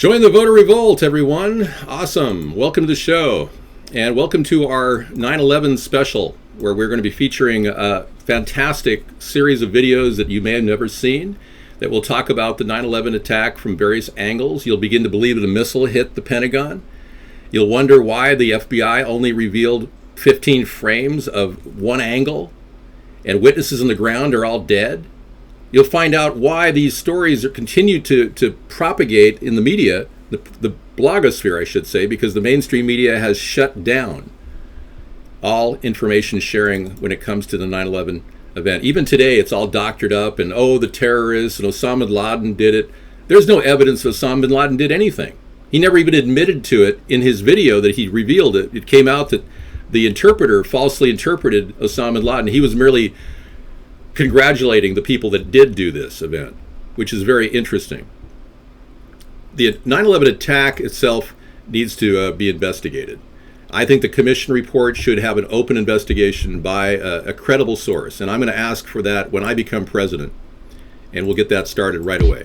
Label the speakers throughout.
Speaker 1: Join the voter revolt, everyone. Awesome. Welcome to the show. And welcome to our 9/11 special, where we're going to be featuring a fantastic series of videos that you may have never seen that will talk about the 9/11 attack from various angles. You'll begin to believe that a missile hit the Pentagon. You'll wonder why the FBI only revealed 15 frames of one angle and witnesses on the ground are all dead. You'll find out why these stories continue to propagate in the media, the blogosphere, I should say, because the mainstream media has shut down all information sharing when it comes to the 9/11 event. Even today, it's all doctored up and, the terrorists and Osama bin Laden did it. There's no evidence Osama bin Laden did anything. He never even admitted to it in his video that he revealed it. It came out that the interpreter falsely interpreted Osama bin Laden. He was merely congratulating the people that did do this event, which is very interesting. The 9/11 attack itself needs to be investigated. I think the commission report should have an open investigation by a credible source, and I'm going to ask for that when I become president, and we'll get that started right away.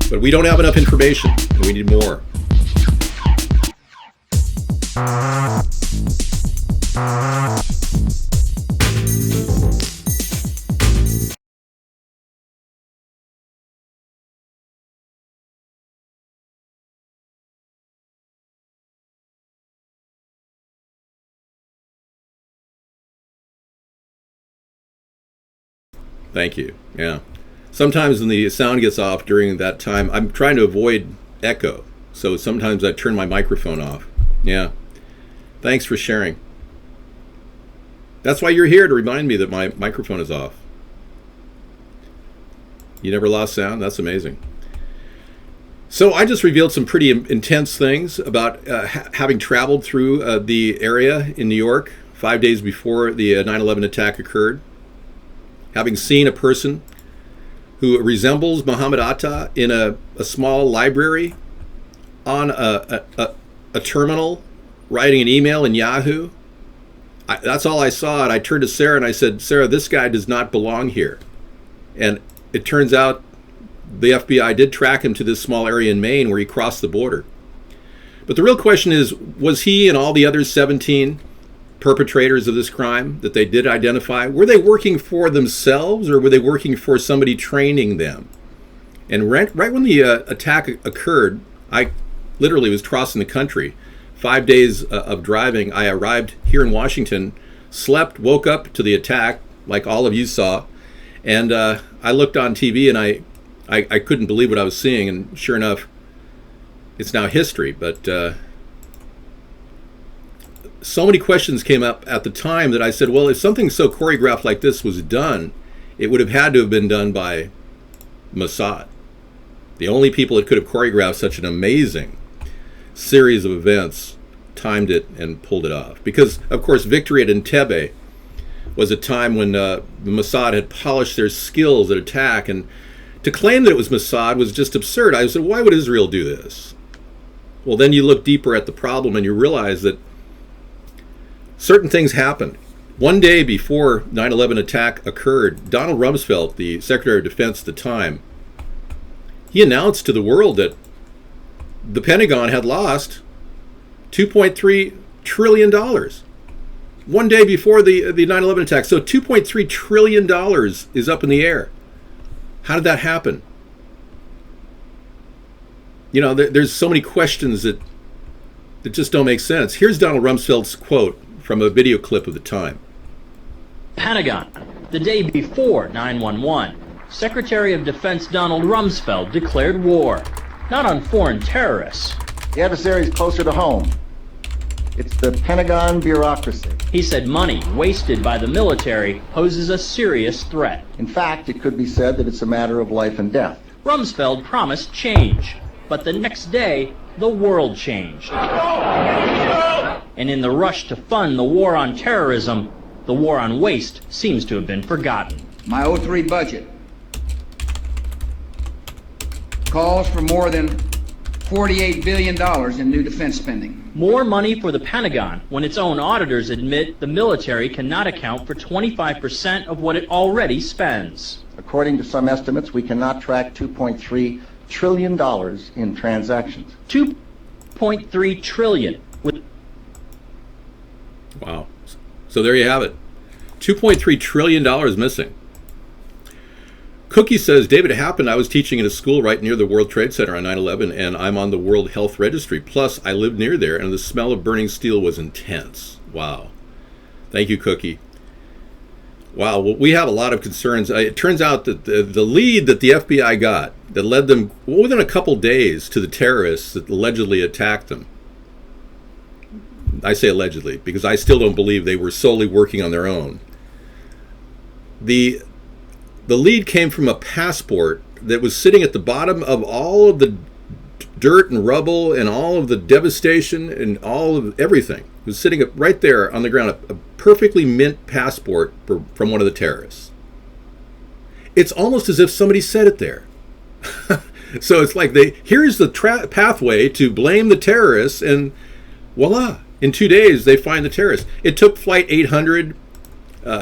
Speaker 1: But we don't have enough information, and we need more. Thank you. Yeah. Sometimes when the sound gets off during that time, I'm trying to avoid echo. So sometimes I turn my microphone off. Yeah. Thanks for sharing. That's why you're here, to remind me that my microphone is off. You never lost sound? That's amazing. So I just revealed some pretty intense things about having traveled through the area in New York 5 days before the 9/11 attack occurred. Having seen a person who resembles Muhammad Atta in a small library on a terminal writing an email in Yahoo. That's all I saw. And I turned to Sarah and I said, Sarah, this guy does not belong here. And it turns out the FBI did track him to this small area in Maine where he crossed the border. But the real question is, was he and all the other 17 perpetrators of this crime that they did identify, were they working for themselves or were they working for somebody training them? And right when the attack occurred, I literally was crossing the country. 5 days of driving, I arrived here in Washington, slept, woke up to the attack, like all of you saw, and I looked on TV and I couldn't believe what I was seeing, and sure enough, it's now history. But so many questions came up at the time that I said, well, if something so choreographed like this was done, it would have had to have been done by Mossad. The only people that could have choreographed such an amazing series of events, timed it, and pulled it off. Because, of course, victory at Entebbe was a time when the Mossad had polished their skills at attack, and to claim that it was Mossad was just absurd. I said, why would Israel do this? Well, then you look deeper at the problem and you realize that certain things happened. One day before 9/11 attack occurred, Donald Rumsfeld, the Secretary of Defense at the time, he announced to the world that the Pentagon had lost $2.3 trillion. One day before the 9/11 attack. So $2.3 trillion is up in the air. How did that happen? You know, there's so many questions that just don't make sense. Here's Donald Rumsfeld's quote from a video clip of the time.
Speaker 2: Pentagon, the day before 9/11, Secretary of Defense Donald Rumsfeld declared war, not on foreign terrorists.
Speaker 3: The adversary is closer to home. It's the Pentagon bureaucracy.
Speaker 2: He said money wasted by the military poses a serious threat.
Speaker 3: In fact, it could be said that it's a matter of life and death.
Speaker 2: Rumsfeld promised change, but the next day, the world changed. And in the rush to fund the war on terrorism, the war on waste seems to have been forgotten.
Speaker 4: My '03 budget calls for more than $48 billion in new defense spending.
Speaker 2: More money for the Pentagon when its own auditors admit the military cannot account for 25% of what it already spends.
Speaker 3: According to some estimates, we cannot track $2.3 trillion in transactions.
Speaker 2: 2.3 trillion with
Speaker 1: Wow. So there you have it. $2.3 trillion missing. Cookie says, David, it happened. I was teaching at a school right near the World Trade Center on 9/11, and I'm on the World Health Registry. Plus, I lived near there, and the smell of burning steel was intense. Wow. Thank you, Cookie. Wow. Well, we have a lot of concerns. It turns out that the lead that the FBI got that led them within a couple days to the terrorists that allegedly attacked them. I say allegedly because I still don't believe they were solely working on their own. The lead came from a passport that was sitting at the bottom of all of the dirt and rubble and all of the devastation and all of everything. It was sitting up right there on the ground, a perfectly mint passport from one of the terrorists. It's almost as if somebody said it there. So it's like here's the pathway to blame the terrorists, and voila, in 2 days they find the terrorists. It took Flight 800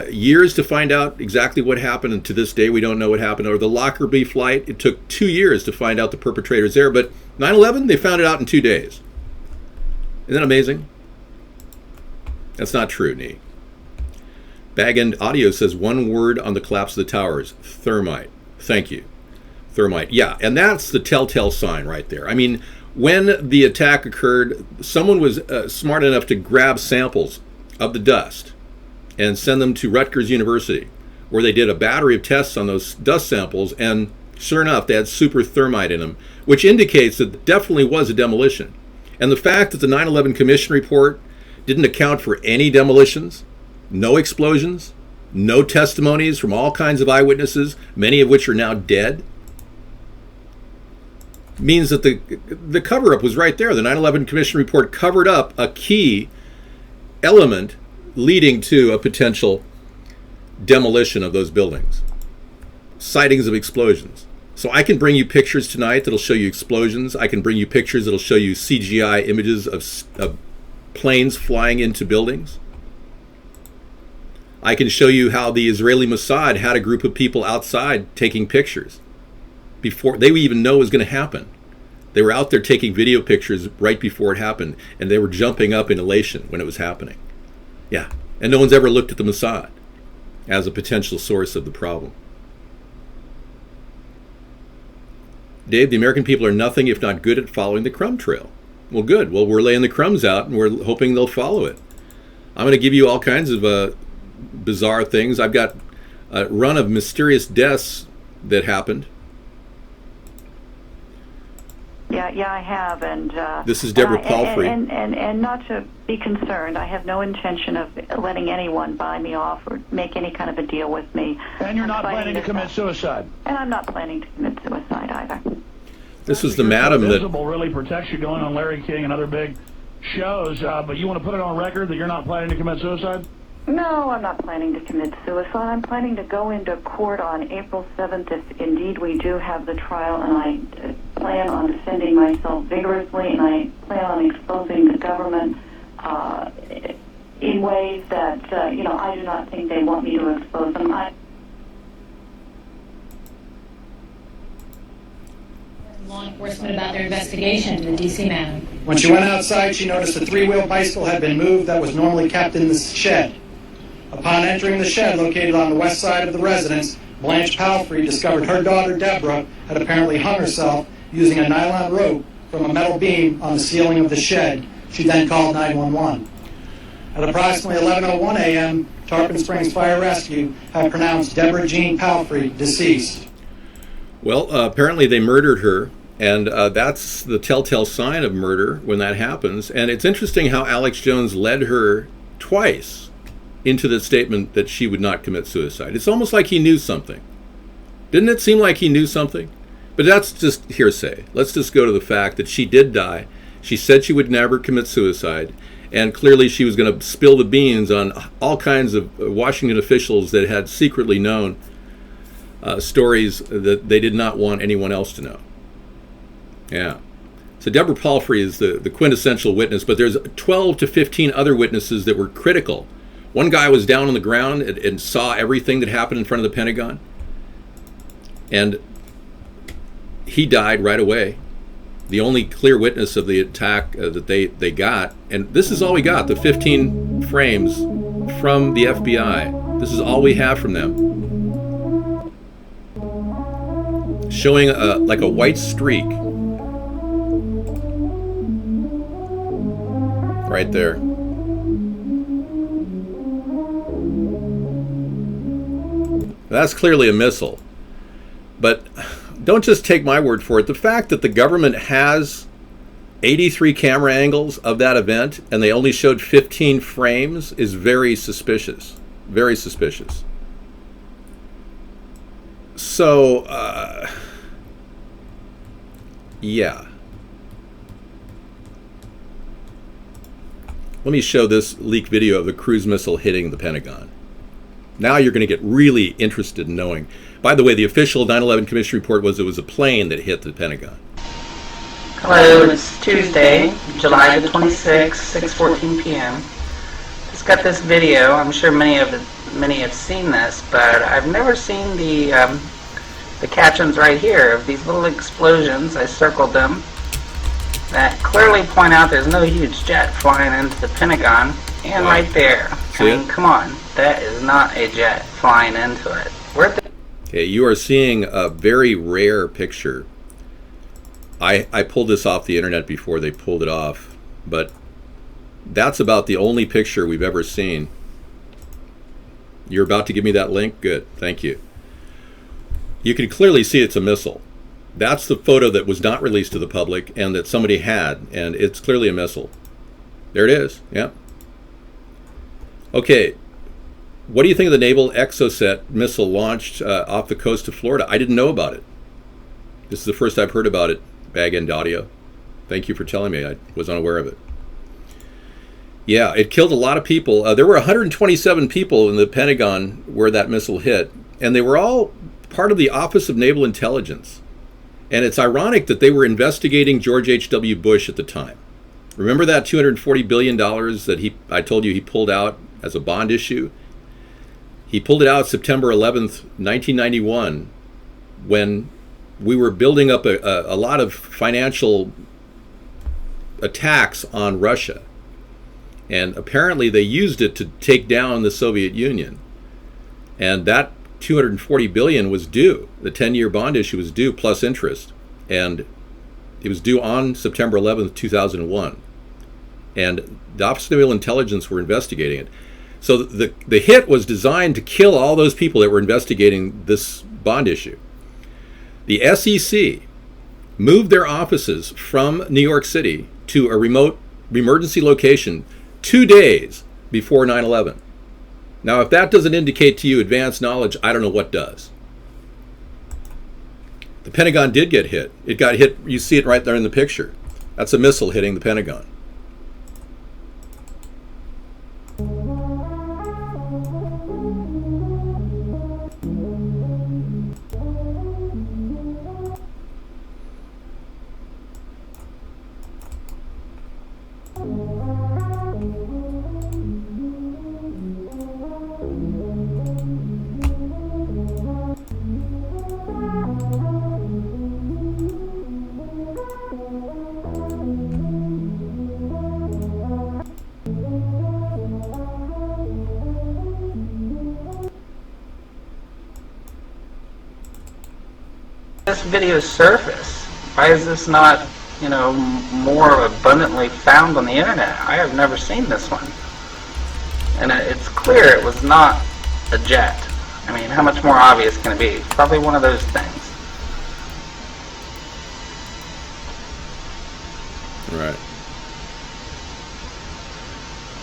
Speaker 1: years to find out exactly what happened, and to this day we don't know what happened. Or the Lockerbie flight, it took 2 years to find out the perpetrators there, but 9/11, they found it out in 2 days. Isn't that amazing? That's not true, Nee. Bag End Audio says one word on the collapse of the towers: thermite. Thank you. Thermite. Yeah, and that's the telltale sign right there. I mean, when the attack occurred, someone was smart enough to grab samples of the dust and send them to Rutgers University, where they did a battery of tests on those dust samples, and sure enough, they had super thermite in them, which indicates that it definitely was a demolition. And the fact that the 9/11 Commission report didn't account for any demolitions, no explosions, no testimonies from all kinds of eyewitnesses, many of which are now dead, means that the cover-up was right there. The 9/11 Commission report covered up a key element leading to a potential demolition of those buildings. Sightings of explosions. So I can bring you pictures tonight that'll show you explosions. I can bring you pictures that'll show you CGI images of planes flying into buildings. I can show you how the Israeli Mossad had a group of people outside taking pictures before they even know it was going to happen. They were out there taking video pictures right before it happened, and they were jumping up in elation when it was happening. Yeah, and no one's ever looked at the Mossad as a potential source of the problem. Dave, the American people are nothing if not good at following the crumb trail. Well, good. Well, we're laying the crumbs out, and we're hoping they'll follow it. I'm going to give you all kinds of bizarre things. I've got a run of mysterious deaths that happened.
Speaker 5: Yeah, I have, and
Speaker 1: this is Deborah Palfrey.
Speaker 5: And not to be concerned, I have no intention of letting anyone buy me off or make any kind of a deal with me.
Speaker 6: And you're not planning to commit suicide.
Speaker 5: And I'm not planning to commit suicide either.
Speaker 1: This was the madam that
Speaker 6: Visible really protects you going on Larry King and other big shows, but you want to put it on record that you're not planning to commit suicide?
Speaker 5: No, I'm not planning to commit suicide. I'm planning to go into court on April 7th if indeed we do have the trial, and I plan on defending myself vigorously, and I plan on exposing the government in ways that, I do not think they want me to expose them.
Speaker 7: Law enforcement about their investigation into the D.C. man.
Speaker 8: When she went outside, she noticed a three-wheel bicycle had been moved that was normally kept in the shed. Upon entering the shed located on the west side of the residence, Blanche Palfrey discovered her daughter Deborah had apparently hung herself using a nylon rope from a metal beam on the ceiling of the shed. She then called 911. At approximately 11:01 a.m., Tarpon Springs Fire Rescue had pronounced Deborah Jean Palfrey deceased.
Speaker 1: Well, apparently they murdered her, and that's the telltale sign of murder when that happens. And it's interesting how Alex Jones led her twice into the statement that she would not commit suicide. It's almost like he knew something. Didn't it seem like he knew something? But that's just hearsay. Let's just go to the fact that she did die. She said she would never commit suicide, and clearly she was going to spill the beans on all kinds of Washington officials that had secretly known stories that they did not want anyone else to know. Yeah. So Deborah Palfrey is the quintessential witness, but there's 12 to 15 other witnesses that were critical. One guy was down on the ground and saw everything that happened in front of the Pentagon. And he died right away. The only clear witness of the attack that they got, and this is all we got, the 15 frames from the FBI. This is all we have from them. Showing like a white streak right there. That's clearly a missile. But don't just take my word for it. The fact that the government has 83 camera angles of that event and they only showed 15 frames is very suspicious. Very suspicious. So, yeah. Let me show this leaked video of the cruise missile hitting the Pentagon. Now you're going to get really interested in knowing. By the way, the official 9/11 Commission report was it was a plane that hit the Pentagon.
Speaker 9: Hello, it's Tuesday, July the 26th, 6:14 p.m. Just got this video. I'm sure many have seen this, but I've never seen the captions right here of these little explosions. I circled them that clearly point out there's no huge jet flying into the Pentagon, and wow. Right there. I mean, come on, that is not a jet flying into it.
Speaker 1: Okay, you are seeing a very rare picture. I pulled this off the internet before they pulled it off, but that's about the only picture we've ever seen. You're about to give me that link? Good, thank you. You can clearly see it's a missile. That's the photo that was not released to the public and that somebody had, and it's clearly a missile. There it is, yeah. Okay, what do you think of the Naval Exocet missile launched off the coast of Florida? I didn't know about it. This is the first I've heard about it, Bag End Audio. Thank you for telling me. I was unaware of it. Yeah, it killed a lot of people. There were 127 people in the Pentagon where that missile hit, and they were all part of the Office of Naval Intelligence. And it's ironic that they were investigating George H.W. Bush at the time. Remember that $240 billion that I told you he pulled out as a bond issue? He pulled it out September 11th, 1991, when we were building up a lot of financial attacks on Russia. And apparently they used it to take down the Soviet Union. And that $240 billion was due. The 10-year bond issue was due plus interest. And it was due on September 11th, 2001. And the Office of Naval Intelligence were investigating it. So the hit was designed to kill all those people that were investigating this bond issue. The SEC moved their offices from New York City to a remote emergency location 2 days before 9/11. Now, if that doesn't indicate to you advanced knowledge, I don't know what does. The Pentagon did get hit. It got hit, you see it right there in the picture. That's a missile hitting the Pentagon.
Speaker 9: This video surface? Why is this not, more abundantly found on the internet? I have never seen this one. And it's clear it was not a jet. I mean, how much more obvious can it be? It's probably one of those things.
Speaker 1: Right.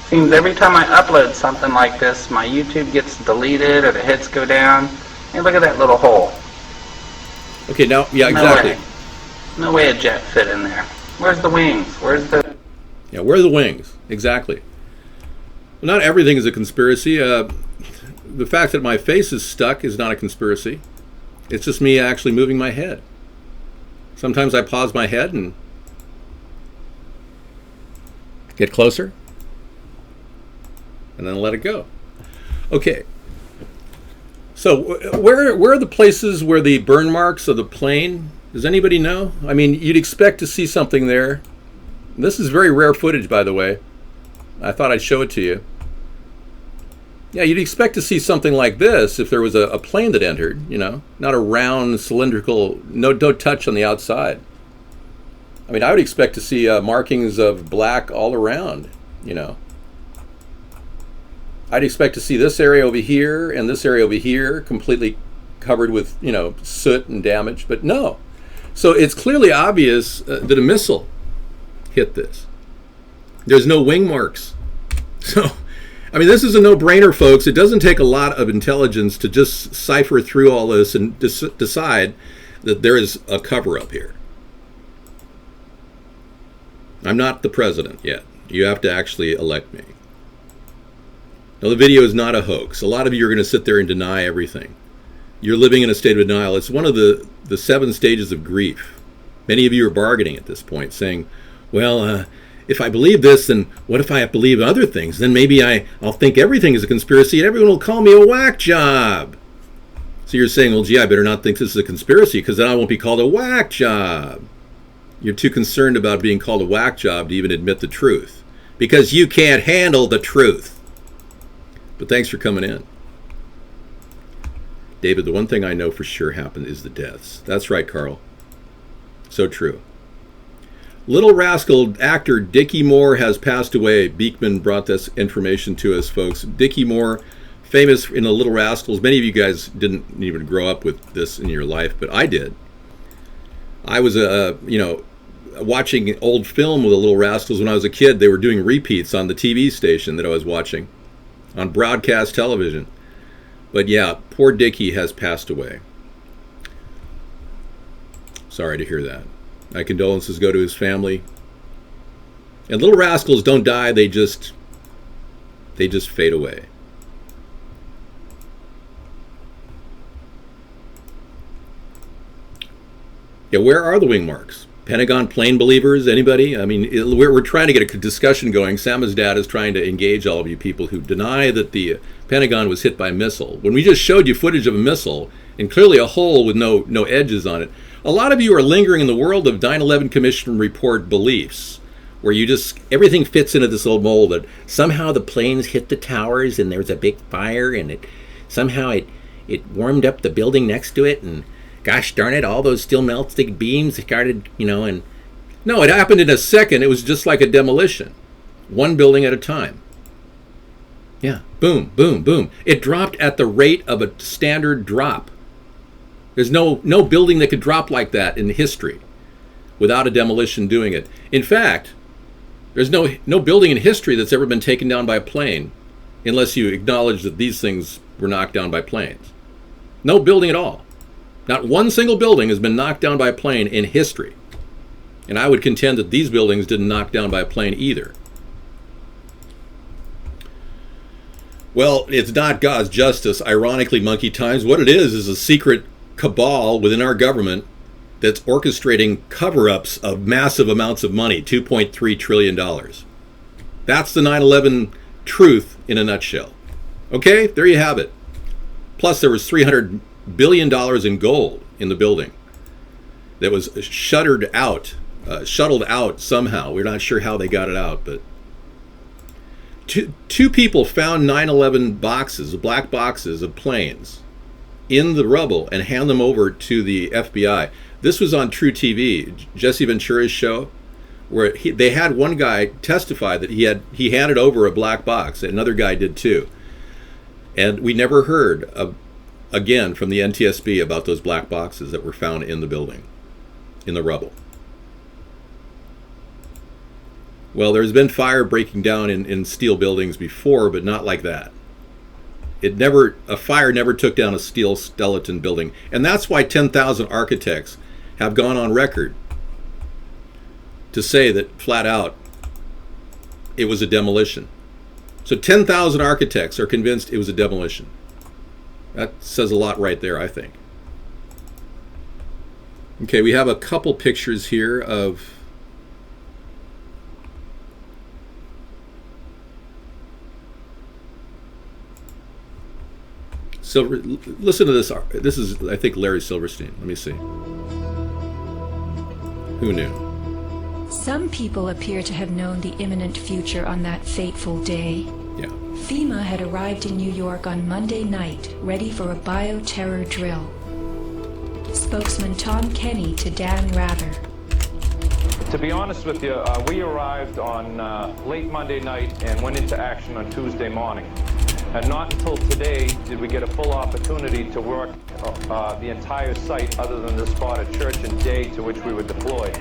Speaker 9: Seems every time I upload something like this, my YouTube gets deleted or the hits go down. Hey, look at that little hole.
Speaker 1: Okay, now, yeah, exactly.
Speaker 9: No way a jet fit in there. Where's the wings? Where's the...
Speaker 1: Yeah, where are the wings? Exactly. Well, not everything is a conspiracy. The fact that my face is stuck is not a conspiracy. It's just me actually moving my head. Sometimes I pause my head and Get closer. And then let it go. Okay. So where are the places where the burn marks of the plane? Does anybody know? I mean, you'd expect to see something there. This is very rare footage, by the way. I thought I'd show it to you. Yeah, you'd expect to see something like this if there was a plane that entered, you know, not a round, cylindrical, no touch on the outside. I mean, I would expect to see markings of black all around, you know. I'd expect to see this area over here and this area over here completely covered with, you know, soot and damage, but no. So it's clearly obvious that a missile hit this. There's no wing marks. So, I mean, this is a no-brainer, folks. It doesn't take a lot of intelligence to just cipher through all this and decide that there is a cover-up here. I'm not the president yet. You have to actually elect me. Now, the video is not a hoax. A lot of you are going to sit there and deny everything. You're living in a state of denial. It's one of the 7 stages of grief. Many of you are bargaining at this point, saying, well, if I believe this, then what if I believe other things? Then maybe I'll think everything is a conspiracy and everyone will call me a whack job. So you're saying, well, gee, I better not think this is a conspiracy because then I won't be called a whack job. You're too concerned about being called a whack job to even admit the truth because you can't handle the truth. But thanks for coming in. David, the one thing I know for sure happened is the deaths. That's right, Carl. So true. Little Rascal actor Dickie Moore has passed away. Beekman brought this information to us, folks. Dickie Moore, famous in the Little Rascals. Many of you guys didn't even grow up with this in your life, but I did. I was, watching old film with the Little Rascals when I was a kid. They were doing repeats on the TV station that I was watching on broadcast television. But yeah, poor Dickie has passed away. Sorry to hear that. My condolences go to his family. And Little Rascals don't die, they just fade away. Yeah, where are the wing marks? Pentagon plane believers, anybody? I mean, we're trying to get a discussion going. Samizdat is trying to engage all of you people who deny that the Pentagon was hit by a missile. When we just showed you footage of a missile, and clearly a hole with no edges on it, a lot of you are lingering in the world of 9/11 Commission report beliefs, where you just, everything fits into this little mold that somehow the planes hit the towers and there was a big fire and it warmed up the building next to it and gosh darn it, all those steel melting beams started, and no, it happened in a second. It was just like a demolition, one building at a time. Yeah, boom, boom, boom. It dropped at the rate of a standard drop. There's no building that could drop like that in history without a demolition doing it. In fact, there's no building in history that's ever been taken down by a plane unless you acknowledge that these things were knocked down by planes. No building at all. Not one single building has been knocked down by a plane in history. And I would contend that these buildings didn't knock down by a plane either. Well, it's not God's justice, ironically, monkey times. What it is a secret cabal within our government that's orchestrating cover-ups of massive amounts of money, $2.3 trillion. That's the 9/11 truth in a nutshell. Okay, there you have it. Plus there was $300 billion in gold in the building that was shuttled out somehow. We're not sure how they got it out, but two people found 9/11 boxes, black boxes of planes in the rubble and hand them over to the FBI. This was on True TV, Jesse Ventura's show, where they had one guy testify that he handed over a black box. Another guy did too. And we never heard again from the NTSB about those black boxes that were found in the building, in the rubble. Well, there's been fire breaking down in steel buildings before, but not like that. A fire never took down a steel skeleton building. And that's why 10,000 architects have gone on record to say that flat out it was a demolition. So 10,000 architects are convinced it was a demolition. That says a lot right there, I think. Okay, we have a couple pictures here of Listen to this. This is, I think, Larry Silverstein. Let me see. Who knew?
Speaker 10: Some people appear to have known the imminent future on that fateful day.
Speaker 1: Yeah.
Speaker 10: FEMA had arrived in New York on Monday night, ready for a bioterror drill. Spokesman Tom Kenny to Dan Rather.
Speaker 11: To be honest with you, we arrived on late Monday night and went into action on Tuesday morning. And not until today did we get a full opportunity to work the entire site other than the spot at Church and Day to which we were deployed.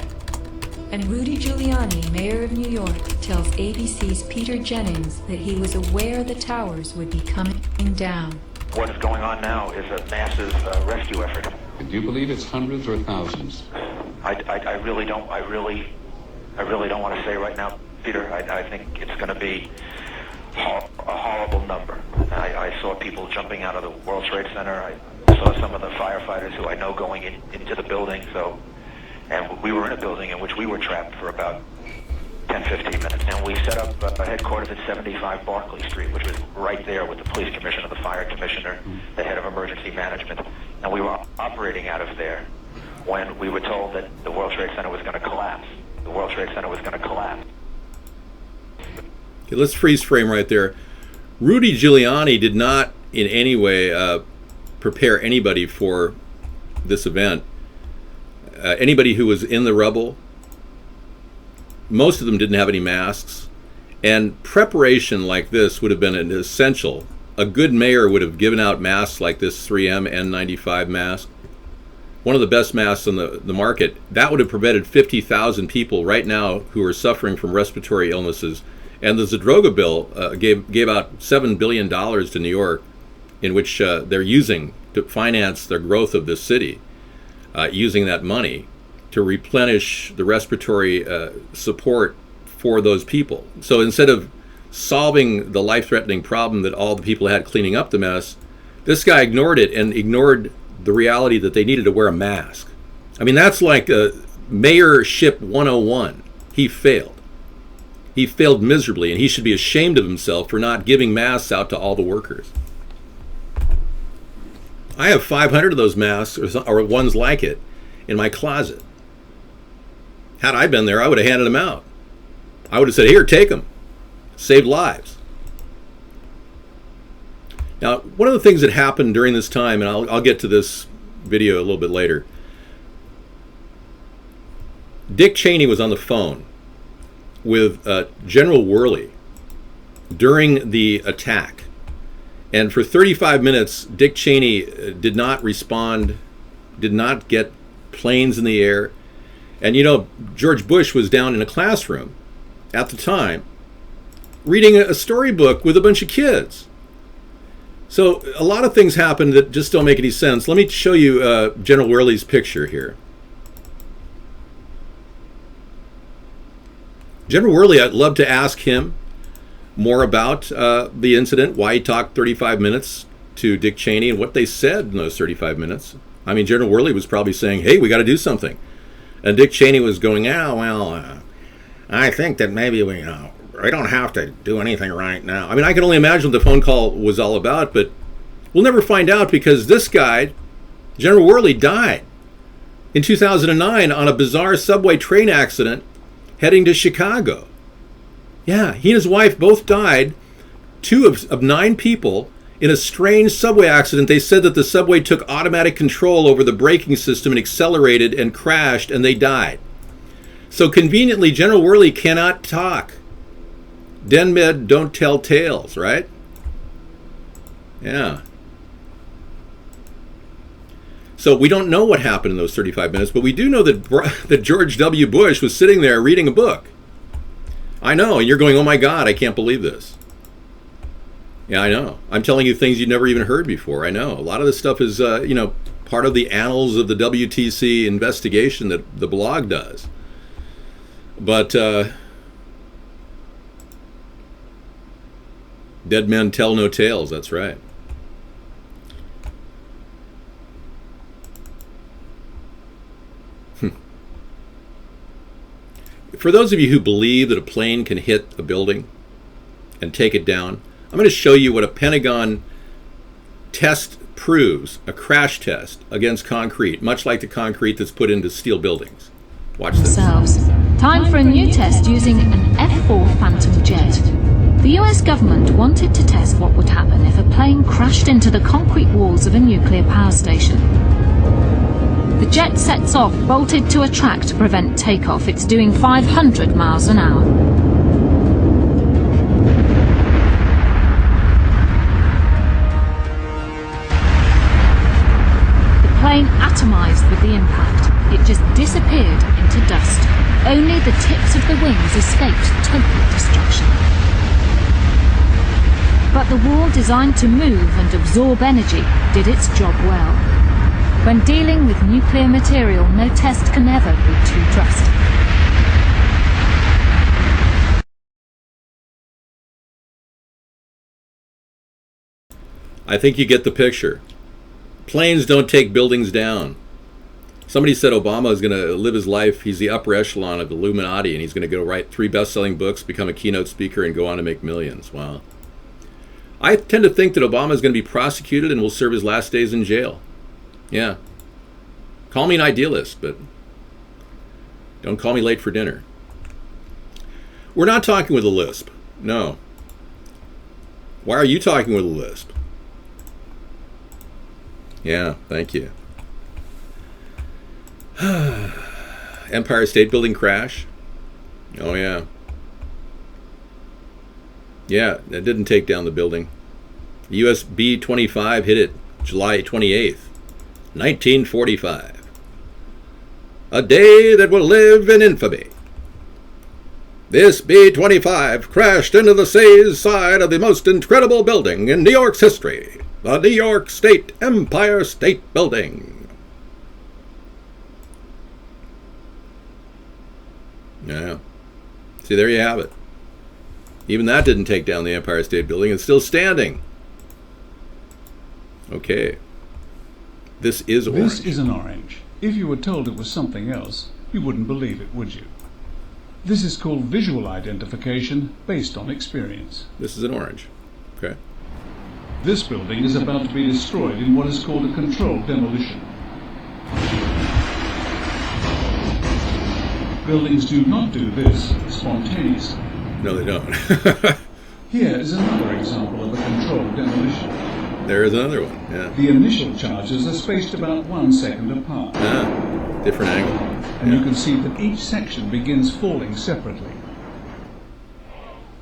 Speaker 10: And Rudy Giuliani, mayor of New York, tells ABC's Peter Jennings that he was aware the towers would be coming down.
Speaker 12: What is going on now is a massive rescue effort.
Speaker 13: Do you believe it's hundreds or thousands?
Speaker 12: I really don't want to say right now, Peter. I think it's going to be a horrible number. I saw people jumping out of the World Trade Center. I saw some of the firefighters who I know going into the building. And we were in a building in which we were trapped for about 10-15 minutes. And we set up a headquarters at 75 Barclay Street, which was right there with the police commissioner, the fire commissioner, the head of emergency management. And we were operating out of there when we were told that the World Trade Center was going to collapse. The World Trade Center was going to collapse.
Speaker 1: Okay, let's freeze frame right there. Rudy Giuliani did not in any way prepare anybody for this event. Anybody who was in the rubble, most of them didn't have any masks, and preparation like this would have been an essential. A good mayor would have given out masks like this 3M N95 mask, one of the best masks on the market. That would have prevented 50,000 people right now who are suffering from respiratory illnesses. And the Zadroga bill gave out $7 billion to New York, in which they're using to finance the growth of this city. Using that money to replenish the respiratory support for those people. So instead of solving the life-threatening problem that all the people had cleaning up the mess, this guy ignored it and ignored the reality that they needed to wear a mask. I mean, that's like mayorship 101. He failed. He failed miserably, and he should be ashamed of himself for not giving masks out to all the workers. I have 500 of those masks, or ones like it, in my closet. Had I been there, I would have handed them out. I would have said, here, take them. Saved lives. Now, one of the things that happened during this time, and I'll get to this video a little bit later, Dick Cheney was on the phone with General Worley during the attack. And for 35 minutes, Dick Cheney did not respond, did not get planes in the air. And you know, George Bush was down in a classroom at the time reading a storybook with a bunch of kids. So a lot of things happened that just don't make any sense. Let me show you General Worley's picture here. General Worley, I'd love to ask him more about the incident, why he talked 35 minutes to Dick Cheney and what they said in those 35 minutes. I mean, General Worley was probably saying, hey, we got to do something. And Dick Cheney was going, I think that maybe we don't have to do anything right now. I mean, I can only imagine what the phone call was all about, but we'll never find out because this guy, General Worley, died in 2009 on a bizarre subway train accident heading to Chicago. Yeah, he and his wife both died, 2 of 9 people, in a strange subway accident. They said that the subway took automatic control over the braking system and accelerated and crashed, and they died. So conveniently, General Worley cannot talk. Denmed don't tell tales, right? Yeah. So we don't know what happened in those 35 minutes, but we do know that George W. Bush was sitting there reading a book. I know, and you're going, oh my God, I can't believe this. Yeah, I know. I'm telling you things you've never even heard before. I know. A lot of this stuff is, part of the annals of the WTC investigation that the blog does. But dead men tell no tales, that's right. For those of you who believe that a plane can hit a building and take it down, I'm going to show you what a Pentagon test proves a crash test against concrete, much like the concrete that's put into steel buildings. Watch this.
Speaker 14: Time for a new test using an F-4 Phantom jet. The US government wanted to test what would happen if a plane crashed into the concrete walls of a nuclear power station. The jet sets off, bolted to a track to prevent takeoff. It's doing 500 miles an hour. The plane atomized with the impact. It just disappeared into dust. Only the tips of the wings escaped total destruction. But the wall designed to move and absorb energy did its job well. When dealing with nuclear material, no test can ever be too drastic.
Speaker 1: I think you get the picture. Planes don't take buildings down. Somebody said Obama is going to live his life. He's the upper echelon of the Illuminati, and he's going to go write 3 best-selling books, become a keynote speaker, and go on to make millions. Wow. I tend to think that Obama is going to be prosecuted and will serve his last days in jail. Yeah. Call me an idealist, but don't call me late for dinner. We're not talking with a lisp. No. Why are you talking with a lisp? Yeah, thank you. Empire State Building crash. Oh, yeah. Yeah, it didn't take down the building. US B-25 hit it July 28th, 1945. A day that will live in infamy. This B-25 crashed into the side of the most incredible building in New York's history, the New York State Empire State Building. Yeah. See, there you have it. Even that didn't take down the Empire State Building. It's still standing. Okay. This is orange.
Speaker 15: This is an orange. If you were told it was something else, you wouldn't believe it, would you? This is called visual identification based on experience.
Speaker 1: This is an orange. Okay.
Speaker 15: This building is about to be destroyed in what is called a controlled demolition. Buildings do not do this spontaneously.
Speaker 1: No, they don't.
Speaker 15: Here is another example of a controlled demolition.
Speaker 1: There is another one, yeah.
Speaker 15: The initial charges are spaced about 1 second apart.
Speaker 1: Ah, different angle.
Speaker 15: And you can see that each section begins falling separately.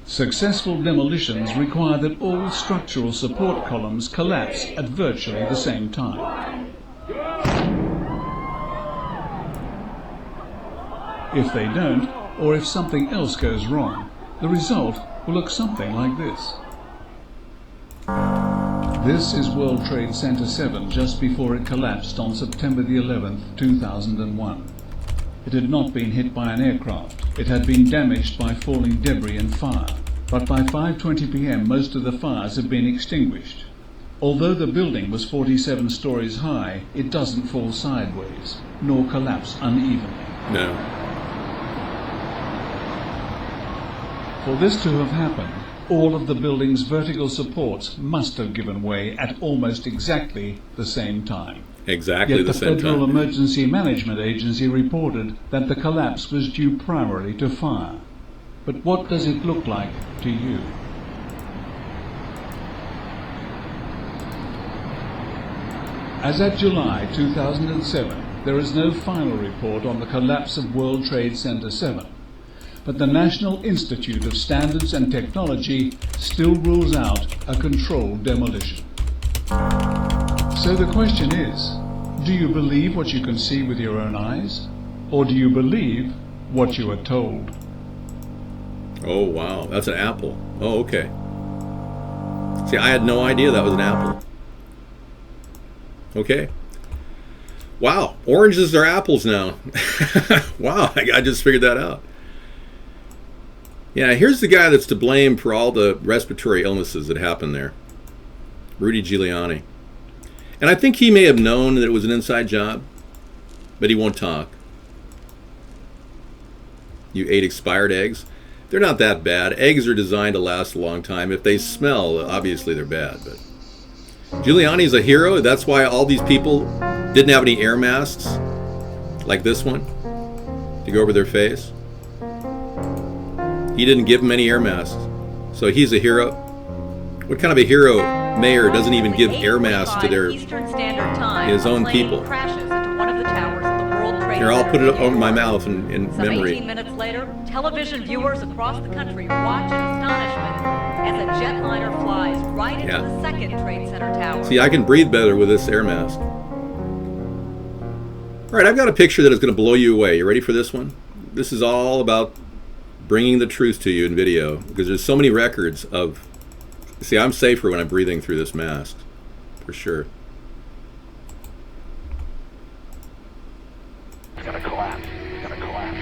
Speaker 15: Successful demolitions require that all structural support columns collapse at virtually the same time. If they don't, or if something else goes wrong, the result will look something like this. This is World Trade Center 7 just before it collapsed on September the 11th, 2001. It had not been hit by an aircraft. It had been damaged by falling debris and fire. But by 5:20 p.m. most of the fires had been extinguished. Although the building was 47 stories high, it doesn't fall sideways, nor collapse unevenly.
Speaker 1: No.
Speaker 15: For this to have happened, all of the building's vertical supports must have given way at almost exactly the same time.
Speaker 1: Exactly
Speaker 15: Yet
Speaker 1: the same time.
Speaker 15: the Federal Emergency Management Agency reported that the collapse was due primarily to fire. But what does it look like to you? As at July 2007, there is no final report on the collapse of World Trade Center 7. But the National Institute of Standards and Technology still rules out a controlled demolition. So the question is, do you believe what you can see with your own eyes? Or do you believe what you are told?
Speaker 1: Oh, wow. That's an apple. Oh, okay. See, I had no idea that was an apple. Okay. Wow. Oranges are apples now. Wow. I just figured that out. Yeah, here's the guy that's to blame for all the respiratory illnesses that happened there. Rudy Giuliani. And I think he may have known that it was an inside job, but he won't talk. You ate expired eggs? They're not that bad. Eggs are designed to last a long time. If they smell, obviously they're bad. But Giuliani's a hero. That's why all these people didn't have any air masks, like this one, to go over their face. He didn't give them any air masks. So he's a hero. What kind of a hero mayor doesn't even give air masks to his own people? Here, I'll put it over my mouth in memory.
Speaker 16: 18 minutes later, television viewers across the country watch in astonishment as a jetliner flies right into the second Trade Center tower.
Speaker 1: See, I can breathe better with this air mask. All right, I've got a picture that is going to blow you away. You ready for this one? This is all about bringing the truth to you in video, because there's so many records of... See, I'm safer when I'm breathing through this mask, for sure.
Speaker 12: It's gonna collapse. It's gonna collapse.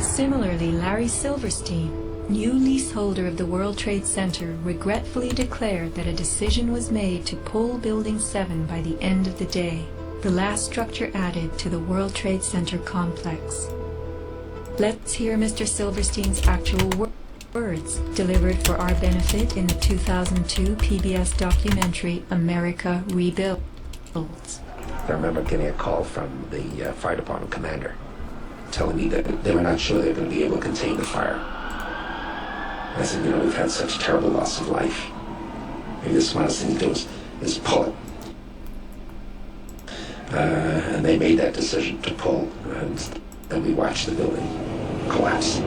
Speaker 10: Similarly, Larry Silverstein, new leaseholder of the World Trade Center, regretfully declared that a decision was made to pull Building 7 by the end of the day, the last structure added to the World Trade Center complex. Let's hear Mr. Silverstein's actual words, delivered for our benefit in the 2002 PBS documentary, America Rebuilds.
Speaker 17: I remember getting a call from the fire department commander telling me that they were not sure they were going to be able to contain the fire. And I said, we've had such terrible loss of life. Maybe the smartest thing to do is pull it. And they made that decision to pull, and then we watched the building collapse.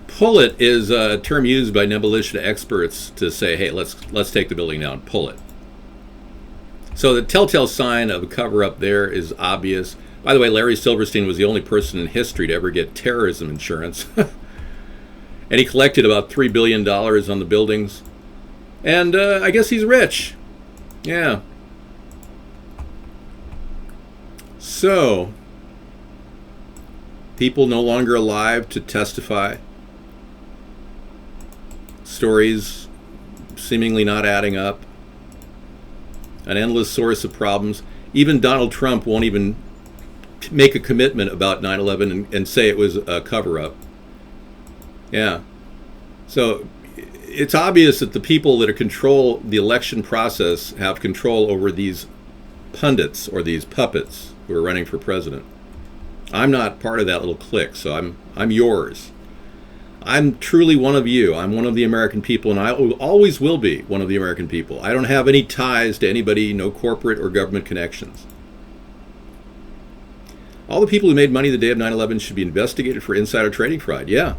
Speaker 1: Pull it is a term used by demolition experts to say, hey, let's take the building down, pull it. So the telltale sign of a cover-up there is obvious. By the way, Larry Silverstein was the only person in history to ever get terrorism insurance. And he collected about $3 billion on the buildings. And I guess he's rich. Yeah. So, people no longer alive to testify. Stories seemingly not adding up. An endless source of problems. Even Donald Trump won't even make a commitment about 9/11 and say it was a cover-up. Yeah. So it's obvious that the people that control the election process have control over these pundits or these puppets who are running for president. I'm not part of that little clique, so I'm yours. I'm truly one of you. I'm one of the American people, and I always will be one of the American people. I don't have any ties to anybody, no corporate or government connections. All the people who made money the day of 9/11 should be investigated for insider trading fraud. Yeah.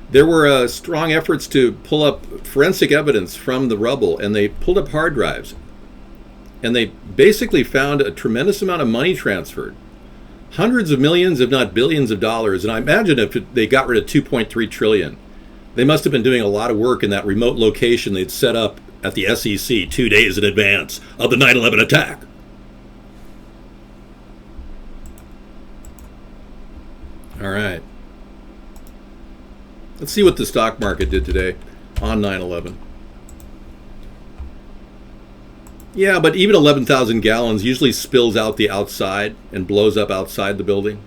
Speaker 1: There were strong efforts to pull up forensic evidence from the rubble, and they pulled up hard drives. And they basically found a tremendous amount of money transferred. Hundreds of millions, if not billions of dollars. And I imagine if they got rid of 2.3 trillion, they must have been doing a lot of work in that remote location they'd set up at the SEC 2 days in advance of the 9/11 attack. All right. Let's see what the stock market did today on 9/11. Yeah, but even 11,000 gallons usually spills out the outside and blows up outside the building.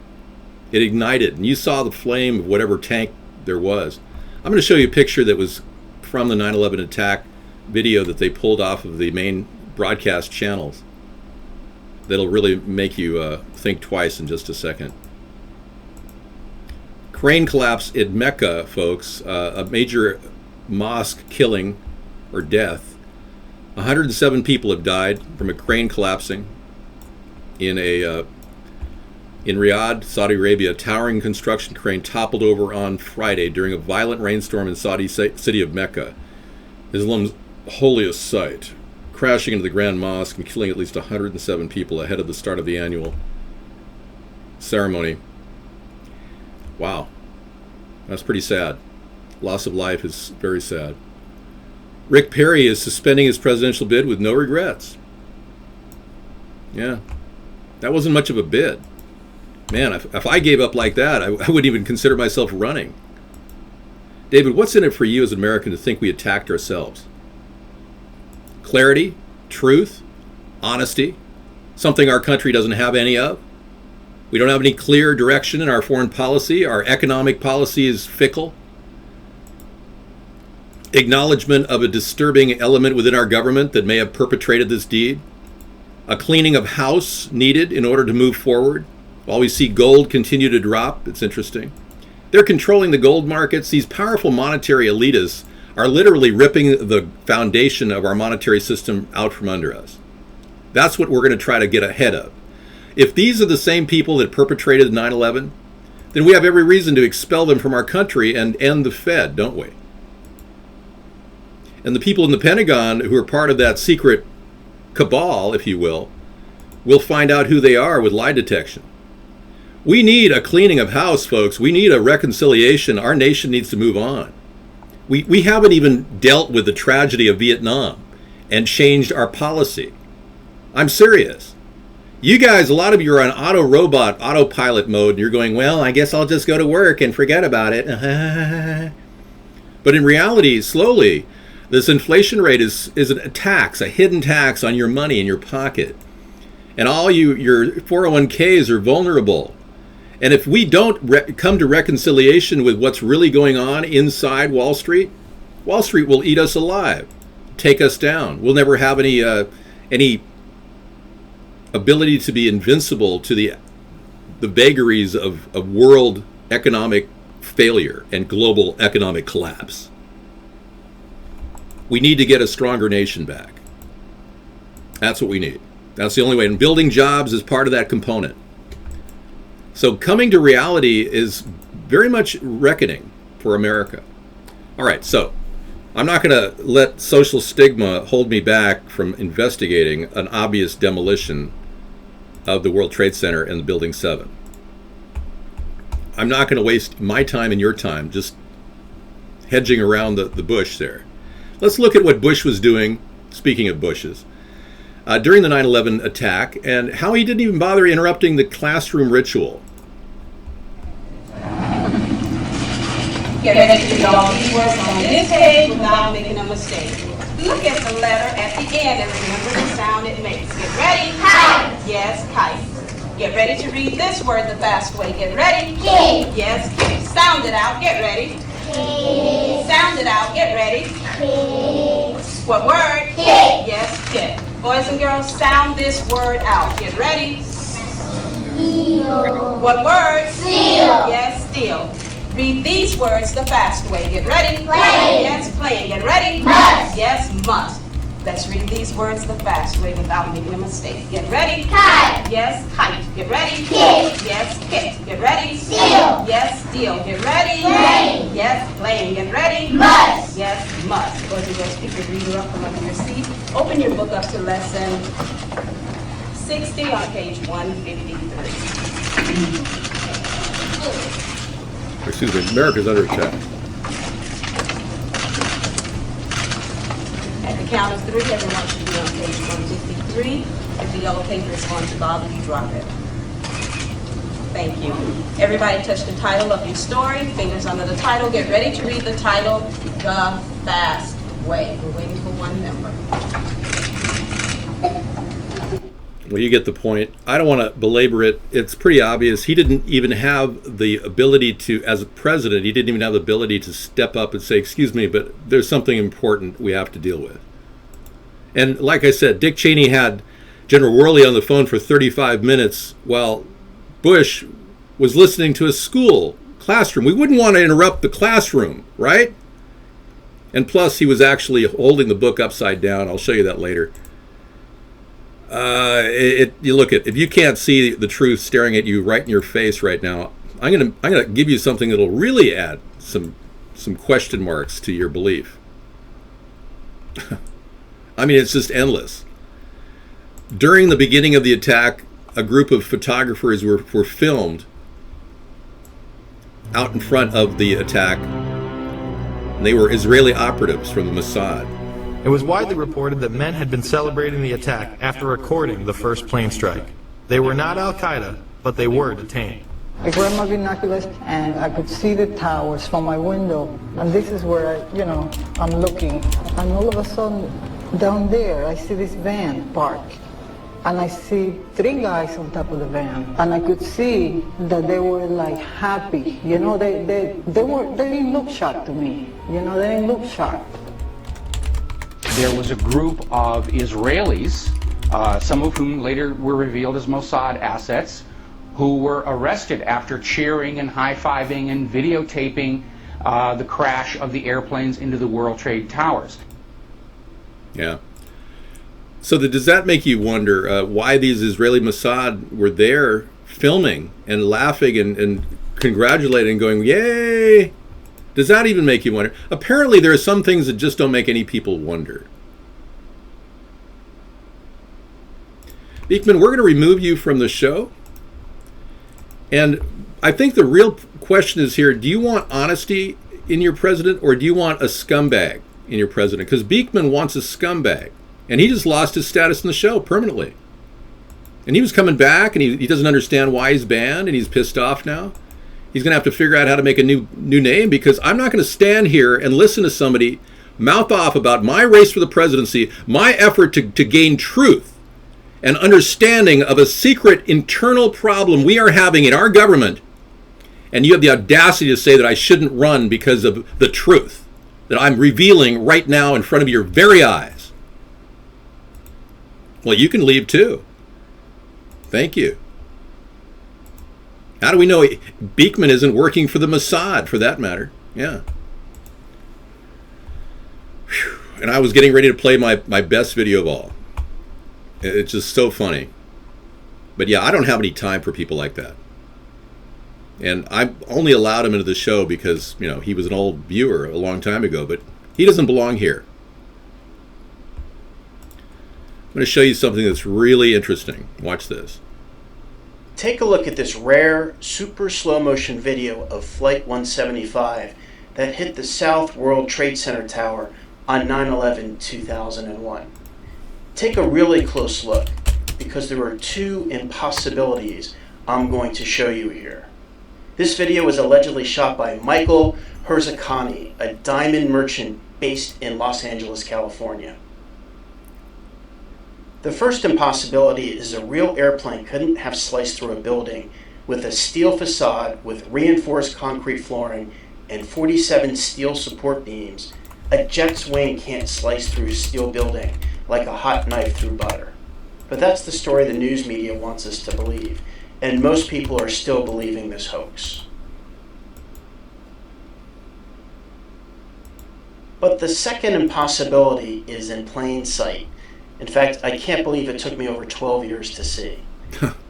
Speaker 1: It ignited, and you saw the flame of whatever tank there was. I'm going to show you a picture that was from the 9/11 attack video that they pulled off of the main broadcast channels. That'll really make you think twice in just a second. Crane collapse in Mecca, folks. A major mosque killing or death. 107 people have died from a crane collapsing in Riyadh, Saudi Arabia. A towering construction crane toppled over on Friday during a violent rainstorm in Saudi city of Mecca, Islam's holiest site, crashing into the Grand Mosque and killing at least 107 people ahead of the start of the annual ceremony. Wow, that's pretty sad. Loss of life is very sad. Rick Perry is suspending his presidential bid with no regrets. Yeah, that wasn't much of a bid. Man, if I gave up like that, I wouldn't even consider myself running. David, what's in it for you as an American to think we attacked ourselves? Clarity, truth, honesty, something our country doesn't have any of. We don't have any clear direction in our foreign policy. Our economic policy is fickle. acknowledgement of a disturbing element within our government that may have perpetrated this deed, a cleaning of house needed in order to move forward. While we see gold continue to drop, it's interesting. They're controlling the gold markets. These powerful monetary elitists are literally ripping the foundation of our monetary system out from under us. That's what we're going to try to get ahead of. If these are the same people that perpetrated 9/11, then we have every reason to expel them from our country and end the Fed, don't we? And the people in the Pentagon who are part of that secret cabal, if you will find out who they are with lie detection. We need a cleaning of house, folks. We need a reconciliation. Our nation needs to move on. We haven't even dealt with the tragedy of Vietnam and changed our policy. I'm serious. You guys, a lot of you are on autopilot mode, and you're going, well, I guess I'll just go to work and forget about it. But in reality, slowly, this inflation rate is a tax, a hidden tax on your money in your pocket. And all your 401ks are vulnerable. And if we don't come to reconciliation with what's really going on inside Wall Street will eat us alive, take us down. We'll never have any ability to be invincible to the vagaries of world economic failure and global economic collapse. We need to get a stronger nation back. That's what we need. That's the only way. And building jobs is part of that component. So coming to reality is very much reckoning for America. All right, so I'm not going to let social stigma hold me back from investigating an obvious demolition of the World Trade Center and the Building 7. I'm not going to waste my time and your time just hedging around the bush there. Let's look at what Bush was doing, speaking of Bushes, during the 9/11 attack, and how he didn't even bother interrupting the classroom ritual.
Speaker 18: Get ready to read all these words on this page without making a mistake. Look at the letter at the end and remember the sound it makes. Get ready. Kite. Yes, kite. Get ready to read this word the fast way. Get ready. Kid. Yes, kid. Sound it out. Get ready. Kid. Sound it out. Get ready. Kid. What word? Kid. Yes, kid. Boys and girls, sound this word out. Get ready. Seal. What word? Seal. Yes, steel. Read these words the fast way. Get ready. Play. Yes, playing. Get ready. Must. Yes, must. Let's read these words the fast way without making a mistake. Get ready. Kite. Yes, kite. Get ready. Kit. Yes, kit. Get ready. Steal. Yes, steal. Get ready. Play. Yes, playing. Get ready. Must. Yes, must. Boys and girls, pick your reader up from under your seat. Open your book up to lesson 60 on page 153.
Speaker 1: Excuse me, America's under attack.
Speaker 18: At the count of 3, everyone should be on page 153. If the yellow paper is going to bother you, drop it. Thank you. Everybody touch the title of your story. Fingers under the title. Get ready to read the title, The Fast Way. We're waiting for one member.
Speaker 1: Well, you get the point. I don't want to belabor it. It's pretty obvious. He didn't even have the ability to, as a president, he didn't even have the ability to step up and say, excuse me, but there's something important we have to deal with. And like I said, Dick Cheney had General Worley on the phone for 35 minutes while Bush was listening to a school classroom. We wouldn't want to interrupt the classroom, right? And plus, he was actually holding the book upside down. I'll show you that later. You look at, if you can't see the truth staring at you right in your face right now, I'm gonna give you something that'll really add some question marks to your belief. I mean, it's just endless. During the beginning of the attack, a group of photographers were filmed out in front of the attack. And they were Israeli operatives from the Mossad.
Speaker 19: It was widely reported that men had been celebrating the attack after recording the first plane strike. They were not Al-Qaeda, but they were detained.
Speaker 20: I grabbed my binoculars and I could see the towers from my window. And this is where I'm looking. And all of a sudden, down there, I see this van parked. And I see 3 guys on top of the van. And I could see that they were like happy. They didn't look shocked to me. They didn't look shocked.
Speaker 21: there was a group of Israelis, some of whom later were revealed as Mossad assets, who were arrested after cheering and high-fiving and videotaping the crash of the airplanes into the World Trade Towers.
Speaker 1: Yeah. So does that make you wonder why these Israeli Mossad were there filming and laughing and congratulating and going, yay? Does that even make you wonder? Apparently there are some things that just don't make any people wonder. Beekman, we're going to remove you from the show. And I think the real question is here, do you want honesty in your president or do you want a scumbag in your president? Because Beekman wants a scumbag. And he just lost his status in the show permanently. And he was coming back and he doesn't understand why he's banned and he's pissed off now. He's going to have to figure out how to make a new name, because I'm not going to stand here and listen to somebody mouth off about my race for the presidency, my effort to gain truth and understanding of a secret internal problem we are having in our government. And you have the audacity to say that I shouldn't run because of the truth that I'm revealing right now in front of your very eyes. Well, you can leave too. Thank you. How do we know Beekman isn't working for the Mossad, for that matter? Yeah. Whew. And I was getting ready to play my best video of all. It's just so funny. But yeah, I don't have any time for people like that. And I only allowed him into the show because, you know, he was an old viewer a long time ago, but he doesn't belong here. I'm going to show you something that's really interesting. Watch this.
Speaker 22: Take a look at this rare, super slow motion video of Flight 175 that hit the South World Trade Center tower on 9/11/2001. Take a really close look, because there are two impossibilities I'm going to show you here. This video was allegedly shot by Michael Herzakani, a diamond merchant based in Los Angeles, California. The first impossibility is a real airplane couldn't have sliced through a building with a steel facade with reinforced concrete flooring and 47 steel support beams. A jet's wing can't slice through a steel building like a hot knife through butter. But that's the story the news media wants us to believe, and most people are still believing this hoax. But the second impossibility is in plain sight. In fact, I can't believe it took me over 12 years to see.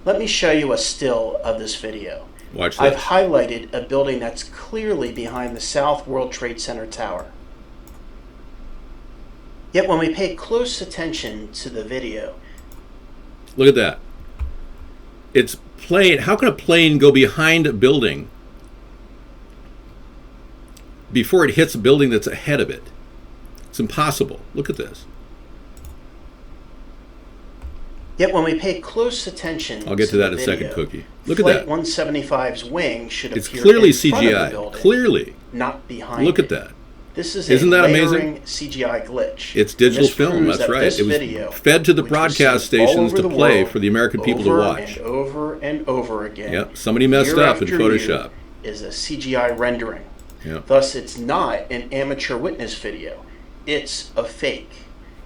Speaker 22: Let me show you a still of this video.
Speaker 1: Watch this.
Speaker 22: I've highlighted a building that's clearly behind the South World Trade Center tower. Yet when we pay close attention to the video...
Speaker 1: Look at that. It's plane. How can a plane go behind a building before it hits a building that's ahead of it? It's impossible. Look at this.
Speaker 22: Yet when we pay close attention,
Speaker 1: I'll get to that in a
Speaker 22: video,
Speaker 1: second, Cookie. Look
Speaker 22: Flight
Speaker 1: at that.
Speaker 22: 175's wing should
Speaker 1: It's
Speaker 22: appear
Speaker 1: clearly
Speaker 22: in front of the
Speaker 1: CGI.
Speaker 22: building,
Speaker 1: Clearly.
Speaker 22: not behind.
Speaker 1: Look at that.
Speaker 22: This is
Speaker 1: Isn't
Speaker 22: a
Speaker 1: that
Speaker 22: layering
Speaker 1: amazing?
Speaker 22: CGI glitch.
Speaker 1: It's digital
Speaker 22: This
Speaker 1: film.
Speaker 22: proves
Speaker 1: That's
Speaker 22: that
Speaker 1: right.
Speaker 22: this
Speaker 1: It was
Speaker 22: video,
Speaker 1: fed to the
Speaker 22: which
Speaker 1: broadcast
Speaker 22: was seen all
Speaker 1: stations
Speaker 22: over
Speaker 1: to
Speaker 22: the
Speaker 1: play
Speaker 22: world
Speaker 1: for the American people to watch.
Speaker 22: And over and over again.
Speaker 1: Yep. Somebody messed
Speaker 22: year
Speaker 1: up in
Speaker 22: after
Speaker 1: Photoshop.
Speaker 22: year, is a CGI rendering.
Speaker 1: Yep.
Speaker 22: Thus, it's not an amateur witness video. It's a fake.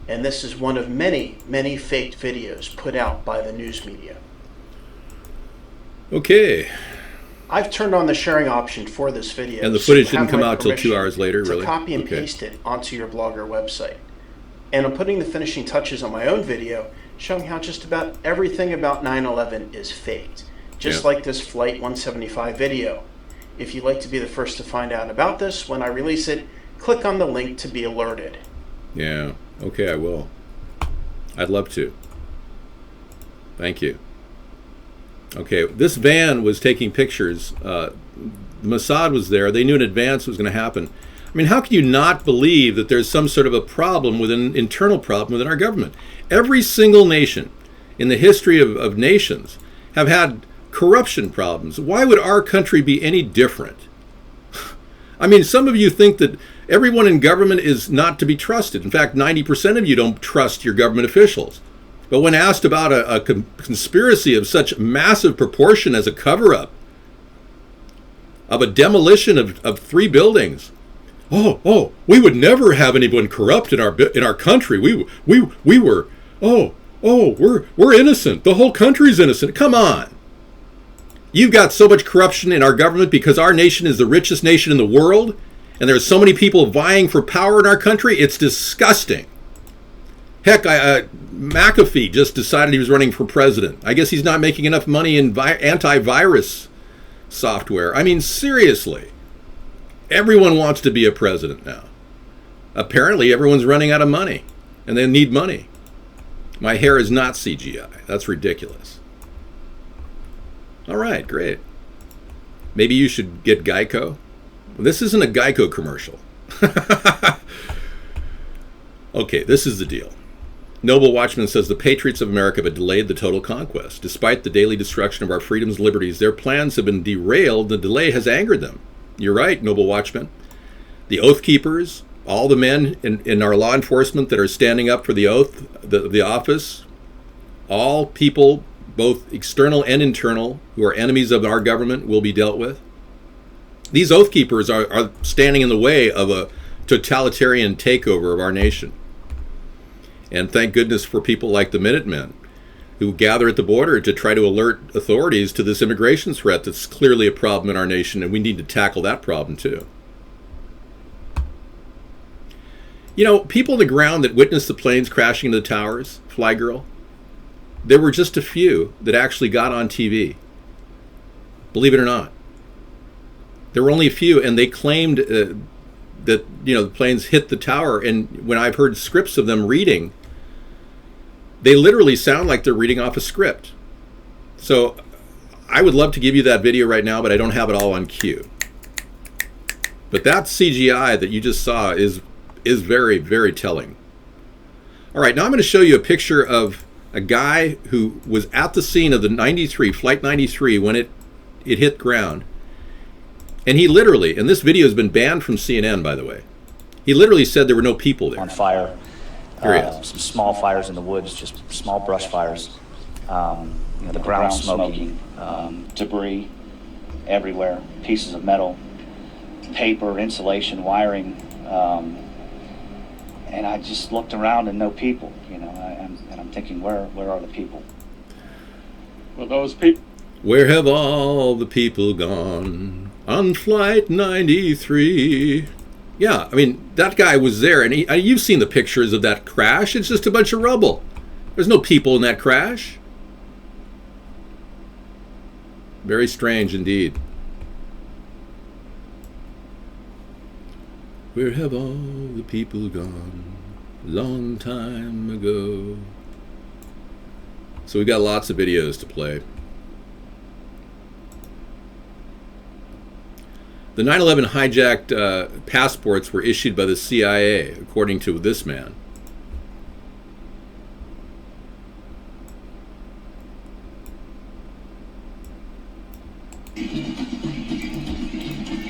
Speaker 22: And this is one of many, many faked videos put out by the news media.
Speaker 1: Okay.
Speaker 22: I've turned on the sharing option for this video.
Speaker 1: And the
Speaker 22: so you
Speaker 1: footage didn't
Speaker 22: have
Speaker 1: come
Speaker 22: my
Speaker 1: out till 2
Speaker 22: permission
Speaker 1: hours later,
Speaker 22: to
Speaker 1: really?
Speaker 22: copy and
Speaker 1: Okay.
Speaker 22: paste it onto your Blogger website. And I'm putting the finishing touches on my own video, showing how just about everything about 9/11 is faked. Just like this Flight 175 video. If you'd like to be the first to find out about this when I release it, click on the link to be alerted.
Speaker 1: Yeah. Okay, I will. I'd love to. Thank you. Okay, this van was taking pictures. Mossad was there. They knew in advance what was going to happen. I mean, how can you not believe that there's some sort of a problem, an internal problem within our government? Every single nation in the history of nations have had corruption problems. Why would our country be any different? I mean, some of you think that everyone in government is not to be trusted. In fact, 90% of you don't trust your government officials. But when asked about a conspiracy of such massive proportion as a cover-up of a demolition of 3 buildings, oh, we would never have anyone corrupt in our country. We were, we're innocent. The whole country's innocent. Come on. You've got so much corruption in our government because our nation is the richest nation in the world, and there's so many people vying for power in our country. It's disgusting. Heck, McAfee just decided he was running for president. I guess he's not making enough money in antivirus software. I mean, seriously. Everyone wants to be a president now. Apparently, everyone's running out of money, and they need money. My hair is not CGI. That's ridiculous. All right, great. Maybe you should get Geico. This isn't a Geico commercial. Okay, this is the deal. Noble Watchman says the patriots of America have delayed the total conquest. Despite the daily destruction of our freedoms and liberties, their plans have been derailed. The delay has angered them. You're right, Noble Watchman. The Oath Keepers, all the men in our law enforcement that are standing up for the oath, the office, all people, both external and internal, who are enemies of our government will be dealt with. These Oath Keepers are standing in the way of a totalitarian takeover of our nation. And thank goodness for people like the Minutemen, who gather at the border to try to alert authorities to this immigration threat that's clearly a problem in our nation, and we need to tackle that problem too. You know, people on the ground that witnessed the planes crashing into the towers, Fly Girl, there were just a few that actually got on TV. Believe it or not. There were only a few, and they claimed that, you know, the planes hit the tower, and when I've heard scripts of them reading, they literally sound like they're reading off a script. So I would love to give you that video right now, but I don't have it all on cue. But that CGI that you just saw is very, very telling. All right, now I'm going to show you a picture of a guy who was at the scene of the 93, Flight 93, when it hit ground. And he literally, and this video has been banned from CNN, by the way, he literally said there were no people there.
Speaker 3: On fire.
Speaker 1: Here he is.
Speaker 3: Some small fires in the woods, just small brush fires. You know, the ground smoking, debris everywhere, pieces of metal, paper, insulation, wiring. And I just looked around and no people, you know, and I'm thinking, where are the people?
Speaker 13: Well, those people.
Speaker 1: Where have all the people gone on Flight 93? Yeah, I mean, that guy was there, and you've seen the pictures of that crash. It's just a bunch of rubble. There's no people in that crash. Very strange indeed. Where have all the people gone? Long time ago. So we've got lots of videos to play. The 9/11 hijacked passports were issued by the CIA, according to this man.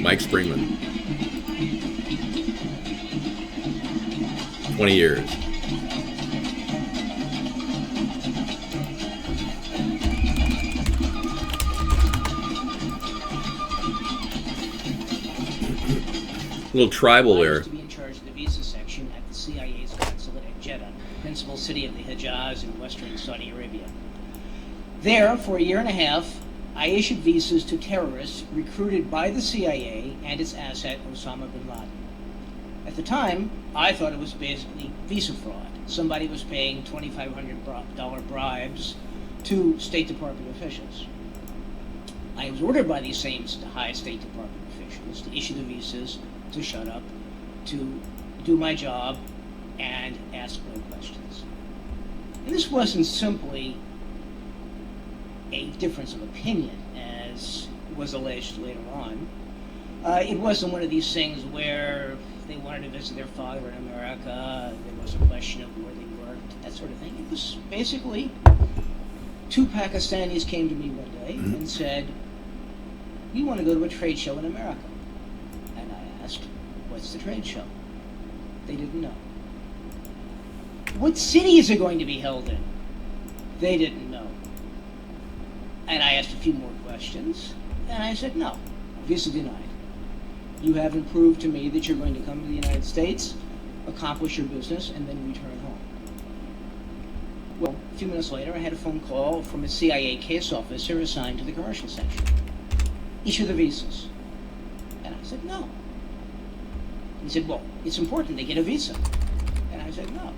Speaker 1: Mike Springman. 20 years. A little tribal there.
Speaker 4: To be in charge of the visa section at the CIA's consulate at Jeddah, principal city of the Hejaz in western Saudi Arabia. There, for a year and a half, I issued visas to terrorists recruited by the CIA and its asset, Osama bin Laden. At the time, I thought it was basically visa fraud. Somebody was paying $2,500 bribes to State Department officials. I was ordered by these same high State Department officials to issue the visas, to shut up, to do my job, and ask no questions. And this wasn't simply a difference of opinion, as was alleged later on. It wasn't one of these things where they wanted to visit their father in America, there was a question of where they worked, that sort of thing. It was basically, two Pakistanis came to me one day and said, "We want to go to a trade show in America." And I asked, "What's the trade show?" They didn't know. "What city is it going to be held in?" They didn't know. And I asked a few more questions, and I said, "No, visa denied." You haven't proved to me that you're going to come to the United States, accomplish your business, and then return home. Well, a few minutes later, I had a phone call from a CIA case officer assigned to the commercial section. Issue the visas. And I said, no. He said, well, it's important they get a visa. And I said, no.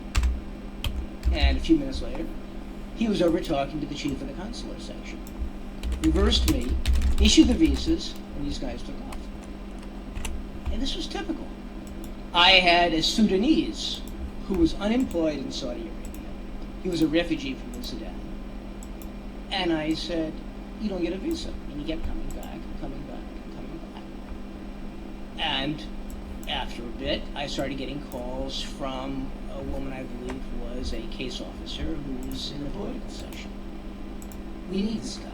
Speaker 4: And a few minutes later, he was over talking to the chief of the consular section. Reversed me, issued the visas, and these guys took off. And this was typical. I had a Sudanese who was unemployed in Saudi Arabia. He was a refugee from the Sudan. And I said, you don't get a visa. And he kept coming back, coming back, coming back. And after a bit, I started getting calls from a woman I believe was a case officer who was in the political section. We need this guy.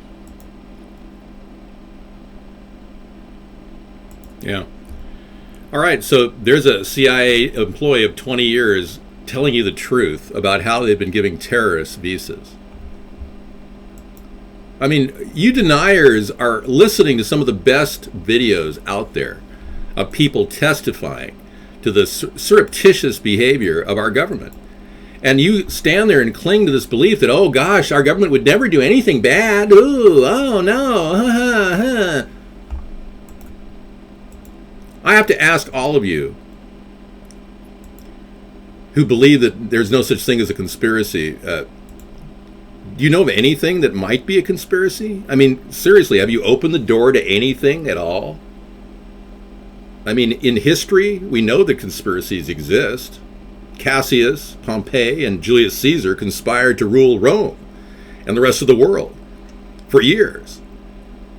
Speaker 1: Yeah. All right, so there's a CIA employee of 20 years telling you the truth about how they've been giving terrorists visas. I mean, you deniers are listening to some of the best videos out there of people testifying to the surreptitious behavior of our government. And you stand there and cling to this belief that, oh gosh, our government would never do anything bad. Ooh, oh no, ha ha ha. I have to ask all of you who believe that there's no such thing as a conspiracy, do you know of anything that might be a conspiracy? I mean, seriously, have you opened the door to anything at all? I mean, in history, we know that conspiracies exist. Cassius, Pompey, and Julius Caesar conspired to rule Rome and the rest of the world for years.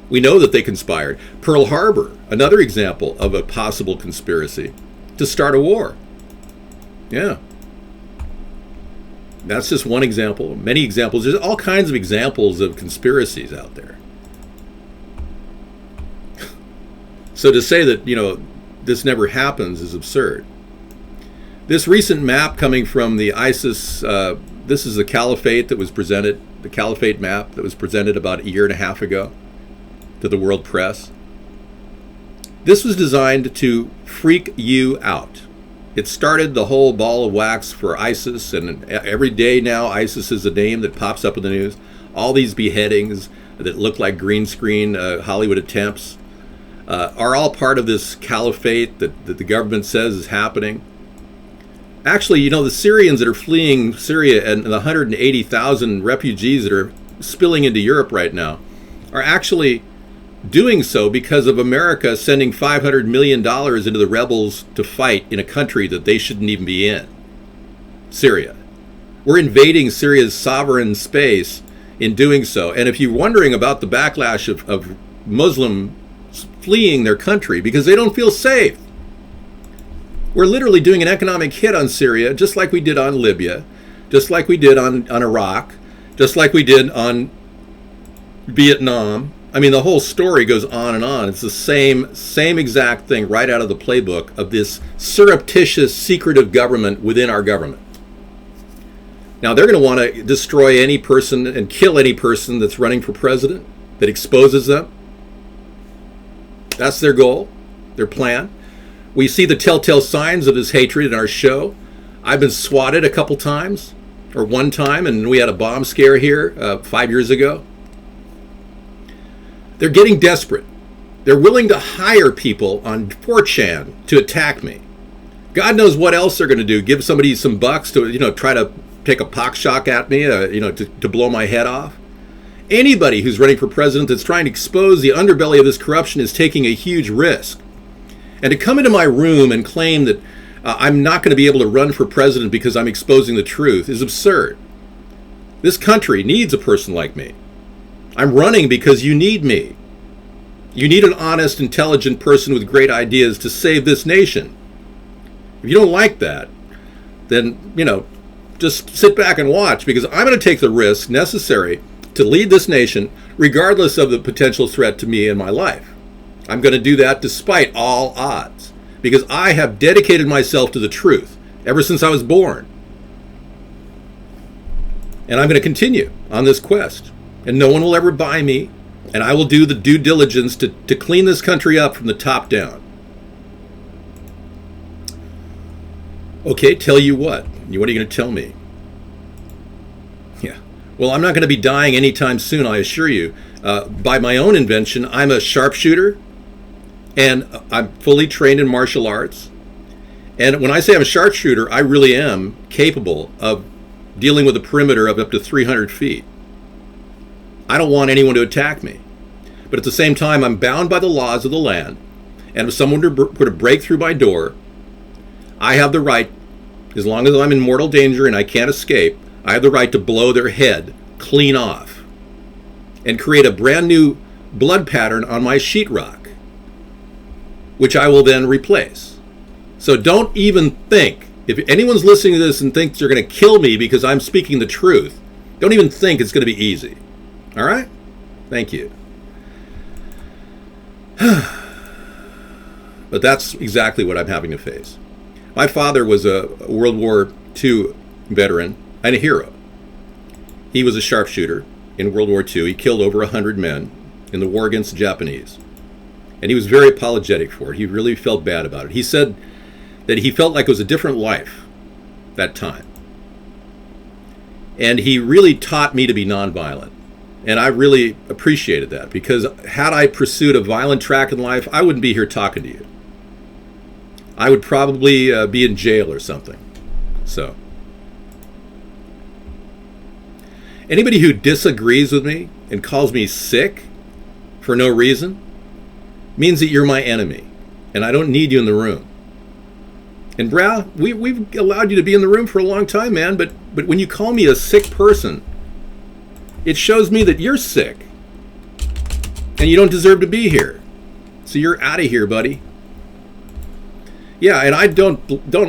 Speaker 1: We know that they conspired. Pearl Harbor, another example of a possible conspiracy to start a war. Yeah. That's just one example. Many examples. There's all kinds of examples of conspiracies out there. So to say that, you know, this never happens is absurd. This recent map coming from the ISIS, this is the caliphate that was presented, the caliphate map that was presented about a year and a half ago to the world press. This was designed to freak you out. It started the whole ball of wax for ISIS, and every day now ISIS is a name that pops up in the news. All these beheadings that look like green screen Hollywood attempts are all part of this caliphate that the government says is happening. Actually, you know, the Syrians that are fleeing Syria and the 180,000 refugees that are spilling into Europe right now are actually doing so because of America sending $500 million into the rebels to fight in a country that they shouldn't even be in, Syria. We're invading Syria's sovereign space in doing so. And if you're wondering about the backlash of Muslims fleeing their country because they don't feel safe, we're literally doing an economic hit on Syria, just like we did on Libya, just like we did on Iraq, just like we did on Vietnam. I mean, the whole story goes on and on. It's the same exact thing right out of the playbook of this surreptitious, secretive government within our government. Now, they're going to want to destroy any person and kill any person that's running for president that exposes them. That's their goal, their plan. We see the telltale signs of this hatred in our show. I've been swatted a couple times, or one time, and we had a bomb scare here 5 years ago. They're getting desperate. They're willing to hire people on 4chan to attack me. God knows what else they're going to do. Give somebody some bucks to, you know, try to take a pox shock at me, you know, to blow my head off. Anybody who's running for president that's trying to expose the underbelly of this corruption is taking a huge risk. And to come into my room and claim that I'm not going to be able to run for president because I'm exposing the truth is absurd. This country needs a person like me. I'm running because you need me. You need an honest, intelligent person with great ideas to save this nation. If you don't like that, then, you know, just sit back and watch, because I'm going to take the risk necessary to lead this nation regardless of the potential threat to me and my life. I'm going to do that despite all odds, because I have dedicated myself to the truth ever since I was born. And I'm going to continue on this quest. And no one will ever buy me, and I will do the due diligence to clean this country up from the top down. Okay, tell you what. What are you going to tell me? Yeah. Well, I'm not going to be dying anytime soon, I assure you. By my own invention, I'm a sharpshooter, and I'm fully trained in martial arts. And when I say I'm a sharpshooter, I really am capable of dealing with a perimeter of up to 300 feet. I don't want anyone to attack me. But at the same time, I'm bound by the laws of the land. And if someone were to break through my door, I have the right, as long as I'm in mortal danger and I can't escape, I have the right to blow their head clean off and create a brand new blood pattern on my sheetrock, which I will then replace. So don't even think, if anyone's listening to this and thinks they're going to kill me because I'm speaking the truth, don't even think it's going to be easy. All right? Thank you. But that's exactly what I'm having to face. My father was a World War II veteran and a hero. He was a sharpshooter in World War II. He killed over 100 men in the war against the Japanese. And he was very apologetic for it. He really felt bad about it. He said that he felt like it was a different life that time. And he really taught me to be nonviolent. And I really appreciated that, because had I pursued a violent track in life, I wouldn't be here talking to you. I would probably be in jail or something. So, anybody who disagrees with me and calls me sick for no reason means that you're my enemy, and I don't need you in the room. And Brad, we've allowed you to be in the room for a long time, man, but when you call me a sick person, it shows me that you're sick, and you don't deserve to be here. So you're out of here, buddy. Yeah, and I don't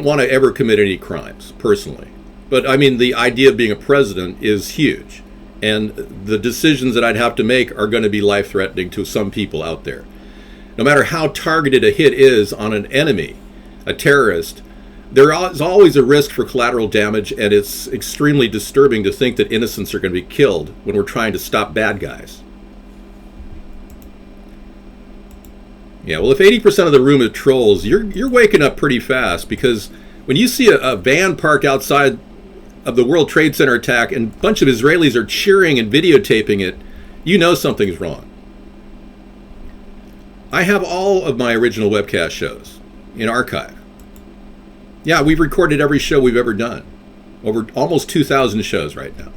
Speaker 1: want to ever commit any crimes, personally. But, I mean, the idea of being a president is huge. And the decisions that I'd have to make are going to be life-threatening to some people out there. No matter how targeted a hit is on an enemy, a terrorist, there is always a risk for collateral damage, and it's extremely disturbing to think that innocents are going to be killed when we're trying to stop bad guys. Yeah, well, if 80% of the room are trolls, you're waking up pretty fast, because when you see a van parked outside of the World Trade Center attack and a bunch of Israelis are cheering and videotaping it, you know something's wrong. I have all of my original webcast shows in archive. Yeah, we've recorded every show we've ever done. Over almost 2,000 shows right now.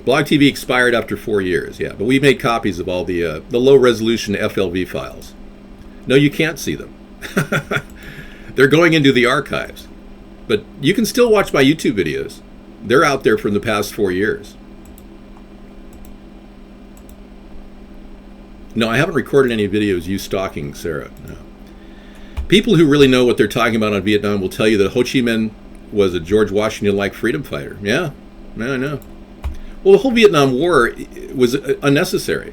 Speaker 1: Blog TV expired after 4 years, yeah, but we made copies of all the low-resolution FLV files. No, you can't see them. They're going into the archives. But you can still watch my YouTube videos. They're out there from the past 4 years. No, I haven't recorded any videos you stalking Sarah, no. People who really know what they're talking about on Vietnam will tell you that Ho Chi Minh was a George Washington-like freedom fighter. Yeah, I know. Well, the whole Vietnam War was unnecessary.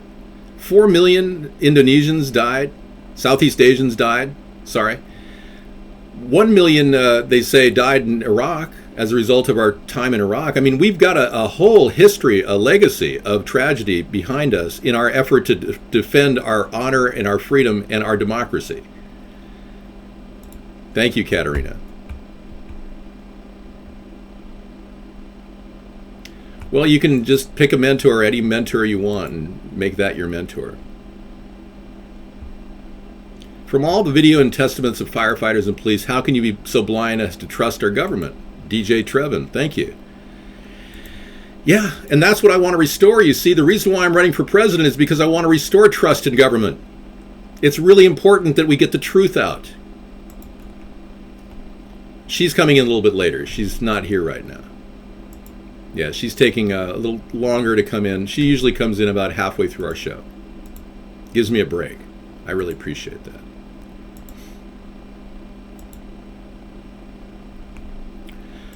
Speaker 1: 4 million Indonesians died. Southeast Asians died. 1 million, they say, died in Iraq as a result of our time in Iraq. I mean, we've got a whole history, a legacy of tragedy behind us in our effort to defend our honor and our freedom and our democracy. Thank you, Katerina. Well, you can just pick a mentor, any mentor you want, and make that your mentor. From all the video and testaments of firefighters and police, how can you be so blind as to trust our government? DJ Trevin, thank you. Yeah, and that's what I want to restore. You see, the reason why I'm running for president is because I want to restore trust in government. It's really important that we get the truth out. She's coming in a little bit later. She's not here right now. Yeah, she's taking a little longer to come in. She usually comes in about halfway through our show. Gives me a break. I really appreciate that.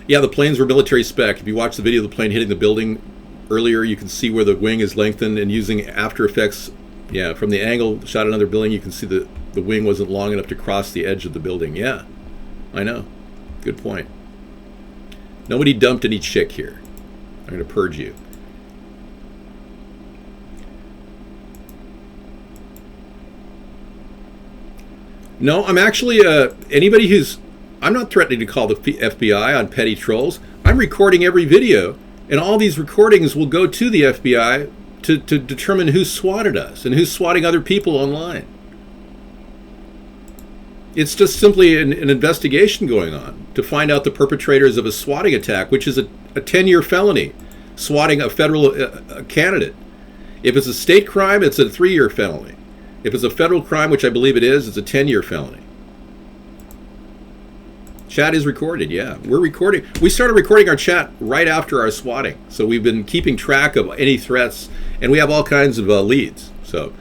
Speaker 1: Yeah, the planes were military spec. If you watch the video of the plane hitting the building earlier, you can see where the wing is lengthened, and using After Effects, yeah, from the angle shot another building, you can see the wing wasn't long enough to cross the edge of the building. Yeah, I know. Good point. Nobody dumped any chick here. I'm going to purge you. No, I'm actually, anybody who's I'm not threatening to call the FBI on petty trolls. I'm recording every video, and all these recordings will go to the FBI to determine who swatted us and who's swatting other people online. It's just simply an investigation going on to find out the perpetrators of a swatting attack, which is a 10-year felony, swatting a federal candidate. If it's a state crime, it's a 3-year felony. If it's a federal crime, which I believe it is, it's a 10-year felony. Chat is recorded, yeah. We're recording. We started recording our chat right after our swatting. So we've been keeping track of any threats, and we have all kinds of leads. So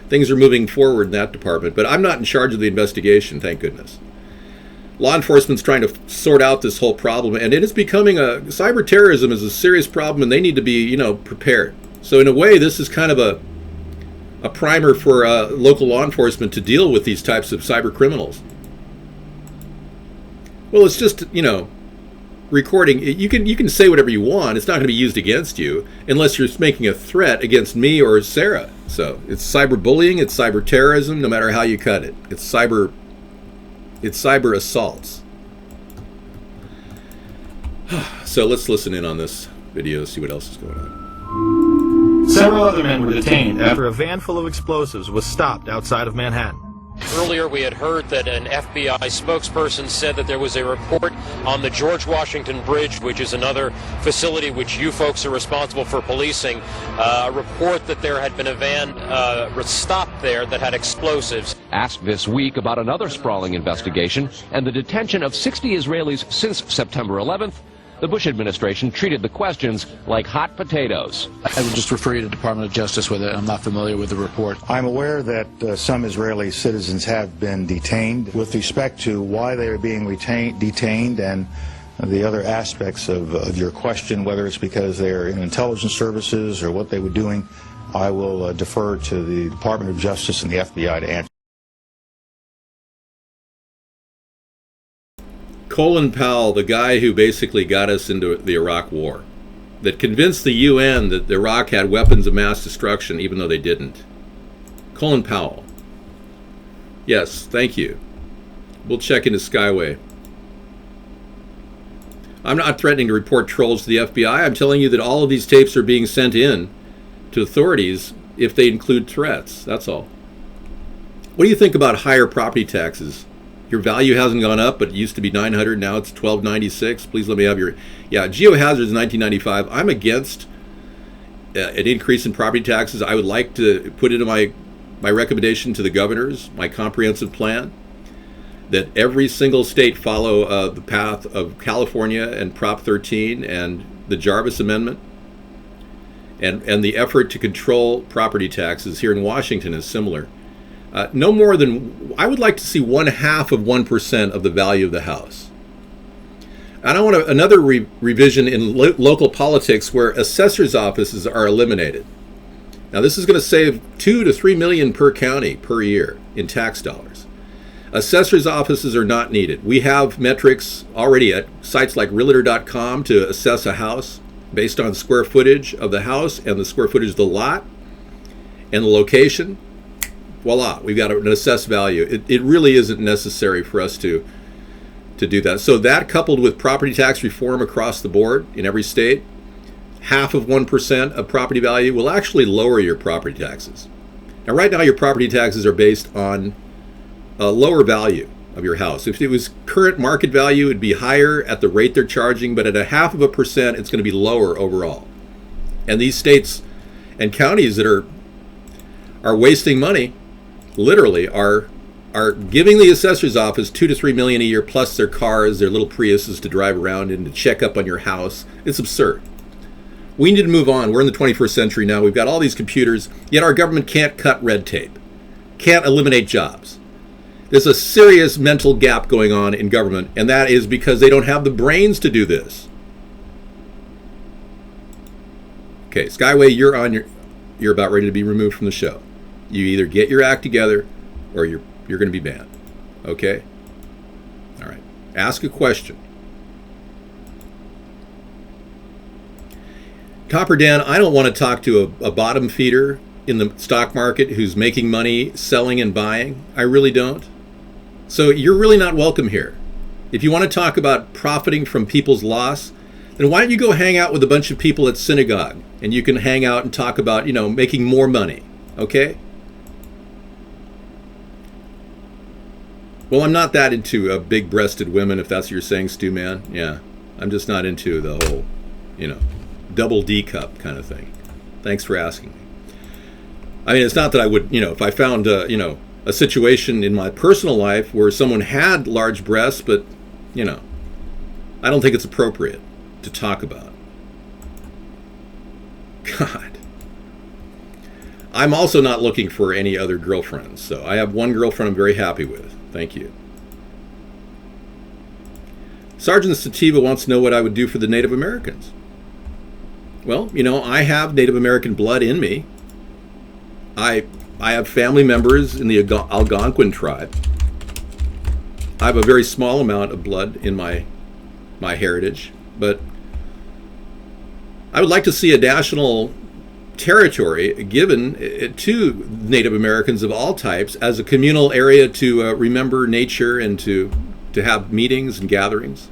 Speaker 1: things are moving forward in that department. But I'm not in charge of the investigation, thank goodness. Law enforcement's trying to sort out this whole problem, and it is becoming cyber terrorism is a serious problem, and they need to be, prepared. So in a way, this is kind of a primer for local law enforcement to deal with these types of cyber criminals. Well, it's just, recording. You can say whatever you want. It's not going to be used against you unless you're making a threat against me or Sarah. So it's cyberbullying, it's cyber terrorism, no matter how you cut it. It's cyber assaults. So let's listen in on this video, see what else is going on.
Speaker 19: Several other men were detained after a van full of explosives was stopped outside of Manhattan.
Speaker 2: Earlier, we had heard that an FBI spokesperson said that there was a report on the George Washington Bridge, which is another facility which you folks are responsible for policing, a report that there had been a van stopped there that had explosives.
Speaker 6: Asked this week about another sprawling investigation and the detention of 60 Israelis since September 11th, the Bush administration treated the questions like hot potatoes.
Speaker 23: I would just refer you to the Department of Justice with it. I'm not familiar with the report.
Speaker 24: I'm aware that some Israeli citizens have been detained. With respect to why they are being detained and the other aspects of your question, whether it's because they're in intelligence services or what they were doing, I will defer to the Department of Justice and the FBI to answer.
Speaker 1: Colin Powell, the guy who basically got us into the Iraq War, that convinced the UN that Iraq had weapons of mass destruction, even though they didn't. Colin Powell. Yes, thank you. We'll check into Skyway. I'm not threatening to report trolls to the FBI. I'm telling you that all of these tapes are being sent in to authorities if they include threats. That's all. What do you think about higher property taxes? Your value hasn't gone up, but it used to be $900, now it's $1,296. Please let me have your... Yeah, geohazards 1995. I'm against an increase in property taxes. I would like to put into my recommendation to the governors, my comprehensive plan, that every single state follow the path of California and Prop 13 and the Jarvis Amendment. And the effort to control property taxes here in Washington is similar. No more than, I would like to see 0.5% of the value of the house. And I want another revision in local politics where assessors' offices are eliminated. Now this is going to save $2 to $3 million per county per year in tax dollars. Assessors' offices are not needed. We have metrics already at sites like Realtor.com to assess a house based on square footage of the house and the square footage of the lot and the location. Voila, we've got an assessed value. It really isn't necessary for us to do that. So that, coupled with property tax reform across the board in every state, 0.5% of property value will actually lower your property taxes. Now right now your property taxes are based on a lower value of your house. If it was current market value, it'd be higher at the rate they're charging, but at 0.5%, it's going to be lower overall. And these states and counties that are wasting money literally are giving the assessor's office $2 to $3 million a year plus their cars, their little Priuses to drive around and to check up on your house. It's absurd. We need to move on. We're in the 21st century now. We've got all these computers, yet our government can't cut red tape, can't eliminate jobs. There's a serious mental gap going on in government, and that is because they don't have the brains to do this. Okay, Skyway, you're about ready to be removed from the show. You either get your act together or you're going to be banned. Okay? All right. Ask a question. Copper Dan, I don't want to talk to a bottom feeder in the stock market who's making money selling and buying. I really don't. So you're really not welcome here. If you want to talk about profiting from people's loss, then why don't you go hang out with a bunch of people at synagogue, and you can hang out and talk about, making more money, okay? Well, I'm not that into big-breasted women, if that's what you're saying, Stu Man. Yeah, I'm just not into the whole, double D cup kind of thing. Thanks for asking me. I mean, it's not that I would, if I found, a situation in my personal life where someone had large breasts, but, I don't think it's appropriate to talk about. God. I'm also not looking for any other girlfriends, so I have one girlfriend I'm very happy with. Thank you. Sergeant Sativa wants to know what I would do for the Native Americans. Well, I have Native American blood in me. I have family members in the Algonquin tribe. I have a very small amount of blood in my heritage, but I would like to see a national territory given to Native Americans of all types as a communal area to remember nature and to have meetings and gatherings.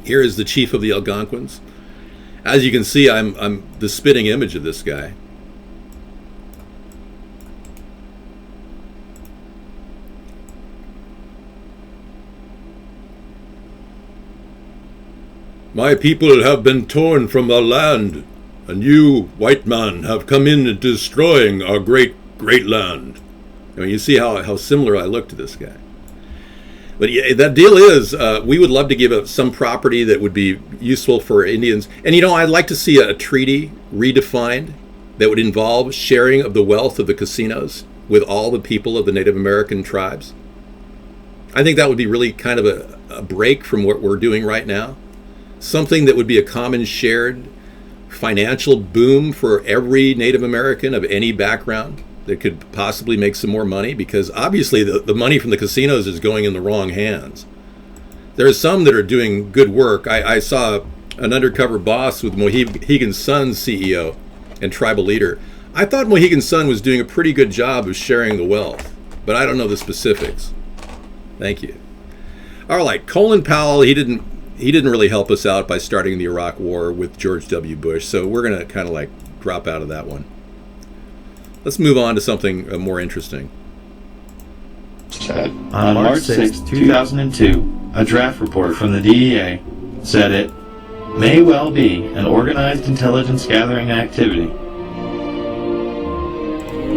Speaker 1: Here is the chief of the Algonquins. As you can see, I'm the spitting image of this guy. My people have been torn from our land, and you, white man, have come in and destroying our great, great land. You see how similar I look to this guy. But yeah, that deal is, we would love to give up some property that would be useful for Indians. And I'd like to see a treaty redefined that would involve sharing of the wealth of the casinos with all the people of the Native American tribes. I think that would be really kind of a break from what we're doing right now. Something that would be a common shared financial boom for every Native American of any background that could possibly make some more money, because obviously the money from the casinos is going in the wrong hands. There are some that are doing good work. I saw an undercover boss with Mohegan Sun's CEO and tribal leader. I thought Mohegan Sun was doing a pretty good job of sharing the wealth, but I don't know the specifics. Thank you. All right, Colin Powell, he didn't really help us out by starting the Iraq War with George W. Bush, so we're going to kind of drop out of that one. Let's move on to something more interesting.
Speaker 5: On March 6, 2002, a draft report from the DEA said it may well be an organized intelligence gathering activity.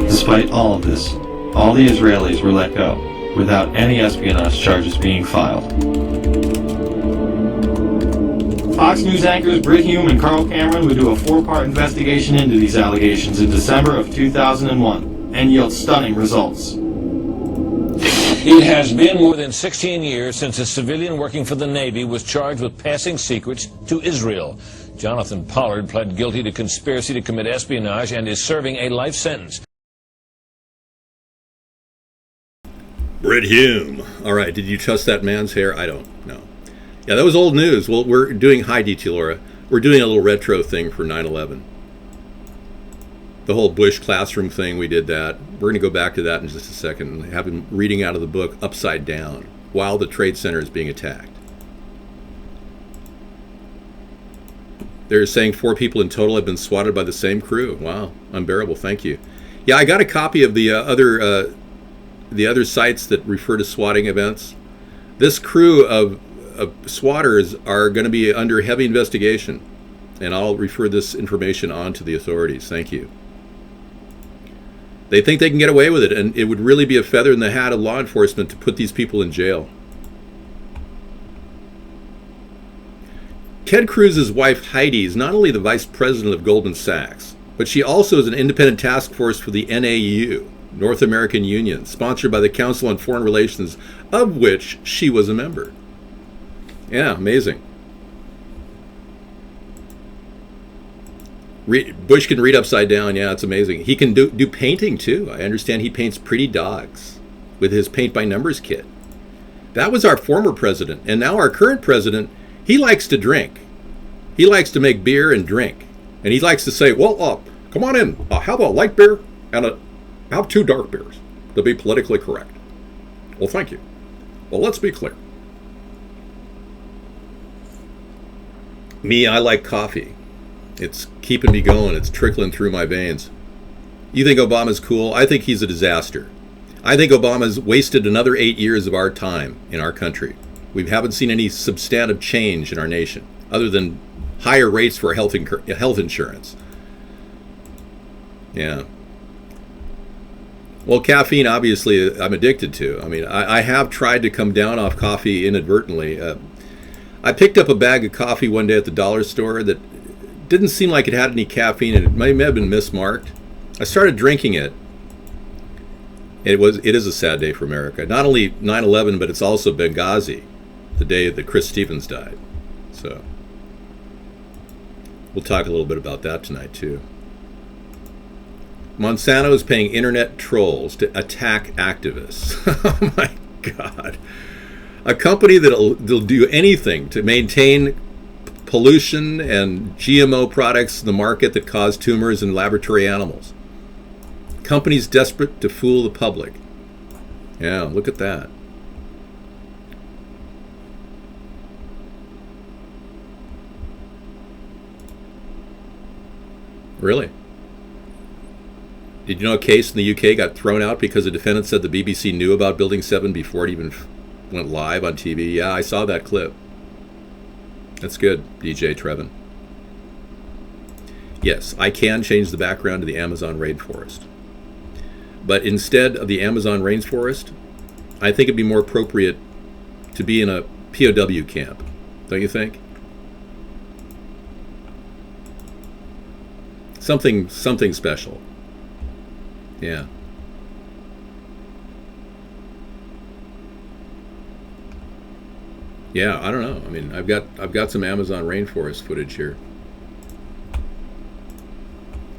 Speaker 5: Despite all of this, all the Israelis were let go without any espionage charges being filed. Fox News anchors Britt Hume and Carl Cameron would do a 4-part investigation into these allegations in December of 2001 and yield stunning results.
Speaker 7: It has been more than 16 years since a civilian working for the Navy was charged with passing secrets to Israel. Jonathan Pollard pled guilty to conspiracy to commit espionage and is serving a life sentence.
Speaker 1: Britt Hume. All right, did you trust that man's hair? I don't know. Yeah, that was old news. Well, we're doing, hi DT Laura, we're doing a little retro thing for 9/11. The whole Bush classroom thing, we did that. We're going to go back to that in just a second and have him reading out of the book Upside Down while the Trade Center is being attacked. They're saying 4 people in total have been swatted by the same crew. Wow, unbearable, thank you. Yeah, I got a copy of the other sites that refer to swatting events. This crew of swatters are going to be under heavy investigation, and I'll refer this information on to the authorities. Thank you. They think they can get away with it, and it would really be a feather in the hat of law enforcement to put these people in jail. Ted Cruz's wife Heidi is not only the vice president of Goldman Sachs, but she also is an independent task force for the NAU, North American Union, sponsored by the Council on Foreign Relations, of which she was a member. Yeah, amazing. Bush can read upside down. Yeah, it's amazing. He can do painting too. I understand he paints pretty dogs with his paint by numbers kit. That was our former president, and now our current president, he likes to drink. He likes to make beer and drink, and he likes to say, well, come on in, have a light beer and have 2 dark beers to be politically correct. Well, thank you. Well, let's be clear. Me, I like coffee. It's keeping me going. It's trickling through my veins. You think Obama's cool? I think he's a disaster. I think Obama's wasted another 8 years of our time in our country. We haven't seen any substantive change in our nation, other than higher rates for health insurance. Yeah. Well, caffeine, obviously, I'm addicted to. I mean, I have tried to come down off coffee inadvertently. I picked up a bag of coffee one day at the dollar store that didn't seem like it had any caffeine, and it may have been mismarked. I started drinking it. It is a sad day for America. Not only 9/11, but it's also Benghazi, the day that Chris Stevens died. So we'll talk a little bit about that tonight, too. Monsanto is paying internet trolls to attack activists. Oh my God. A company that'll do anything to maintain pollution and GMO products in the market that cause tumors in laboratory animals. Companies desperate to fool the public. Yeah, look at that. Really? Did you know a case in the UK got thrown out because a defendant said the BBC knew about Building 7 before it even went live on TV? Yeah, I saw that clip. That's good, DJ Trevin. Yes, I can change the background to the Amazon rainforest. But instead of the Amazon rainforest, I think it'd be more appropriate to be in a POW camp. Don't you think? Something special. Yeah. Yeah, I don't know. I mean, I've got some Amazon rainforest footage here.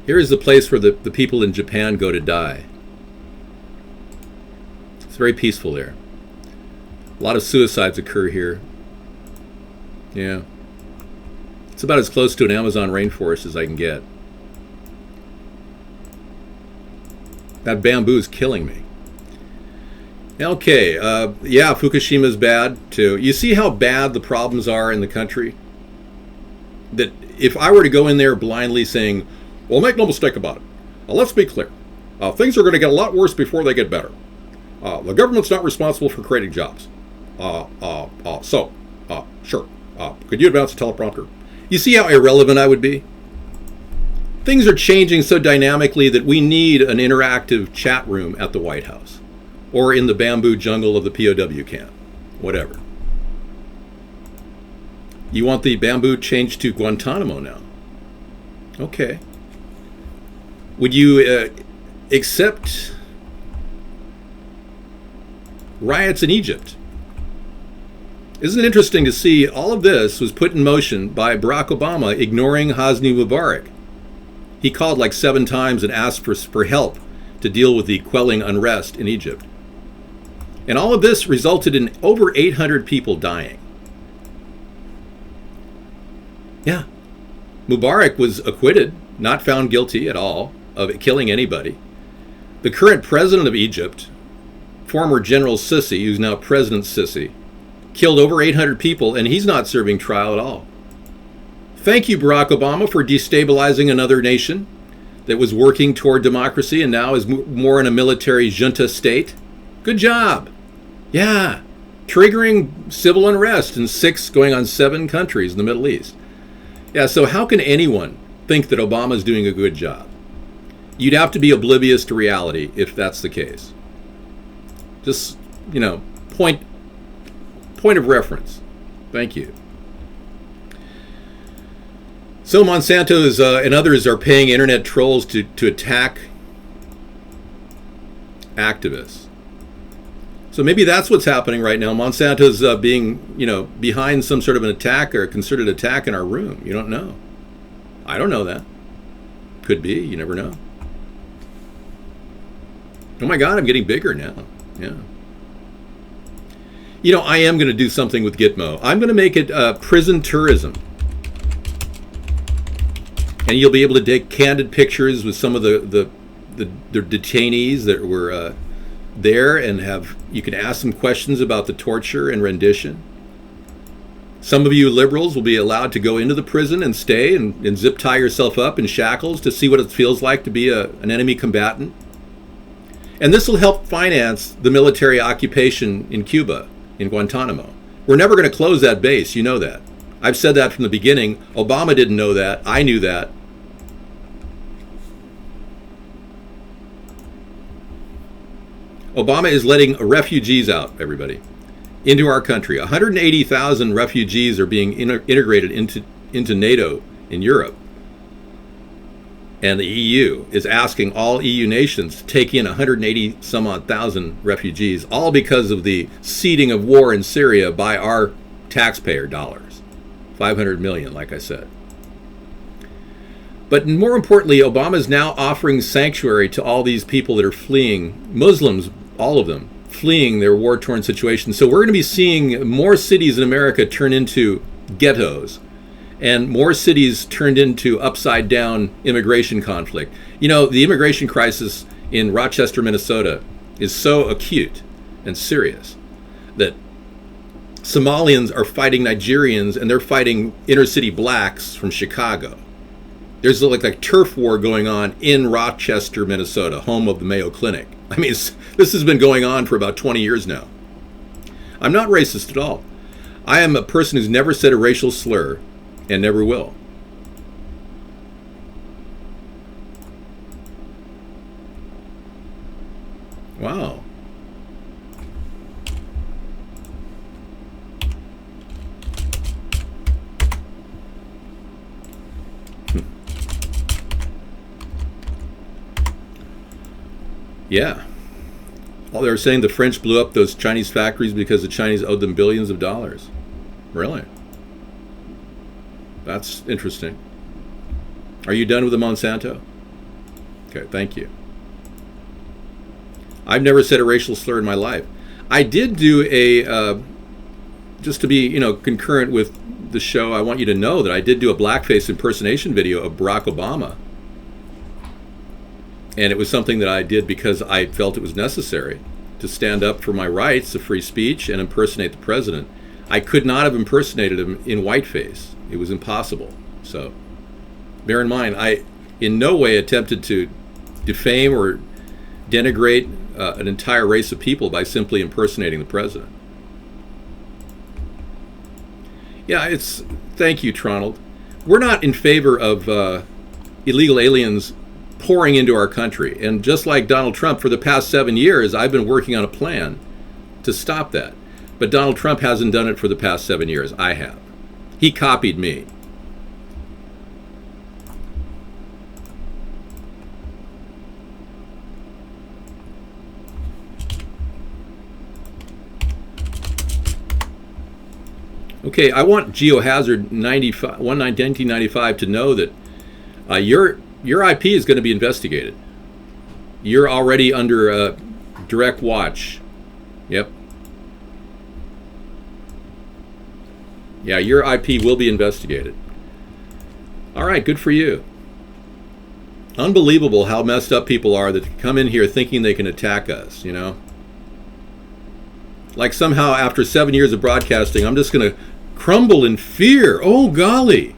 Speaker 1: Here is the place where the people in Japan go to die. It's very peaceful there. A lot of suicides occur here. Yeah. It's about as close to an Amazon rainforest as I can get. That bamboo is killing me. Okay, yeah, Fukushima's bad too. You see how bad the problems are in the country? That if I were to go in there blindly saying, well, make no mistake about it. Let's be clear. Things are going to get a lot worse before they get better. The government's not responsible for creating jobs. Sure. Could you advance the teleprompter? You see how irrelevant I would be? Things are changing so dynamically that we need an interactive chat room at the White House or in the bamboo jungle of the POW camp, whatever. You want the bamboo changed to Guantanamo now? Okay. Would you accept riots in Egypt? Isn't it interesting to see all of this was put in motion by Barack Obama ignoring Hosni Mubarak? He called like 7 times and asked for help to deal with the quelling unrest in Egypt. And all of this resulted in over 800 people dying. Yeah. Mubarak was acquitted, not found guilty at all of killing anybody. The current president of Egypt, former General Sisi, who's now President Sisi, killed over 800 people, and he's not serving trial at all. Thank you, Barack Obama, for destabilizing another nation that was working toward democracy and now is more in a military junta state. Good job. Yeah. Triggering civil unrest in 6 going on 7 countries in the Middle East. Yeah, so how can anyone think that Obama's doing a good job? You'd have to be oblivious to reality if that's the case. Just, point of reference. Thank you. So Monsanto and others are paying internet trolls to attack activists. So maybe that's what's happening right now. Monsanto's being, behind some sort of an attack or a concerted attack in our room. You don't know. I don't know that. Could be. You never know. Oh my God, I'm getting bigger now. Yeah. I am going to do something with Gitmo. I'm going to make it prison tourism. And you'll be able to take candid pictures with some of the detainees that were there and you can ask them questions about the torture and rendition. Some of you liberals will be allowed to go into the prison and stay and zip tie yourself up in shackles to see what it feels like to be an enemy combatant. And this will help finance the military occupation in Cuba, in Guantanamo. We're never going to close that base, you know that. I've said that from the beginning. Obama didn't know that. I knew that. Obama is letting refugees out, everybody, into our country. 180,000 refugees are being integrated into NATO in Europe. And the EU is asking all EU nations to take in 180 some odd thousand refugees, all because of the seeding of war in Syria by our taxpayer dollars. 500 million, like I said. But more importantly, Obama is now offering sanctuary to all these people that are fleeing, Muslims, all of them, fleeing their war-torn situation. So we're going to be seeing more cities in America turn into ghettos, and more cities turned into upside-down immigration conflict. You know, the immigration crisis in Rochester, Minnesota is so acute and serious that Somalians are fighting Nigerians, and they're fighting inner-city blacks from Chicago. There's like a turf war going on in Rochester, Minnesota, home of the Mayo Clinic. I mean, this has been going on for about 20 years now. I'm not racist at all. I am a person who's never said a racial slur and never will. Wow. Yeah. Well, they were saying the French blew up those Chinese factories because the Chinese owed them billions of dollars. Really? That's interesting. Are you done with the Monsanto? Okay, thank you. I've never said a racial slur in my life. I did do a, just to be, concurrent with the show, I want you to know that I did do a blackface impersonation video of Barack Obama. And it was something that I did because I felt it was necessary to stand up for my rights of free speech and impersonate the president. I could not have impersonated him in whiteface. It was impossible. So bear in mind, I in no way attempted to defame or denigrate an entire race of people by simply impersonating the president. Yeah, thank you, Tronald. We're not in favor of illegal aliens pouring into our country. And just like Donald Trump, for the past 7 years, I've been working on a plan to stop that. But Donald Trump hasn't done it for the past 7 years. I have. He copied me. Okay, I want Geohazard 1995 to know that your IP is going to be investigated. You're already under direct watch. Yep. Yeah, your IP will be investigated. All right, good for you. Unbelievable how messed up people are that come in here thinking they can attack us, Like somehow after 7 years of broadcasting, I'm just going to crumble in fear. Oh, golly.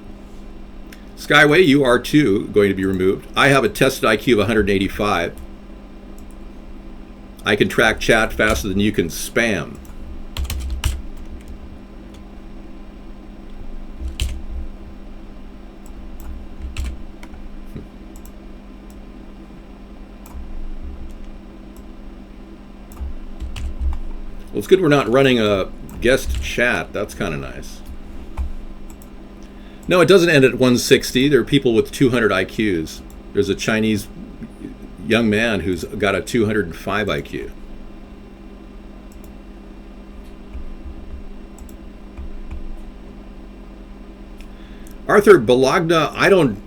Speaker 1: Skyway, you are too going to be removed. I have a tested IQ of 185. I can track chat faster than you can spam. Well, it's good we're not running a guest chat. That's kind of nice. No, it doesn't end at 160. There are people with 200 IQs. There's a Chinese young man who's got a 205 IQ. Arthur Bologna, I don't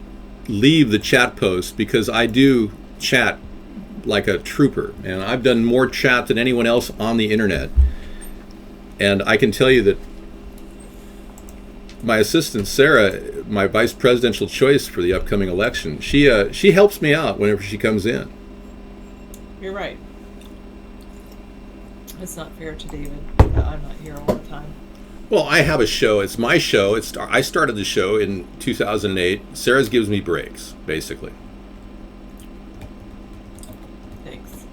Speaker 1: leave the chat post because I do chat like a trooper. And I've done more chat than anyone else on the internet. And I can tell you that my assistant, Sarah, my vice presidential choice for the upcoming election, she helps me out whenever she comes in.
Speaker 8: You're right. It's not fair to David that I'm not here all the time.
Speaker 1: Well, I have a show. It's my show. I started the show in 2008. Sarah's gives me breaks, basically.
Speaker 8: Thanks.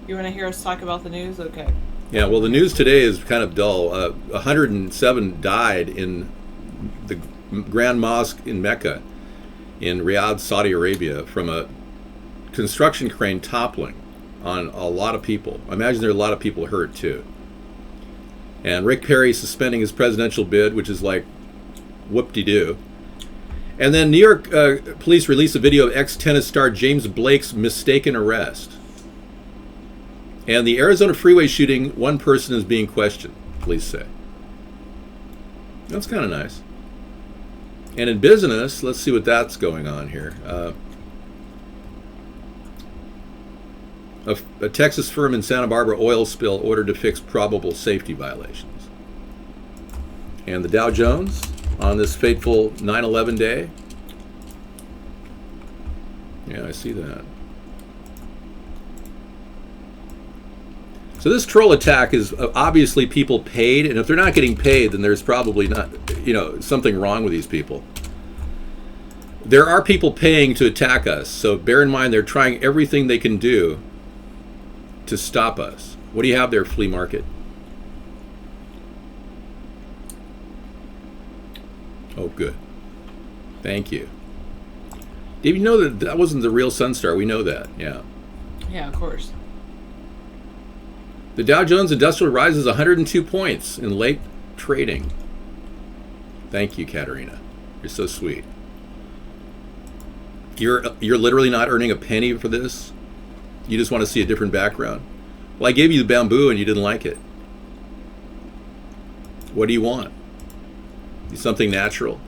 Speaker 8: You want to hear us talk about the news? Okay.
Speaker 1: Yeah, well, the news today is kind of dull. 107 died in the Grand Mosque in Mecca, in Riyadh, Saudi Arabia, from a construction crane toppling on a lot of people. I imagine there are a lot of people hurt, too. And Rick Perry suspending his presidential bid, which is like whoop-de-doo. And then New York police release a video of ex-tennis star James Blake's mistaken arrest. And the Arizona freeway shooting, one person is being questioned, police say. That's kind of nice. And in business, let's see what that's going on here. A Texas firm in Santa Barbara oil spill ordered to fix probable safety violations. And the Dow Jones on this fateful 9/11 day. Yeah, I see that. So this troll attack is obviously people paid, and if they're not getting paid, then there's probably not, something wrong with these people. There are people paying to attack us, so bear in mind they're trying everything they can do to stop us. What do you have there, flea market? Oh, good. Thank you. Did you know that wasn't the real Sunstar? We know that, yeah.
Speaker 8: Yeah, of course.
Speaker 1: The Dow Jones Industrial rises 102 points in late trading. Thank you, Katerina. You're so sweet. You're literally not earning a penny for this? You just want to see a different background? Well, I gave you the bamboo and you didn't like it. What do you want? Something natural?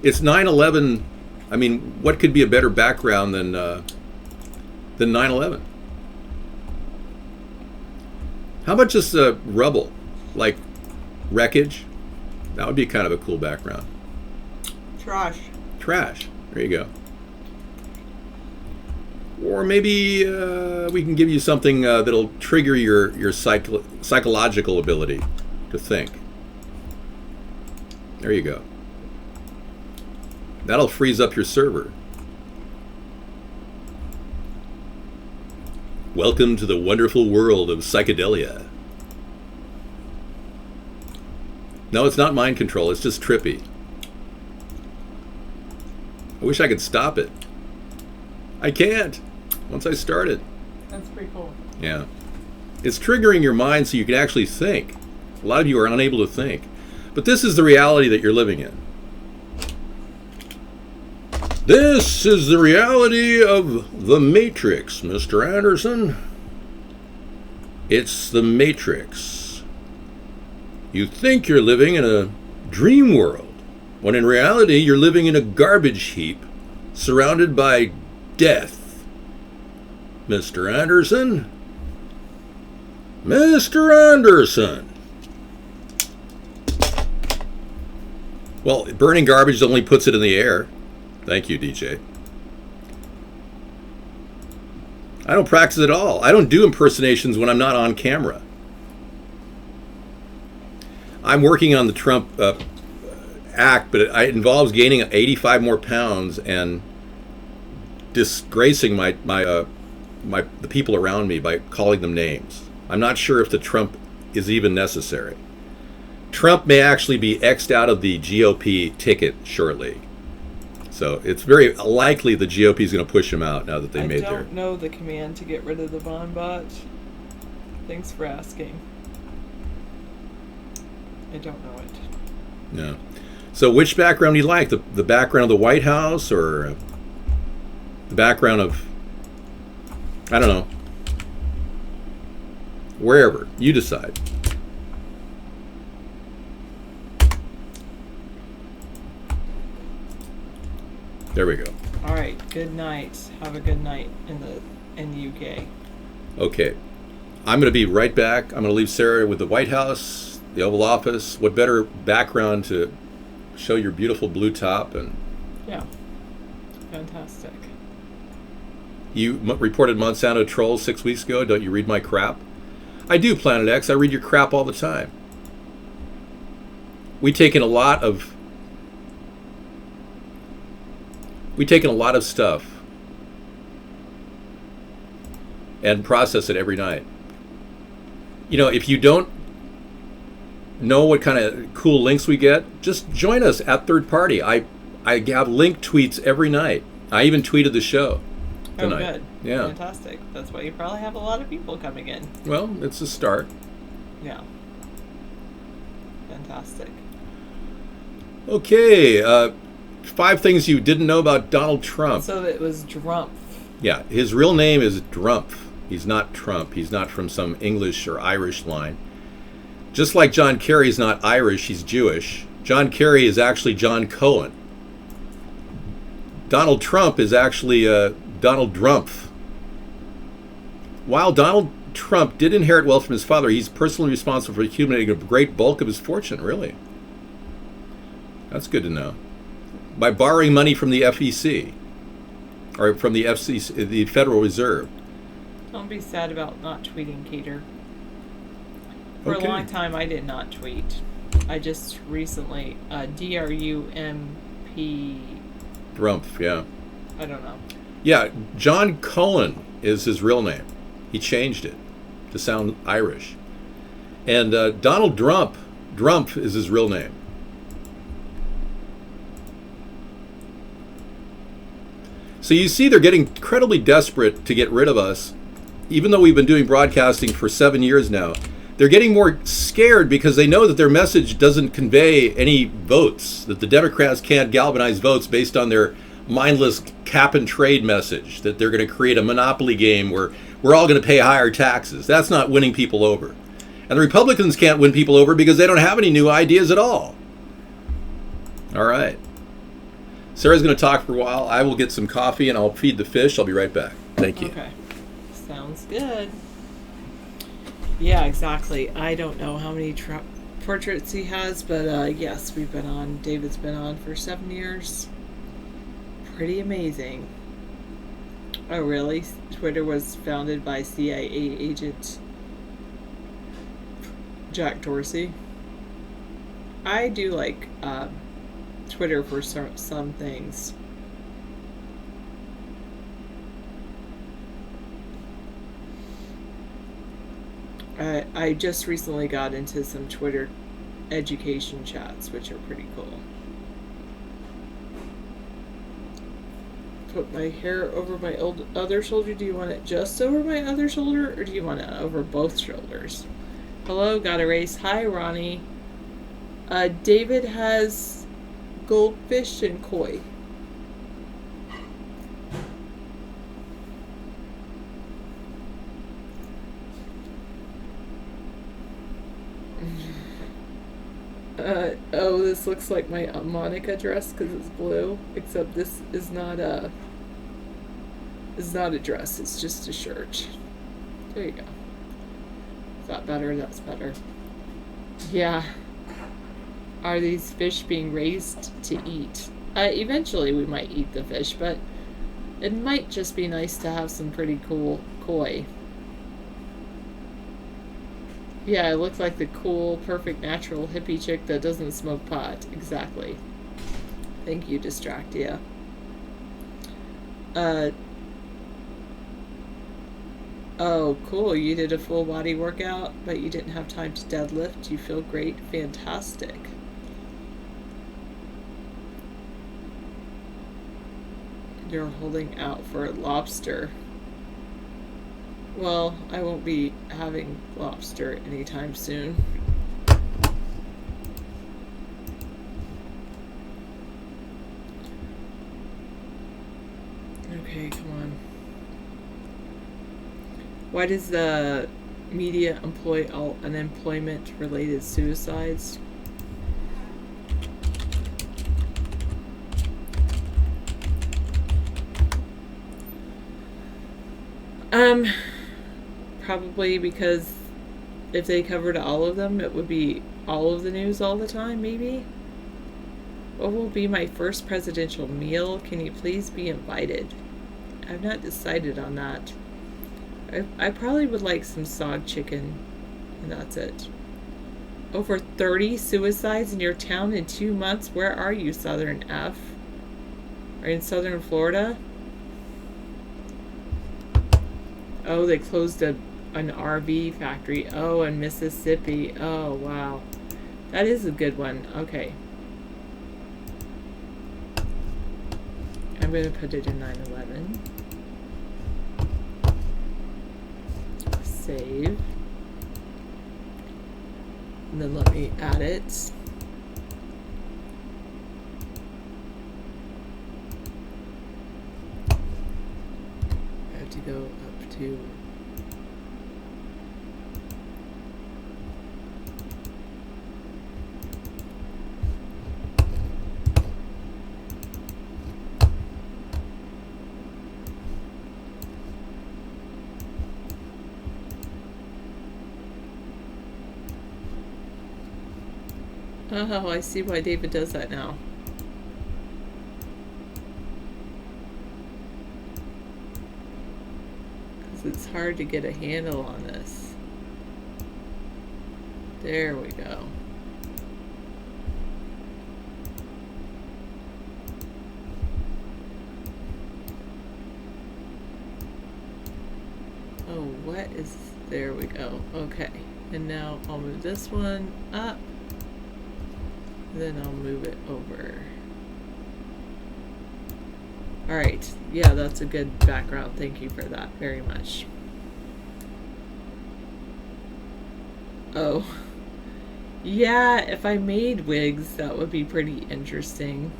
Speaker 1: It's 9/11. I mean, what could be a better background than 9/11? How about just rubble, like wreckage? That would be kind of a cool background.
Speaker 8: Trash.
Speaker 1: Trash. There you go. Or maybe we can give you something that'll trigger your psychological ability to think. There you go. That'll freeze up your server. Welcome to the wonderful world of psychedelia. No, it's not mind control. It's just trippy. I wish I could stop it. I can't. Once I start it.
Speaker 8: That's pretty cool.
Speaker 1: Yeah. It's triggering your mind so you can actually think. A lot of you are unable to think. But this is the reality that you're living in. This is the reality of the Matrix, Mr. Anderson. It's the Matrix. You think you're living in a dream world, when in reality you're living in a garbage heap surrounded by death. Mr. Anderson? Mr. Anderson! Well, burning garbage only puts it in the air. Thank you, DJ. I don't practice at all. I don't do impersonations when I'm not on camera. I'm working on the Trump act, but it involves gaining 85 more pounds and disgracing the people around me by calling them names. I'm not sure if the Trump is even necessary. Trump may actually be X'd out of the GOP ticket shortly. So it's very likely the GOP is going to push him out now that they made their...
Speaker 8: I don't know the command to get rid of the Von bot. Thanks for asking. I don't know it.
Speaker 1: No. So which background do you like? The background of the White House or the background of... I don't know. Wherever. You decide. There we go.
Speaker 8: All right. Good night. Have a good night in the UK.
Speaker 1: Okay. I'm going to be right back. I'm going to leave Sarah with the White House, the Oval Office. What better background to show your beautiful blue top? And
Speaker 8: yeah. Fantastic.
Speaker 1: You reported Monsanto trolls 6 weeks ago. Don't you read my crap? I do, Planet X. I read your crap all the time. We take in a lot of stuff and process it every night. You know, if you don't know what kind of cool links we get, just join us at Third Party. I have link tweets every night. I even tweeted the show tonight.
Speaker 8: Oh, good.
Speaker 1: Yeah.
Speaker 8: Fantastic. That's why you probably have a lot of people coming in.
Speaker 1: Well, it's a start.
Speaker 8: Yeah. Fantastic.
Speaker 1: Okay, 5 things you didn't know about Donald Trump.
Speaker 8: So it was Drumpf.
Speaker 1: Yeah, his real name is Drumpf. He's not Trump. He's not from some English or Irish line. Just like John Kerry's not Irish, he's Jewish. John Kerry is actually John Cohen. Donald Trump is actually Donald Drumpf. While Donald Trump did inherit wealth from his father, he's personally responsible for accumulating a great bulk of his fortune, really. That's good to know. By borrowing money from the FEC, or from the FCC, the Federal Reserve.
Speaker 8: Don't be sad about not tweeting, Keter. For a long time, I did not tweet. I just recently, D-R-U-M-P...
Speaker 1: Drumpf, yeah.
Speaker 8: I don't know.
Speaker 1: Yeah, John Cohen is his real name. He changed it to sound Irish. And Donald Drumpf is his real name. So you see, they're getting incredibly desperate to get rid of us, even though we've been doing broadcasting for 7 years now. They're getting more scared because they know that their message doesn't convey any votes, that the Democrats can't galvanize votes based on their mindless cap and trade message, that they're going to create a monopoly game where we're all going to pay higher taxes. That's not winning people over. And the Republicans can't win people over because they don't have any new ideas at all. All right. Sarah's going to talk for a while. I will get some coffee and I'll feed the fish. I'll be right back. Thank you.
Speaker 8: Okay. Sounds good. Yeah, exactly. I don't know how many portraits he has, but yes, we've been on. David's been on for 7 years. Pretty amazing. Oh, really? Twitter was founded by CIA agent Jack Dorsey. I do like Twitter for some things. I just recently got into some Twitter education chats, which are pretty cool. Put my hair over my other shoulder. Do you want it just over my other shoulder, or do you want it over both shoulders? Hello, got a race. Hi, Ronnie. David has goldfish and koi. Oh, this looks like my Monica dress because it's blue, except this is not a dress, it's just a shirt. There you go. Is that better? That's better. Yeah. Are these fish being raised to eat? Eventually we might eat the fish, but it might just be nice to have some pretty cool koi. Yeah, I look like the cool, perfect, natural hippie chick that doesn't smoke pot. Exactly. Thank you, Distractia. Oh, cool. You did a full body workout, but you didn't have time to deadlift. You feel great. Fantastic. You're holding out for a lobster. Well, I won't be having lobster anytime soon. Okay, come on. Why does the media employ all unemployment-related suicides? Probably because if they covered all of them, it would be all of the news all the time, maybe? What will be my first presidential meal? Can you please be invited? I've not decided on that. I probably would like some sog chicken, and that's it. Over 30 suicides in your town in 2 months? Where are you, Southern F? Are you in Southern Florida? Oh, they closed an RV factory. Oh, in Mississippi. Oh, wow. That is a good one. Okay. I'm going to put it in 9/11. Save. And then let me add it. I have to go up to oh, I see why David does that now. Because it's hard to get a handle on this. There we go. Oh, what is... There we go. Okay. And now I'll move this one up. Then I'll move it over. Alright, yeah, that's a good background. Thank you for that very much. Oh. Yeah, if I made wigs, that would be pretty interesting.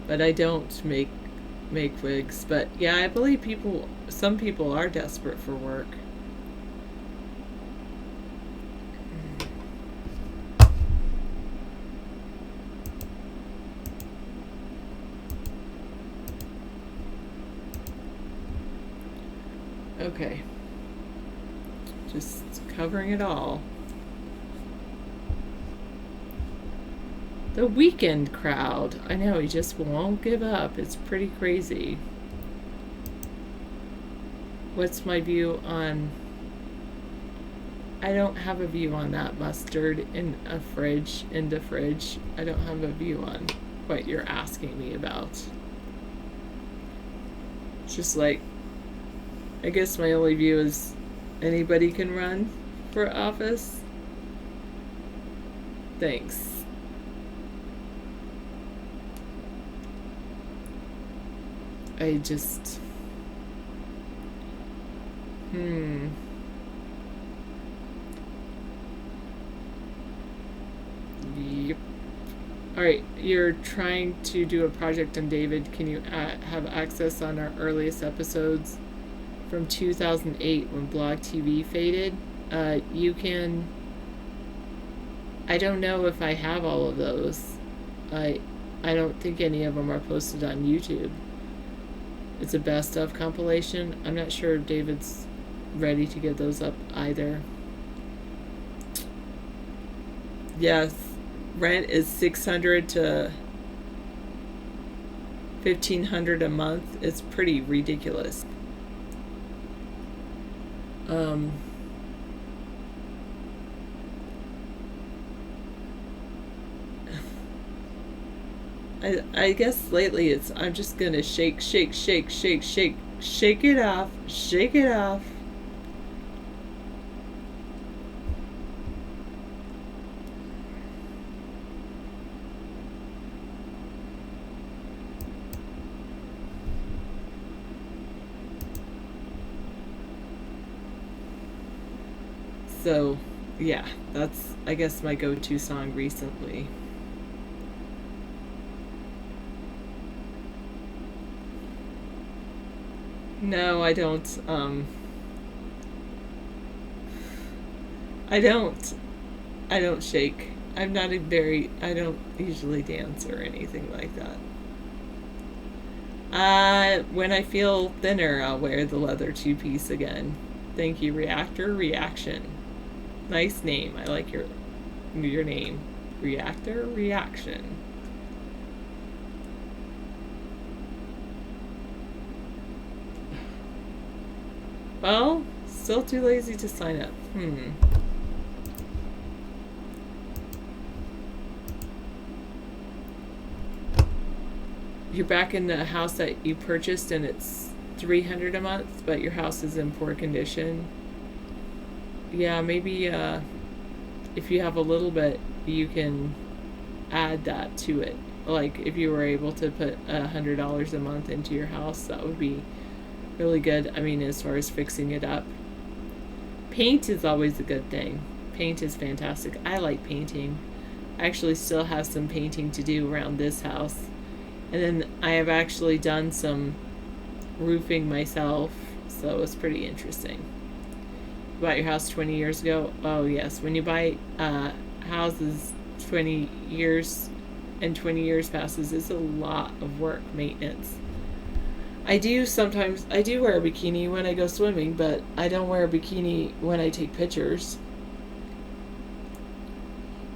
Speaker 8: But I don't make wigs. But yeah, I believe some people are desperate for work. Okay, just covering it all. The weekend crowd. I know, he just won't give up. It's pretty crazy. What's my view on... I don't have a view on that mustard in a fridge, in the fridge. I don't have a view on what you're asking me about. It's just like, I guess my only view is anybody can run for office. Thanks. I just... Yep. Alright, you're trying to do a project on David. Can you have access on our earliest episodes from 2008 when Blog TV faded? You can... I don't know if I have all of those. I don't think any of them are posted on YouTube. It's a best of compilation. I'm not sure if David's ready to get those up either. Yes, rent is $600 to $1,500 a month. It's pretty ridiculous. I guess lately it's, I'm just gonna shake it off, shake it off. So, yeah, that's, I guess, my go-to song recently. No, I don't, I don't shake. I'm not a very, I don't usually dance or anything like that. When I feel thinner, I'll wear the leather two-piece again. Thank you, Reactor Reaction. Nice name. I like your name. Reactor Reaction. Well, Still too lazy to sign up. You're back in the house that you purchased and it's $300 a month, but your house is in poor condition. Yeah, maybe if you have a little bit, you can add that to it. Like if you were able to put $100 a month into your house, that would be really good. I mean, as far as fixing it up. Paint is always a good thing. Paint is fantastic. I like painting. I actually still have some painting to do around this house. And then I have actually done some roofing myself, so it's pretty interesting. You bought your house 20 years ago? Oh yes, when you buy houses 20 years and 20 years passes, it's a lot of work, maintenance. I do wear a bikini when I go swimming, but I don't wear a bikini when I take pictures.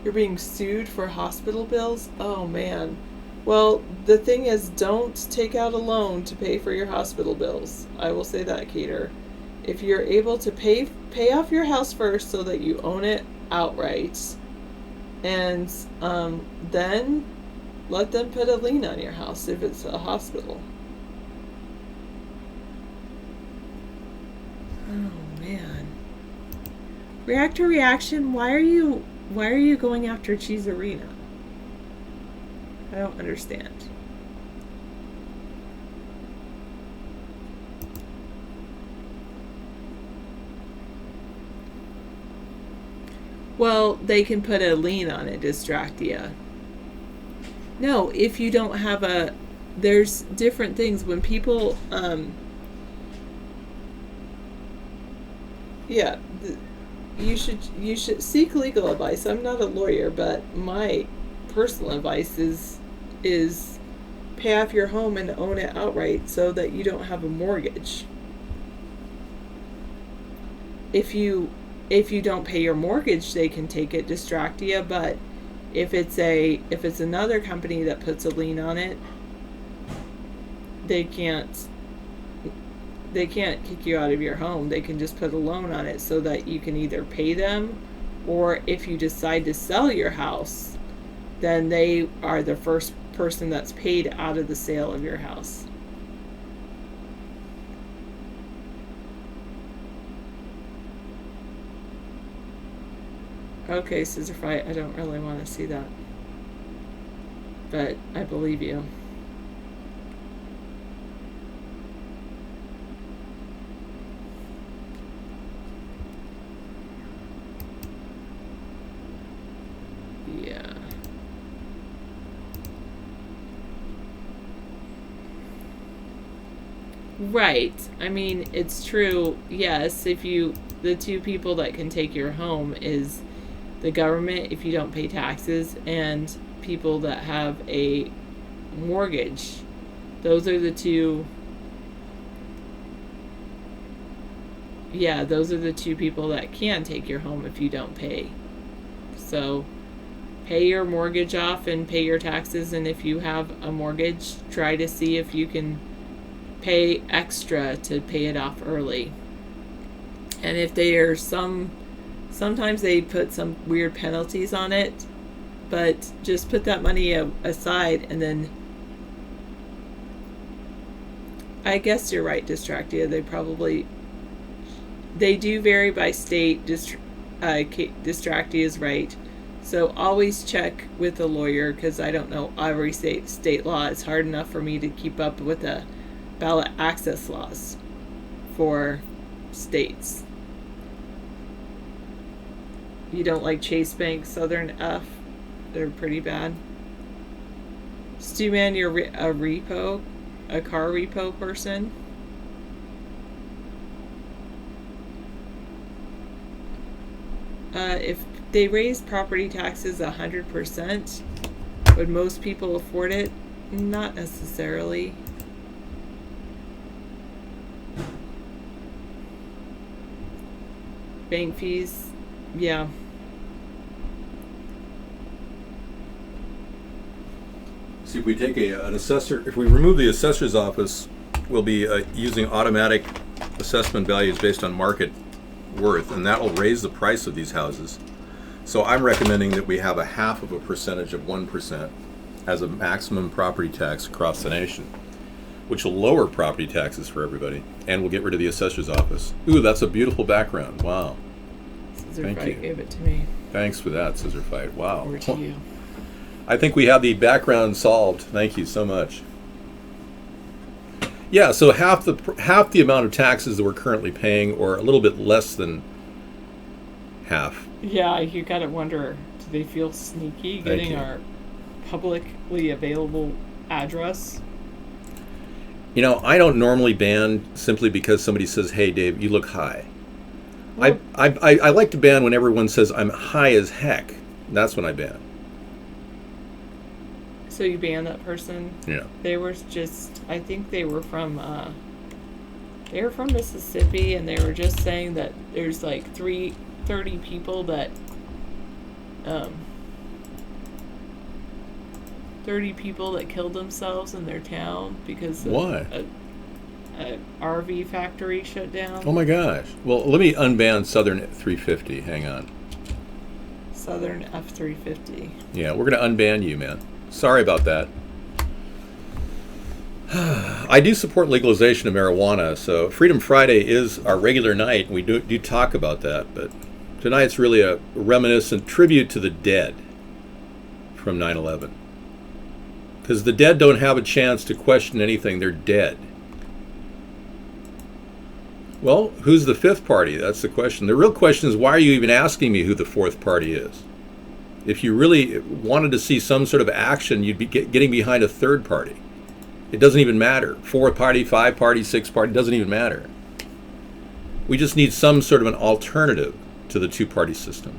Speaker 8: You're being sued for hospital bills? Oh man. Well, the thing is, don't take out a loan to pay for your hospital bills. I will say that, Cater. If you're able to pay off your house first so that you own it outright, and then let them put a lien on your house if it's a hospital. Oh man. Reactor reaction, why are you going after Cheese Arena? I don't understand. Well, they can put a lien on it, Distractia. No, if you don't have a... There's different things. When people... yeah, you should seek legal advice. I'm not a lawyer, but my personal advice is pay off your home and own it outright so that you don't have a mortgage. If you don't pay your mortgage, they can take it, Distractia, but if it's another company that puts a lien on it, they can't kick you out of your home. They can just put a loan on it so that you can either pay them, or if you decide to sell your house, then they are the first person that's paid out of the sale of your house. Okay, Scissorfight, I don't really want to see that, but I believe you. Yeah. Right. I mean, it's true. Yes, the two people that can take your home is the government if you don't pay taxes, and people that have a mortgage. Those are the two. Yeah, those are the two people that can take your home if you don't pay. So pay your mortgage off and pay your taxes, and if you have a mortgage, try to see if you can pay extra to pay it off early. And if sometimes they put some weird penalties on it, but just put that money aside, and then I guess you're right, Distractia. They do vary by state. Distractia is right. So always check with a lawyer, because I don't know every state law. It's hard enough for me to keep up with the ballot access laws for states. You don't like Chase Bank, Southern F? They're pretty bad. Stu Man, you're a car repo person? If they raise property taxes 100%, would most people afford it? Not necessarily. Bank fees, yeah.
Speaker 1: See, if we take an assessor, if we remove the assessor's office, we'll be using automatic assessment values based on market worth, and that will raise the price of these houses. So I'm recommending that we have a 0.5% of 1% as a maximum property tax across the nation, which will lower property taxes for everybody, and we'll get rid of the assessor's office. Ooh, that's a beautiful background. Wow.
Speaker 8: Thank you. Gave it to me.
Speaker 1: Thanks for that, Scissor Fight. Wow.
Speaker 8: Over to you.
Speaker 1: I think we have the background solved. Thank you so much. Yeah, so half the amount of taxes that we're currently paying, or a little bit less than half.
Speaker 8: Yeah, you gotta wonder, do they feel sneaky getting our publicly available address?
Speaker 1: You know, I don't normally ban simply because somebody says, "Hey, Dave, you look high." Well, I like to ban when everyone says I'm high as heck. That's when I ban.
Speaker 8: So you ban that person?
Speaker 1: Yeah.
Speaker 8: They were just, I think they were from Mississippi, and they were just saying that there's like 30 people that 30 people that killed themselves in their town because of a RV factory shut down.
Speaker 1: Oh my gosh. Well, let me unban Southern F350. Hang on.
Speaker 8: Southern F350.
Speaker 1: Yeah, we're going to unban you, man. Sorry about that. I do support legalization of marijuana, so Freedom Friday is our regular night, and we do talk about that, but tonight's really a reminiscent tribute to the dead from 9/11. Because the dead don't have a chance to question anything. They're dead. Well, who's the fifth party? That's the question. The real question is, why are you even asking me who the fourth party is? If you really wanted to see some sort of action, you'd be getting behind a third party. It doesn't even matter. 4 party, 5 party, 6 party, doesn't even matter. We just need some sort of an alternative to the 2-party system.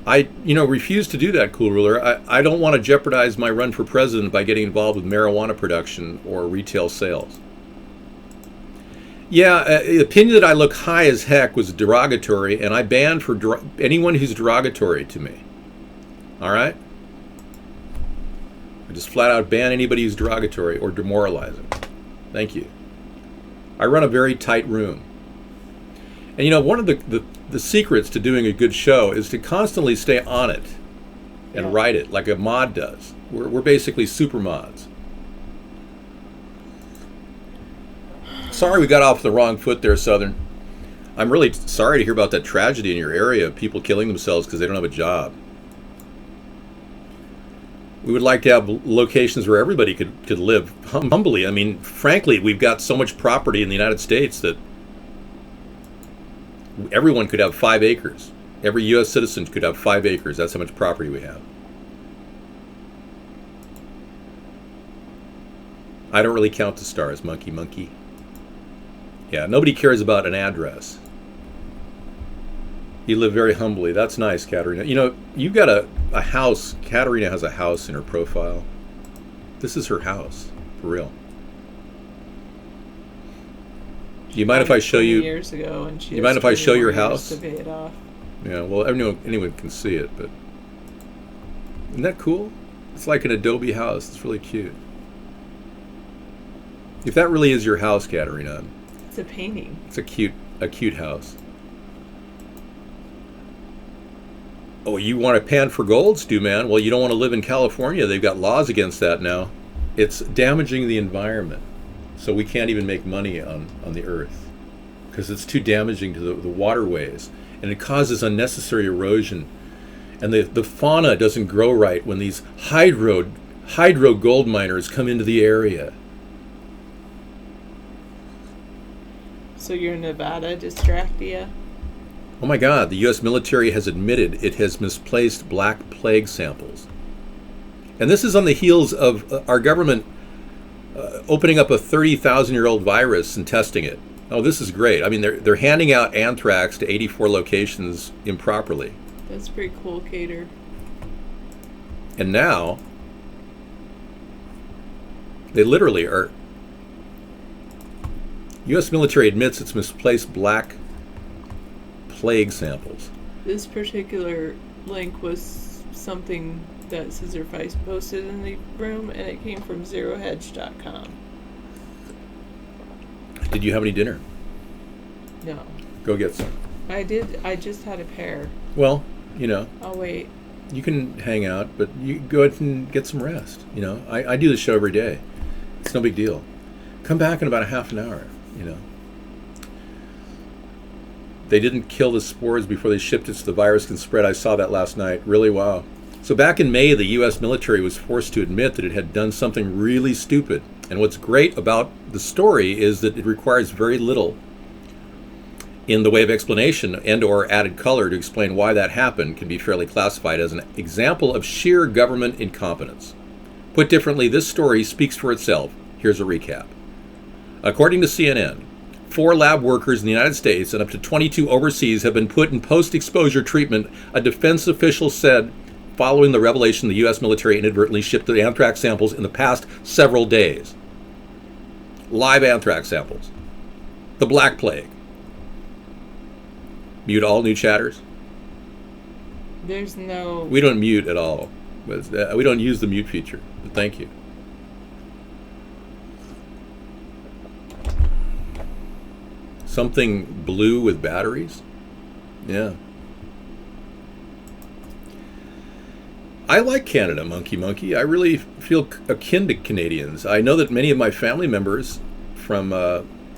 Speaker 1: I refuse to do that, Cool Ruler. I don't want to jeopardize my run for president by getting involved with marijuana production or retail sales. Yeah, the opinion that I look high as heck was derogatory, and I banned for anyone who's derogatory to me. All right? I just flat out ban anybody who's derogatory or demoralizing. Thank you. I run a very tight room. And one of the secrets to doing a good show is to constantly stay on it and write it like a mod does. We're basically super mods. Sorry we got off the wrong foot there, Southern. I'm really sorry to hear about that tragedy in your area of people killing themselves because they don't have a job. We would like to have locations where everybody could live humbly. I mean, frankly, we've got so much property in the United States that everyone could have 5 acres. Every U.S. citizen could have 5 acres. That's how much property we have. I don't really count the stars, monkey. Yeah, nobody cares about an address. You live very humbly. That's nice, Katerina. You've got a house. Katerina has a house in her profile. This is her house, for real. Do you mind if I show you?
Speaker 8: Years ago, and she.
Speaker 1: You mind if I show your house?
Speaker 8: To pay it off.
Speaker 1: Yeah. Well, anyone can see it, but isn't that cool? It's like an adobe house. It's really cute. If that really is your house, Katerina.
Speaker 8: It's a painting.
Speaker 1: It's a cute house. Oh, you want to pan for gold, Stu Man? Well, you don't want to live in California. They've got laws against that now. It's damaging the environment. So we can't even make money on the earth because it's too damaging to the waterways, and it causes unnecessary erosion. And the fauna doesn't grow right when these hydro gold miners come into the area.
Speaker 8: So your Nevada distract you?
Speaker 1: Oh my God, the U.S. military has admitted it has misplaced black plague samples. And this is on the heels of our government opening up a 30,000-year-old virus and testing it. Oh, this is great. I mean, they're handing out anthrax to 84 locations improperly.
Speaker 8: That's pretty cool, Cater.
Speaker 1: And now, they literally are... U.S. military admits it's misplaced black plague samples.
Speaker 8: This particular link was something that Scissor Feist posted in the room, and it came from zerohedge.com.
Speaker 1: Did you have any dinner?
Speaker 8: No.
Speaker 1: Go get some.
Speaker 8: I did. I just had a pear.
Speaker 1: Well, you know.
Speaker 8: I'll wait.
Speaker 1: You can hang out, but you go ahead and get some rest. You know, I do the show every day. It's no big deal. Come back in about a half an hour, you know. They didn't kill the spores before they shipped it so the virus can spread. I saw that last night. Really, wow. So back in May, the U.S. military was forced to admit that it had done something really stupid. And what's great about the story is that it requires very little in the way of explanation and or added color to explain why that happened can be fairly classified as an example of sheer government incompetence. Put differently, this story speaks for itself. Here's a recap. According to CNN, 4 lab workers in the United States and up to 22 overseas have been put in post-exposure treatment, a defense official said, following the revelation the U.S. military inadvertently shipped the anthrax samples in the past several days. Live anthrax samples. The Black Plague. Mute all new chatters.
Speaker 8: There's no...
Speaker 1: We don't mute at all. We don't use the mute feature, but thank you. Something blue with batteries? Yeah. I like Canada, Monkey. I really feel akin to Canadians. I know that many of my family members from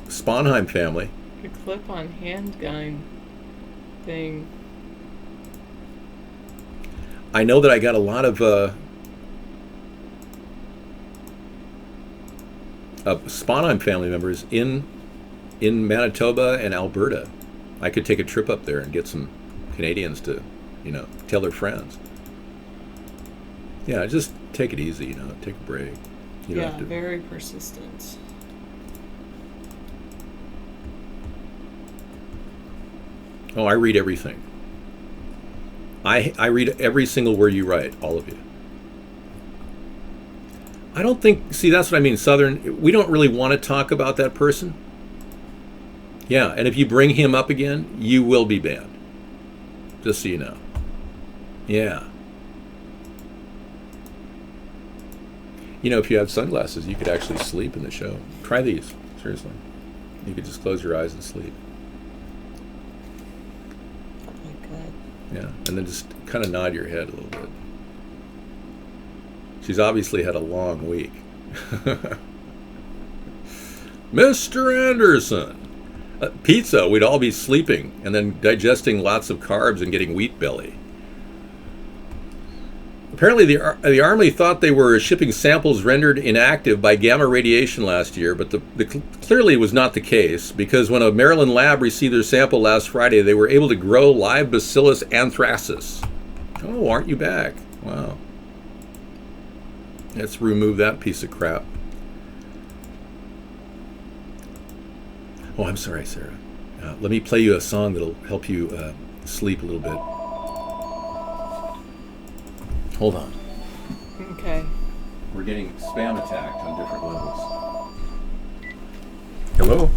Speaker 1: Sponheim family.
Speaker 8: The clip-on handgun thing.
Speaker 1: I know that I got a lot of Sponheim family members in Manitoba and Alberta. I could take a trip up there and get some Canadians to, you know, tell their friends. Yeah, just take it easy, you know, take a break. You don't
Speaker 8: Yeah,
Speaker 1: have to...
Speaker 8: very persistent.
Speaker 1: Oh, I read everything. I read every single word you write, all of you. I don't think, see, that's what I mean, Southern, we don't really want to talk about that person. Yeah, and if you bring him up again, you will be banned. Just so you know. Yeah. You know, if you have sunglasses, you could actually sleep in the show. Try these, seriously. You could just close your eyes and sleep. Yeah, and then just kind of nod your head a little bit. She's obviously had a long week. Mr. Anderson. Pizza, we'd all be sleeping and then digesting lots of carbs and getting wheat belly. Apparently the Army thought they were shipping samples rendered inactive by gamma radiation last year, but clearly was not the case, because when a Maryland lab received their sample last Friday, they were able to grow live Bacillus anthracis. Oh, aren't you back? Wow. Let's remove that piece of crap. Oh, I'm sorry, Sarah. Let me play you a song that'll help you sleep a little bit. Hold on.
Speaker 8: Okay.
Speaker 1: We're getting spam attacked on different levels. Hello?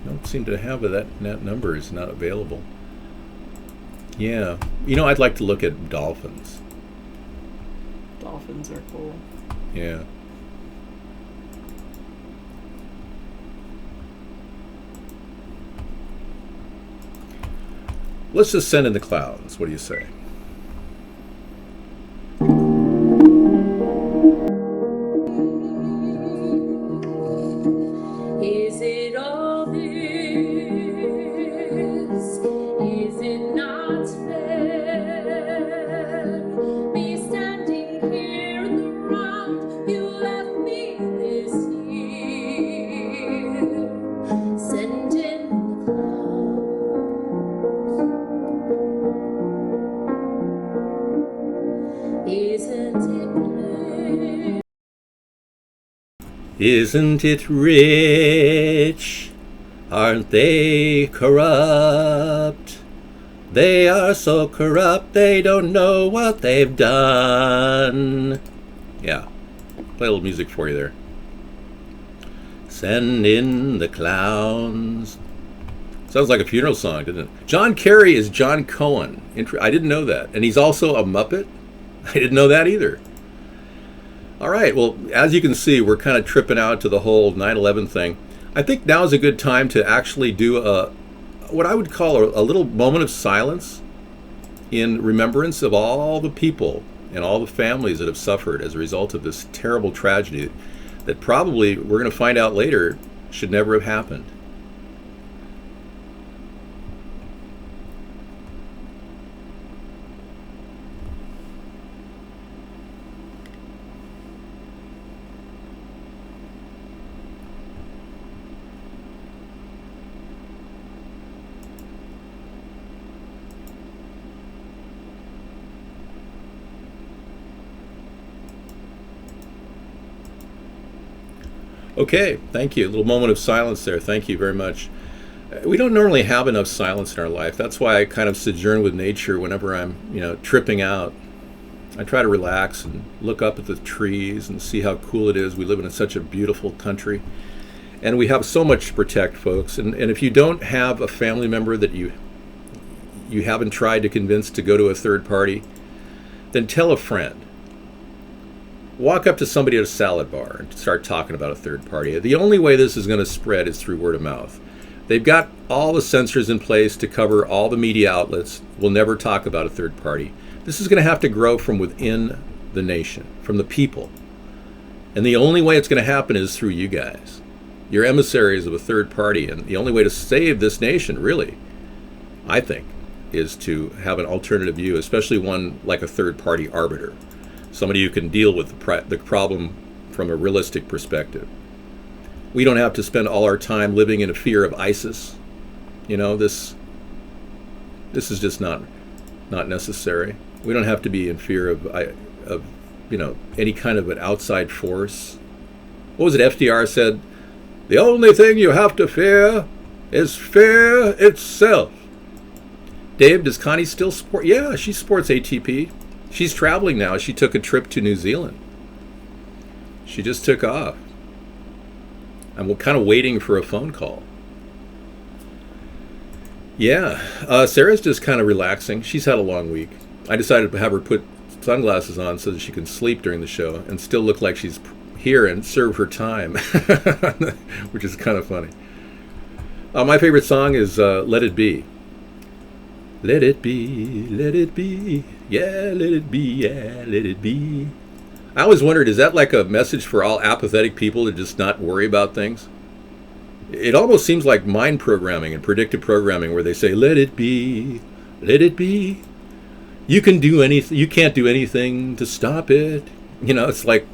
Speaker 1: Don't seem to have that number is not available. Yeah. You know, I'd like to look at dolphins.
Speaker 8: Dolphins are cool.
Speaker 1: Yeah. Let's just send in the clouds. What do you say?
Speaker 9: Is it all this? Is it not fair? Me standing here in the round, you left me this year. Send in the clouds. Isn't it rich?
Speaker 1: Isn't it rich? Aren't they corrupt? They are so corrupt they don't know what they've done. Yeah. Play a little music for you there. Send in the clowns. Sounds like a funeral song, doesn't it? John Kerry is John Cohen. I didn't know that. And he's also a Muppet? I didn't know that either. All right, well, as you can see, we're kind of tripping out to the whole 9/11 thing. I think now is a good time to actually do what I would call a little moment of silence in remembrance of all the people and all the families that have suffered as a result of this terrible tragedy that probably, we're going to find out later, should never have happened. Okay, thank you. A little moment of silence there. Thank you very much. We don't normally have enough silence in our life. That's why I kind of sojourn with nature whenever I'm, tripping out. I try to relax and look up at the trees and see how cool it is. We live in such a beautiful country. And we have so much to protect, folks. And if you don't have a family member that you haven't tried to convince to go to a third party, then tell a friend. Walk up to somebody at a salad bar and start talking about a third party. The only way this is going to spread is through word of mouth. They've got all the censors in place to cover all the media outlets. We'll never talk about a third party. This is going to have to grow from within the nation, from the people. And the only way it's going to happen is through you guys. You're emissaries of a third party. And the only way to save this nation, really, I think, is to have an alternative view, especially one like a third party arbiter. Somebody who can deal with the problem from a realistic perspective. We don't have to spend all our time living in a fear of ISIS. This is just not necessary. We don't have to be in fear of any kind of an outside force. What was it FDR said? The only thing you have to fear is fear itself. Dave, does Connie still support? Yeah, she supports ATP. She's traveling now. She took a trip to New Zealand. She just took off. I'm kind of waiting for a phone call. Yeah, Sarah's just kind of relaxing. She's had a long week. I decided to have her put sunglasses on so that she can sleep during the show and still look like she's here and serve her time, which is kind of funny. My favorite song is Let It Be. Let it be, yeah, let it be, yeah, let it be. I always wondered, is that like a message for all apathetic people to just not worry about things? It almost seems like mind programming and predictive programming where they say, let it be, let it be. You can do anything, you can't do anything to stop it. It's like,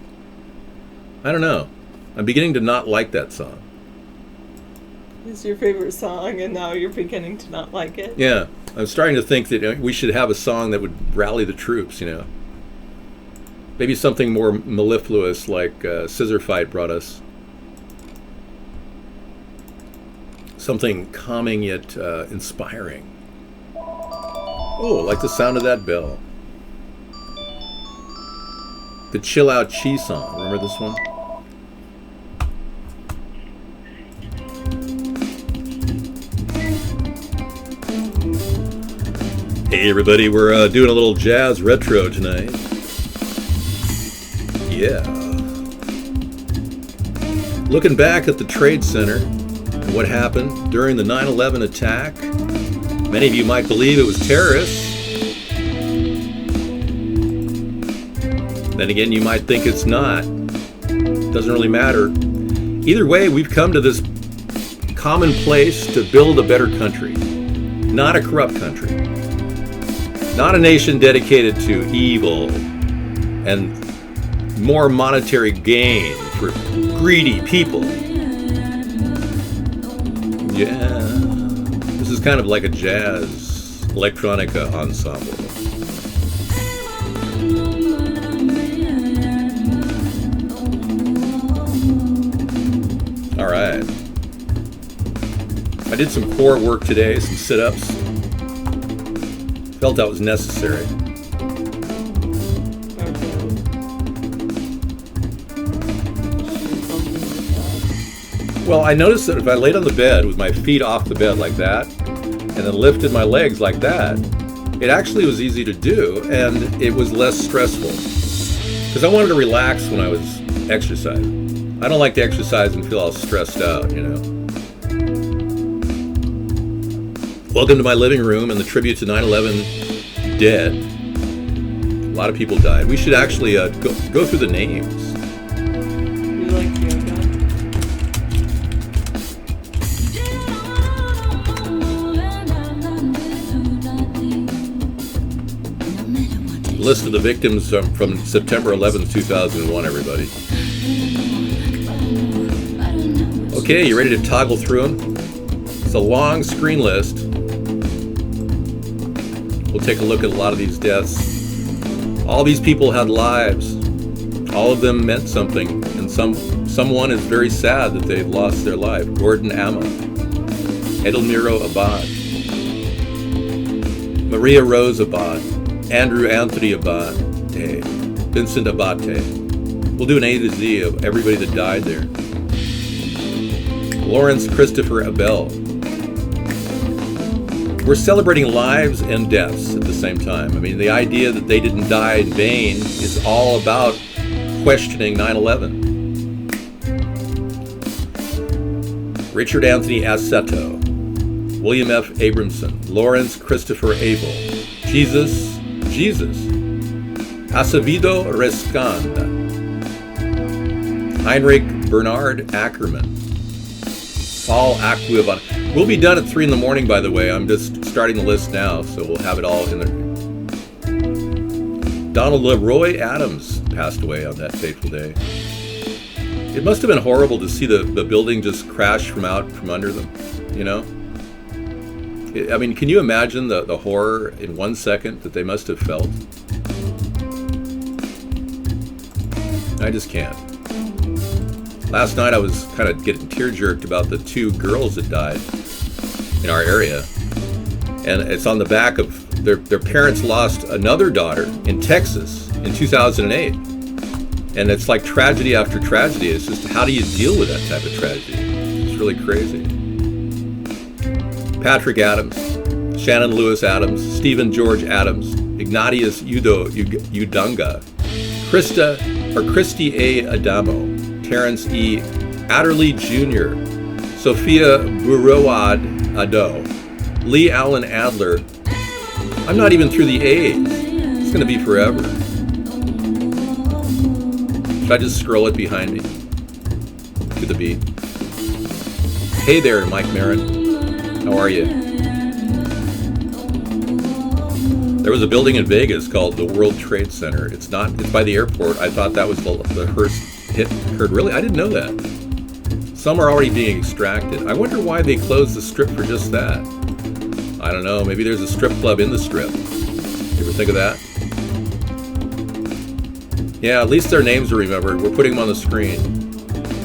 Speaker 1: I don't know. I'm beginning to not like that song.
Speaker 8: It's your favorite song, and now you're beginning to not like it?
Speaker 1: Yeah. I'm starting to think that we should have a song that would rally the troops, Maybe something more mellifluous like Scissor Fight brought us. Something calming yet inspiring. Oh, like the sound of that bell. The Chill Out Chi song. Remember this one? Hey everybody, we're doing a little jazz retro tonight. Yeah. Looking back at the Trade Center and what happened during the 9/11 attack. Many of you might believe it was terrorists. Then again, you might think it's not. Doesn't really matter. Either way, we've come to this common place to build a better country. Not a corrupt country. Not a nation dedicated to evil and more monetary gain for greedy people. Yeah. This is kind of like a jazz electronica ensemble. All right. I did some core work today, some sit-ups. Felt that was necessary. Well, I noticed that if I laid on the bed with my feet off the bed like that, and then lifted my legs like that, it actually was easy to do, and it was less stressful. Because I wanted to relax when I was exercising. I don't like to exercise and feel all stressed out, you know. Welcome to my living room and the tribute to 9/11 dead. A lot of people died. We should actually go through the names.
Speaker 8: You like yoga?
Speaker 1: List of the victims from September 11th, 2001, everybody. Okay, you ready to toggle through them? It's a long screen list. We'll take a look at a lot of these deaths. All these people had lives. All of them meant something, and someone is very sad that they've lost their life. Gordon Amma, Edelmiro Abad, Maria Rose Abad, Andrew Anthony Abad, Vincent Abate. We'll do an A to Z of everybody that died there. Lawrence Christopher Abel. We're celebrating lives and deaths at the same time. I mean, the idea that they didn't die in vain is all about questioning 9/11. Richard Anthony Assetto, William F. Abramson, Lawrence Christopher Abel, Jesus, Acevedo Rescanda, Heinrich Bernard Ackerman, Paul Aquivon. We'll be done at 3 in the morning, by the way. I'm just starting the list now, so we'll have it all in there. Donald LeRoy Adams passed away on that fateful day. It must have been horrible to see the building just crash from under them, you know? I mean, can you imagine the horror in 1 second that they must have felt? I just can't. Last night I was kind of getting tear-jerked about the 2 girls that died in our area. And it's on the back of their parents lost another daughter in Texas in 2008. And it's like tragedy after tragedy. It's just, how do you deal with that type of tragedy? It's really crazy. Patrick Adams, Shannon Lewis Adams, Stephen George Adams, Ignatius Udunga, Christy A. Adamo, Terrence E. Adderley Jr., Sophia Burawad Ado, Lee Allen Adler. I'm not even through the A's. It's going to be forever. Should I just scroll it behind me to the beat? Hey there, Mike Marin. How are you? There was a building in Vegas called the World Trade Center. It's by the airport. I thought that was the first hit occurred. Really? I didn't know that. Some are already being extracted. I wonder why they closed the strip for just that. I don't know. Maybe there's a strip club in the strip. You ever think of that? Yeah, at least their names are remembered. We're putting them on the screen.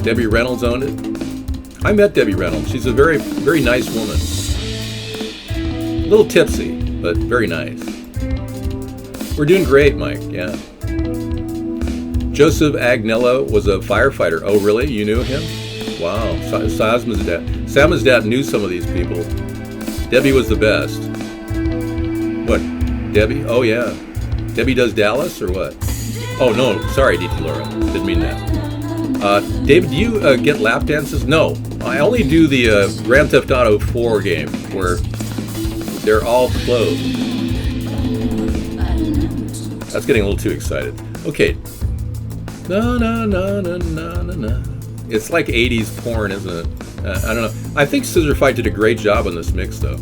Speaker 1: Debbie Reynolds owned it. I met Debbie Reynolds. She's a very, very nice woman. A little tipsy, but very nice. We're doing great, Mike. Yeah. Joseph Agnello was a firefighter. Oh, really? You knew him? Wow. Sam's dad knew some of these people. Debbie was the best. What? Debbie? Oh, yeah. Debbie does Dallas or what? Oh, no. Sorry, DT Laura. Didn't mean that. David, do you get lap dances? No. I only do the Grand Theft Auto 4 game where they're all clothed. That's getting a little too excited. Okay. Na na na na na na na. It's like 80s porn, isn't it? I don't know. I think Scissor Fight did a great job on this mix, though.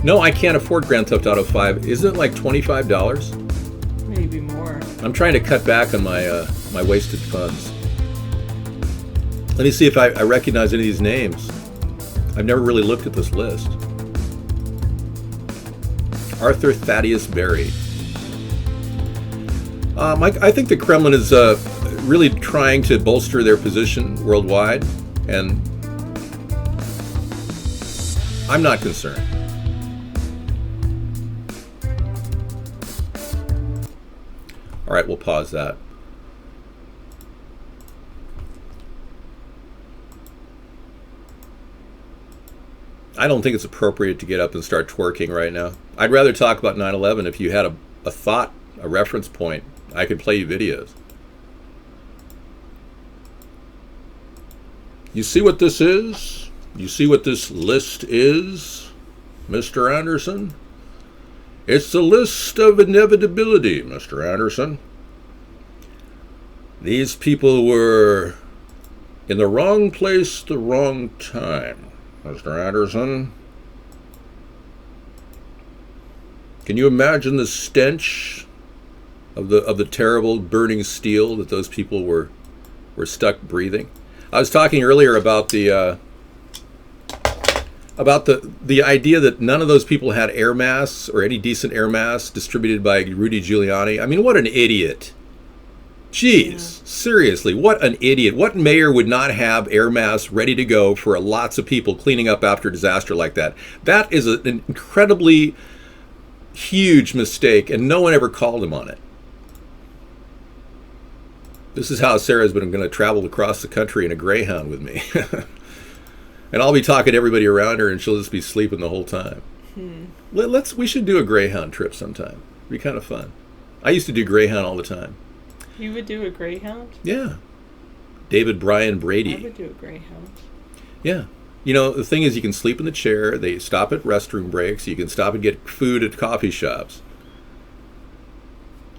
Speaker 1: No, I can't afford Grand Theft Auto 5. Isn't it like $25?
Speaker 8: Maybe more.
Speaker 1: I'm trying to cut back on my my wasted funds. Let me see if I recognize any of these names. I've never really looked at this list. Arthur Thaddeus Berry. Mike, I think the Kremlin is really trying to bolster their position worldwide, and I'm not concerned. All right, we'll pause that. I don't think it's appropriate to get up and start twerking right now. I'd rather talk about 9/11. If you had a thought, a reference point, I could play you videos. You see what this is? You see what this list is, Mr. Anderson? It's the list of inevitability, Mr. Anderson. These people were in the wrong place, the wrong time, Mr. Anderson. Can you imagine the stench of the terrible burning steel that those people were stuck breathing? I was talking earlier about the idea that none of those people had air masks or any decent air masks distributed by Rudy Giuliani. I mean, what an idiot. Jeez, seriously, what an idiot. What mayor would not have air masks ready to go for lots of people cleaning up after a disaster like that? That is an incredibly huge mistake, and no one ever called him on it. This is how Sarah's been going to travel across the country in a Greyhound with me. And I'll be talking to everybody around her, and she'll just be sleeping the whole time. We should do a Greyhound trip sometime. It'd be kind of fun. I used to do Greyhound all the time.
Speaker 8: You would do a Greyhound?
Speaker 1: Yeah. David Bryan Brady.
Speaker 8: I would do a Greyhound.
Speaker 1: Yeah. You know, the thing is, you can sleep in the chair. They stop at restroom breaks. You can stop and get food at coffee shops.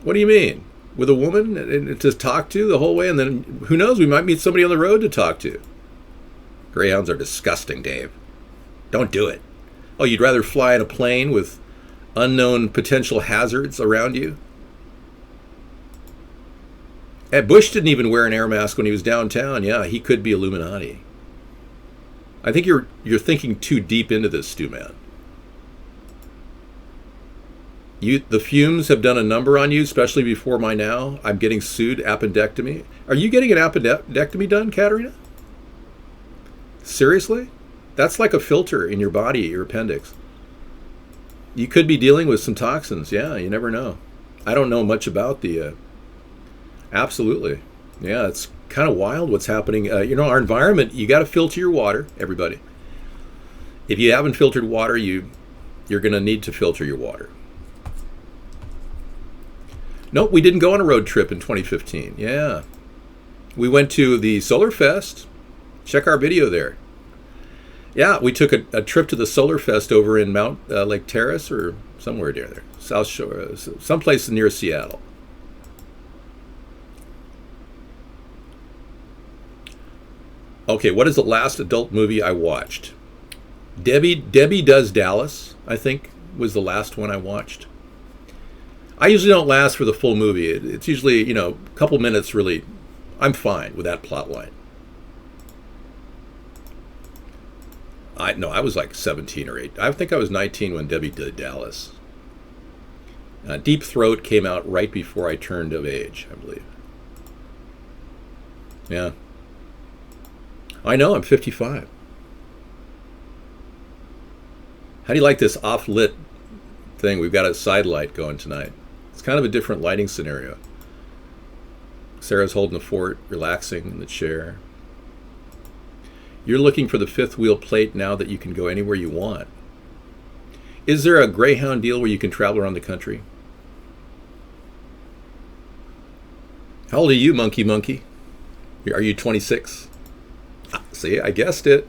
Speaker 1: What do you mean? With a woman to talk to the whole way? And then, who knows, we might meet somebody on the road to talk to. Greyhounds are disgusting, Dave. Don't do it. Oh, you'd rather fly in a plane with unknown potential hazards around you? Bush didn't even wear an air mask when he was downtown. Yeah, he could be Illuminati. I think you're thinking too deep into this, Stu Man. The fumes have done a number on you, especially before my now. I'm getting sued, appendectomy. Are you getting an appendectomy done, Katerina? Seriously? That's like a filter in your body, your appendix. You could be dealing with some toxins. Yeah, you never know. I don't know much about the... Absolutely. Yeah, it's kind of wild what's happening. Our environment, you got to filter your water, everybody. If you haven't filtered water, you're going to need to filter your water. Nope, we didn't go on a road trip in 2015. Yeah. We went to the Solar Fest. Check our video there. Yeah, we took a trip to the Solar Fest over in Mount Lake Terrace or somewhere near there. South Shore, someplace near Seattle. Okay, what is the last adult movie I watched? Debbie Does Dallas, I think, was the last one I watched. I usually don't last for the full movie. It's usually, a couple minutes really. I'm fine with that plot line. I was like 17 or 8. I think I was 19 when Debbie Did Dallas. Deep Throat came out right before I turned of age, I believe. Yeah. I know, I'm 55. How do you like this off-lit thing? We've got a side light going tonight. It's kind of a different lighting scenario. Sarah's holding the fort, relaxing in the chair. You're looking for the fifth wheel plate now that you can go anywhere you want. Is there a Greyhound deal where you can travel around the country? How old are you, monkey? Are you 26? See, I guessed it.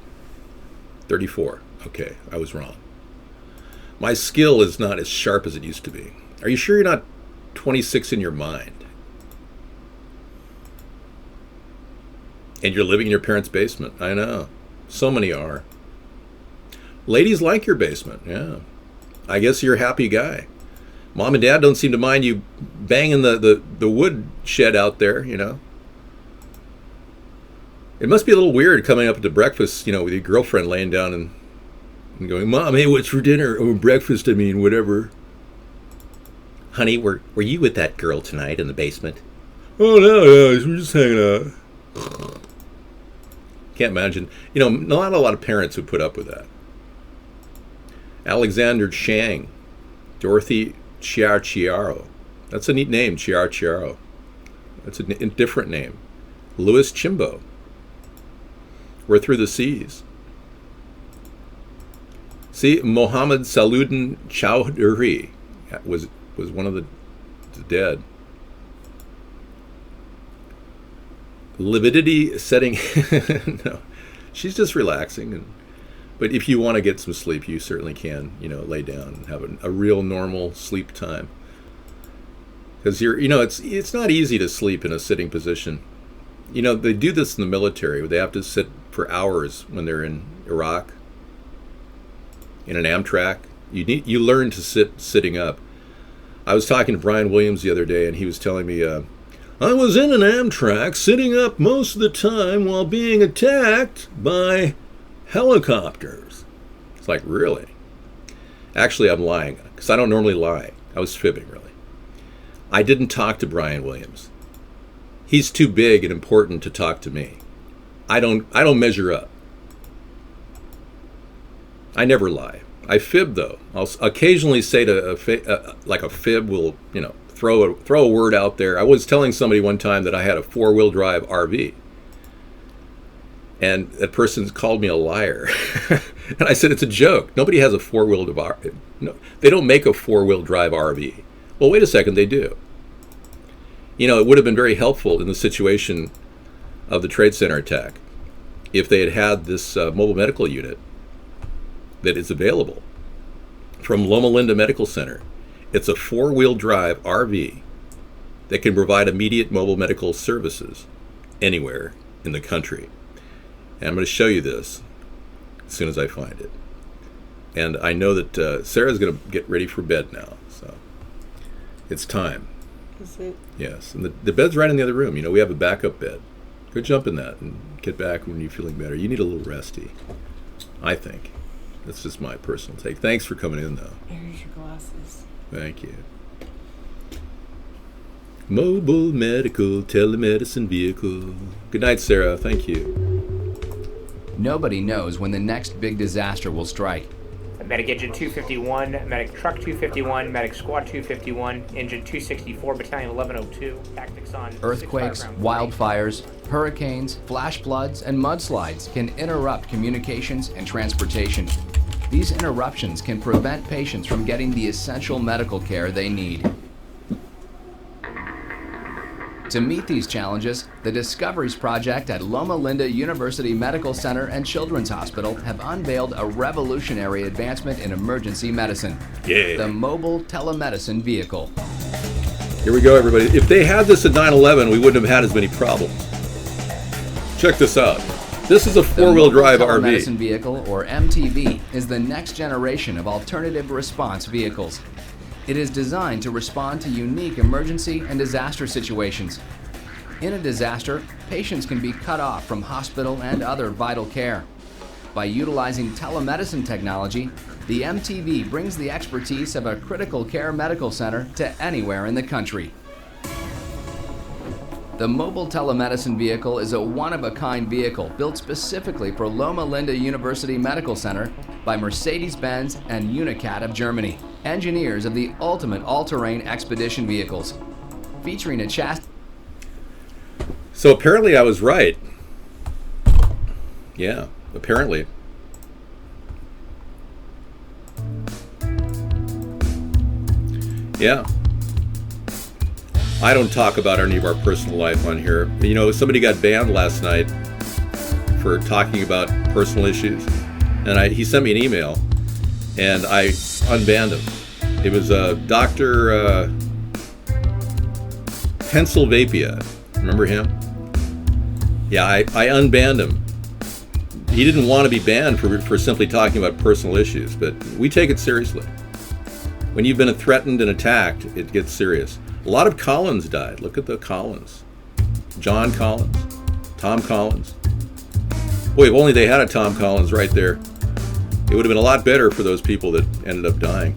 Speaker 1: 34. Okay, I was wrong. My skill is not as sharp as it used to be. Are you sure you're not 26 in your mind? And you're living in your parents' basement. I know. So many are. Ladies like your basement, yeah. I guess you're a happy guy. Mom and Dad don't seem to mind you banging the wood shed out there, It must be a little weird coming up to breakfast, with your girlfriend laying down and going, Mom, hey, what's for dinner? Or breakfast, whatever. Honey, were you with that girl tonight in the basement? Oh, no, we're just hanging out. Can't imagine. Not a lot of parents would put up with that. Alexander Chang, Dorothy Chiarchiaro. That's a neat name, Chiarchiaro. That's a different name. Louis Chimbo. We're through the seas. See, Mohammed Saluddin Chowdhury was one of the dead. Lividity setting. No. she's just relaxing. But if you want to get some sleep, you certainly can, lay down and have a real normal sleep time. Because it's not easy to sleep in a sitting position. They do this in the military. They have to sit for hours when they're in Iraq, in an Amtrak. You learn to sit sitting up. I was talking to Brian Williams the other day, and he was telling me, I was in an Amtrak sitting up most of the time while being attacked by helicopters. It's like, really? Actually, I'm lying, because I don't normally lie. I was fibbing, really. I didn't talk to Brian Williams. He's too big and important to talk to me. I don't measure up. I never lie. I fib, though. I'll occasionally say to a fib will, throw a word out there. I was telling somebody one time that I had a 4-wheel drive RV. And that person called me a liar. And I said, it's a joke. Nobody has a 4-wheel drive. No, they don't make a 4-wheel drive RV. Well, wait a second, they do. It would have been very helpful in the situation of the Trade Center attack if they had this mobile medical unit that is available from Loma Linda Medical Center. It's a 4-wheel drive RV that can provide immediate mobile medical services anywhere in the country. And I'm going to show you this as soon as I find it. And I know that Sarah's going to get ready for bed now, so it's time.
Speaker 8: Is it?
Speaker 1: Yes, and the bed's right in the other room. We have a backup bed. Go jump in that and get back when you're feeling better. You need a little resty, I think. That's just my personal take. Thanks for coming in, though.
Speaker 8: Here's your glasses.
Speaker 1: Thank you. Mobile medical telemedicine vehicle. Good night, Sarah. Thank you.
Speaker 11: Nobody knows when the next big disaster will strike.
Speaker 14: Medic Engine 251, Medic Truck 251, Medic Squad 251, Engine 264, Battalion 1102, tactics on
Speaker 11: Earthquakes, wildfires, hurricanes, flash floods, and mudslides can interrupt communications and transportation. These interruptions can prevent patients from getting the essential medical care they need. To meet these challenges, the Discoveries Project at Loma Linda University Medical Center and Children's Hospital have unveiled a revolutionary advancement in emergency medicine.
Speaker 1: Yeah.
Speaker 11: The Mobile Telemedicine Vehicle.
Speaker 1: Here we go, everybody. If they had this at 9/11, we wouldn't have had as many problems. Check this out. This is a 4-wheel drive RV.
Speaker 11: The Mobile Telemedicine Vehicle, or MTV, is the next generation of alternative response vehicles. It is designed to respond to unique emergency and disaster situations. In a disaster, patients can be cut off from hospital and other vital care. By utilizing telemedicine technology, the MTV brings the expertise of a critical care medical center to anywhere in the country. The Mobile Telemedicine Vehicle is a one-of-a-kind vehicle built specifically for Loma Linda University Medical Center by Mercedes-Benz and Unicat of Germany, engineers of the ultimate all-terrain expedition vehicles. Featuring a chassis.
Speaker 1: So apparently I was right. Yeah, apparently. Yeah. I don't talk about any of our personal life on here. Somebody got banned last night for talking about personal issues. And he sent me an email, and I unbanned him. It was Dr. Pennsylvania. Remember him? Yeah, I unbanned him. He didn't want to be banned for simply talking about personal issues, but we take it seriously. When you've been threatened and attacked, it gets serious. A lot of Collins died. Look at the Collins. John Collins, Tom Collins. Boy, if only they had a Tom Collins right there. It would have been a lot better for those people that ended up dying.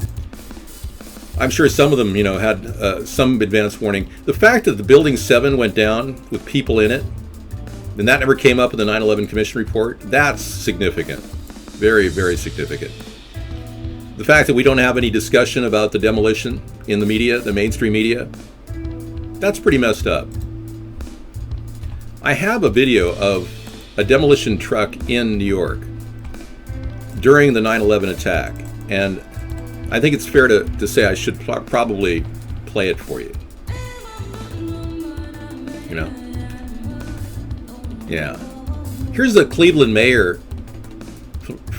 Speaker 1: I'm sure some of them, had some advance warning. The fact that the Building 7 went down with people in it, and that never came up in the 9/11 Commission report, that's significant. Very, very significant. The fact that we don't have any discussion about the demolition in the media, the mainstream media, that's pretty messed up. I have a video of a demolition truck in New York during the 9/11 attack, and I think it's fair to say I should probably play it for you. Yeah. Here's the Cleveland mayor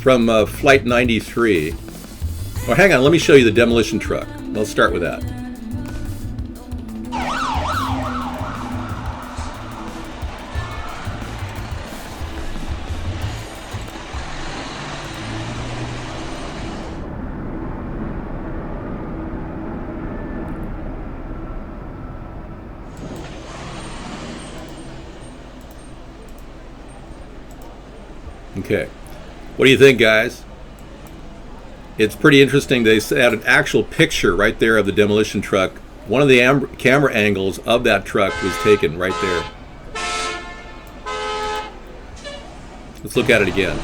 Speaker 1: from Flight 93. Oh, hang on, let me show you the demolition truck. Let's start with that. Okay, what do you think, guys? It's pretty interesting. They had an actual picture right there of the demolition truck. One of the camera angles of that truck was taken right there. Let's look at it again.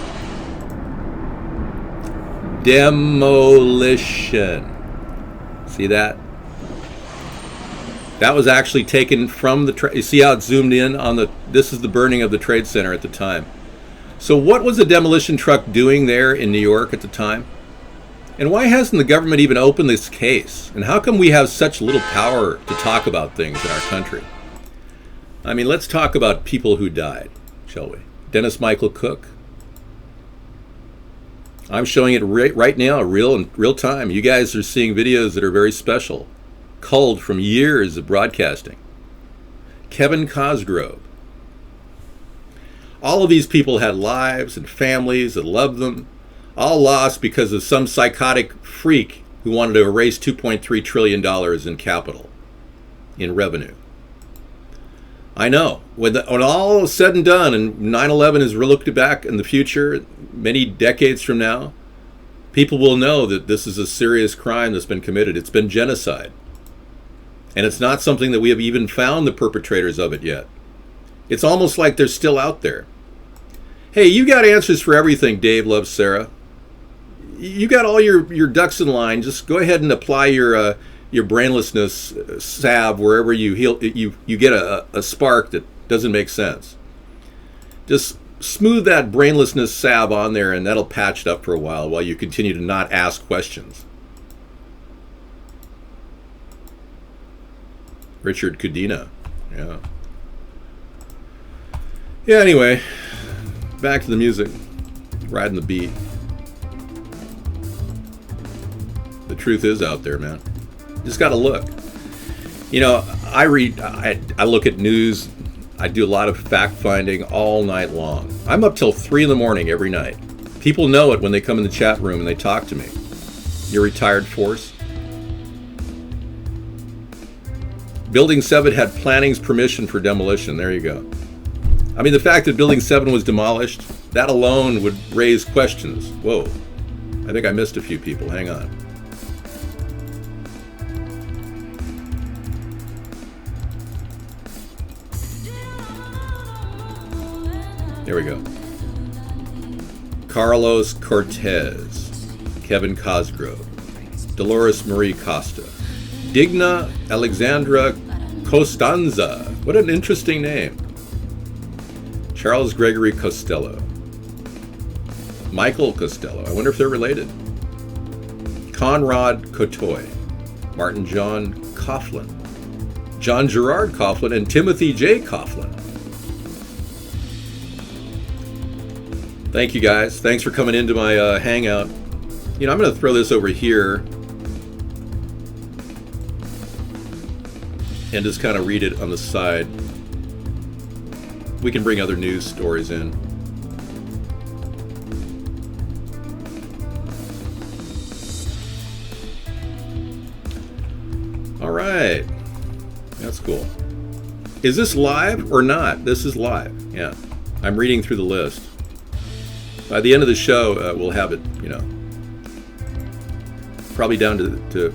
Speaker 1: Demolition. See that? That was actually taken from the you see how it's zoomed in on the, this is the burning of the Trade Center at the time. So what was the demolition truck doing there in New York at the time? And why hasn't the government even opened this case? And how come we have such little power to talk about things in our country? I mean, let's talk about people who died, shall we? Dennis Michael Cook. I'm showing it right now, real time. You guys are seeing videos that are very special, culled from years of broadcasting. Kevin Cosgrove. All of these people had lives and families that loved them, all lost because of some psychotic freak who wanted to erase $2.3 trillion in capital, in revenue. I know, when all is said and done and 9/11 is looked back in the future, many decades from now, people will know that this is a serious crime that's been committed. It's been genocide. And it's not something that we have even found the perpetrators of it yet. It's almost like they're still out there. Hey, you got answers for everything, Dave loves Sarah. You got all your ducks in line. Just go ahead and apply your brainlessness salve wherever you get a spark that doesn't make sense. Just smooth that brainlessness salve on there, and that'll patch it up for a while you continue to not ask questions. Richard Cadena, yeah. Yeah, anyway, back to the music, riding the beat. The truth is out there, man. Just got to look. You know, I look at news. I do a lot of fact finding all night long. I'm up till 3 in the morning every night. People know it when they come in the chat room and they talk to me. Your retired force. Building 7 had planning's permission for demolition. There you go. I mean, the fact that Building 7 was demolished, that alone would raise questions. Whoa. I think I missed a few people. Hang on. Here we go. Carlos Cortez, Kevin Cosgrove, Dolores Marie Costa, Digna Alexandra Costanza. What an interesting name. Charles Gregory Costello. Michael Costello. I wonder if they're related. Conrad Cotoy. Martin John Coughlin. John Gerard Coughlin and Timothy J. Coughlin. Thank you, guys. Thanks for coming into my hangout. You know, I'm going to throw this over here and just kind of read it on the side. We can bring other news stories in. All right. That's cool. Is this live or not? This is live. Yeah. I'm reading through the list. By the end of the show, we'll have it, you know, probably down to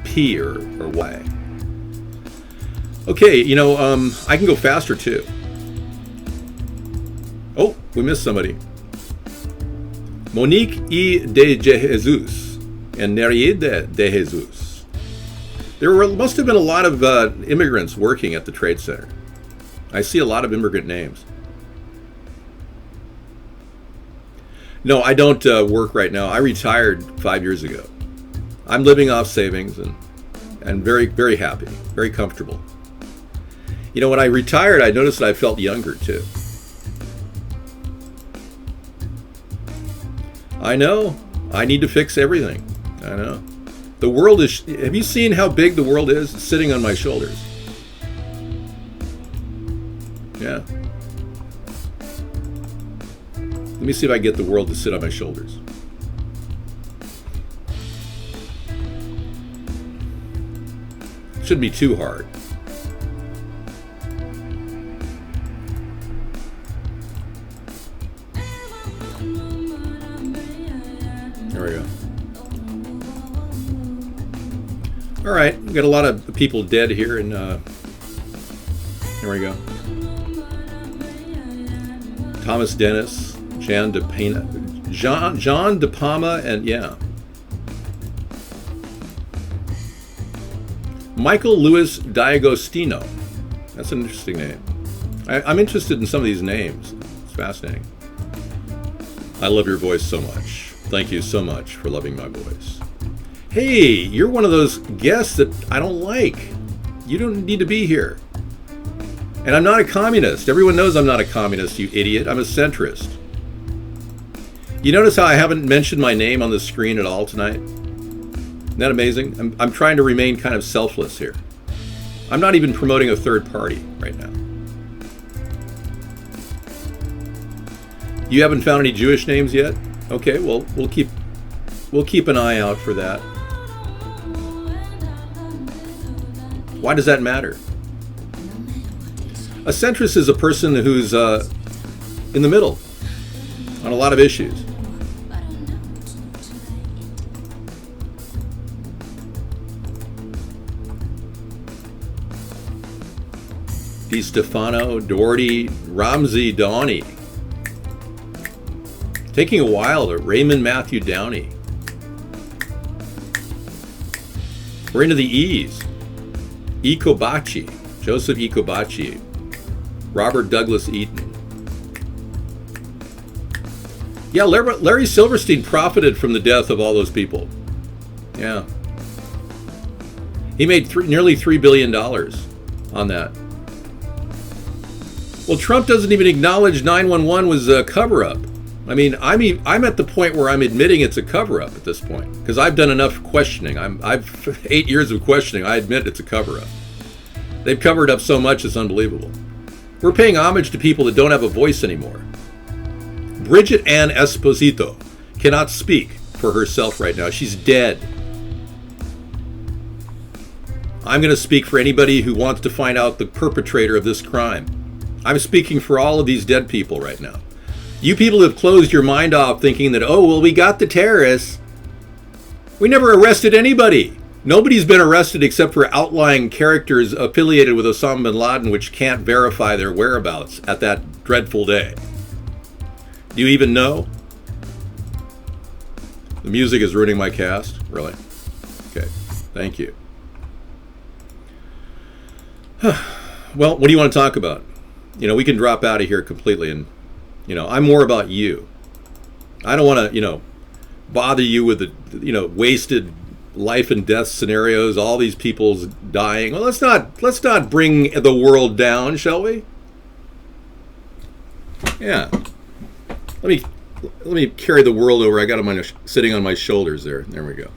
Speaker 1: P or Y. Okay, you know, I can go faster too. Oh, we missed somebody. Monique E. de Jesus and Nereida de Jesus. Must have been a lot of immigrants working at the Trade Center. I see a lot of immigrant names. No, I don't work right now. I retired 5 years ago. I'm living off savings and very, very happy, very comfortable. You know, when I retired, I noticed that I felt younger too. I know. I need to fix everything. I know. The world is... Have you seen how big the world is? It's sitting on my shoulders. Yeah. Let me see if I can get the world to sit on my shoulders. Shouldn't be too hard. There we go. All right, we got a lot of people dead here, and there we go. Thomas Dennis, John De Palma, and yeah. Michael Louis D'Agostino. That's an interesting name. I'm interested in some of these names. It's fascinating. I love your voice so much. Thank you so much for loving my voice. Hey, you're one of those guests that I don't like. You don't need to be here. And I'm not a communist. Everyone knows I'm not a communist, you idiot. I'm a centrist. You notice how I haven't mentioned my name on the screen at all tonight? Isn't that amazing? I'm trying to remain kind of selfless here. I'm not even promoting a third party right now. You haven't found any Jewish names yet? Okay, well, we'll keep an eye out for that. Why does that matter? A centrist is a person who's in the middle on a lot of issues. Di Stefano, Doherty, Ramsey Downey. Taking a while to Raymond Matthew Downey. We're into the E's. Ikobachi, Joseph Ikobachi, Robert Douglas Eaton. Yeah, Larry Silverstein profited from the death of all those people. Yeah. He made nearly $3 billion on that. Well, Trump doesn't even acknowledge 911 was a cover-up. I mean, I'm at the point where I'm admitting it's a cover-up at this point, because I've done enough questioning. I've 8 years of questioning. I admit it's a cover-up. They've covered up so much, it's unbelievable. We're paying homage to people that don't have a voice anymore. Bridget Ann Esposito cannot speak for herself right now. She's dead. I'm going to speak for anybody who wants to find out the perpetrator of this crime. I'm speaking for all of these dead people right now. You people have closed your mind off thinking that, oh, well, we got the terrorists. We never arrested anybody. Nobody's been arrested except for outlying characters affiliated with Osama bin Laden, which can't verify their whereabouts at that dreadful day. Do you even know? The music is ruining my cast? Really? Okay. Thank you. Well, what do you want to talk about? You know, we can drop out of here completely, and, you know, I'm more about you. I don't want to, you know, bother you with the, you know, wasted life and death scenarios, all these people's dying. Well, let's not bring the world down, shall we? Yeah. Let me carry the world over. I got him sitting on my shoulders there. There we go.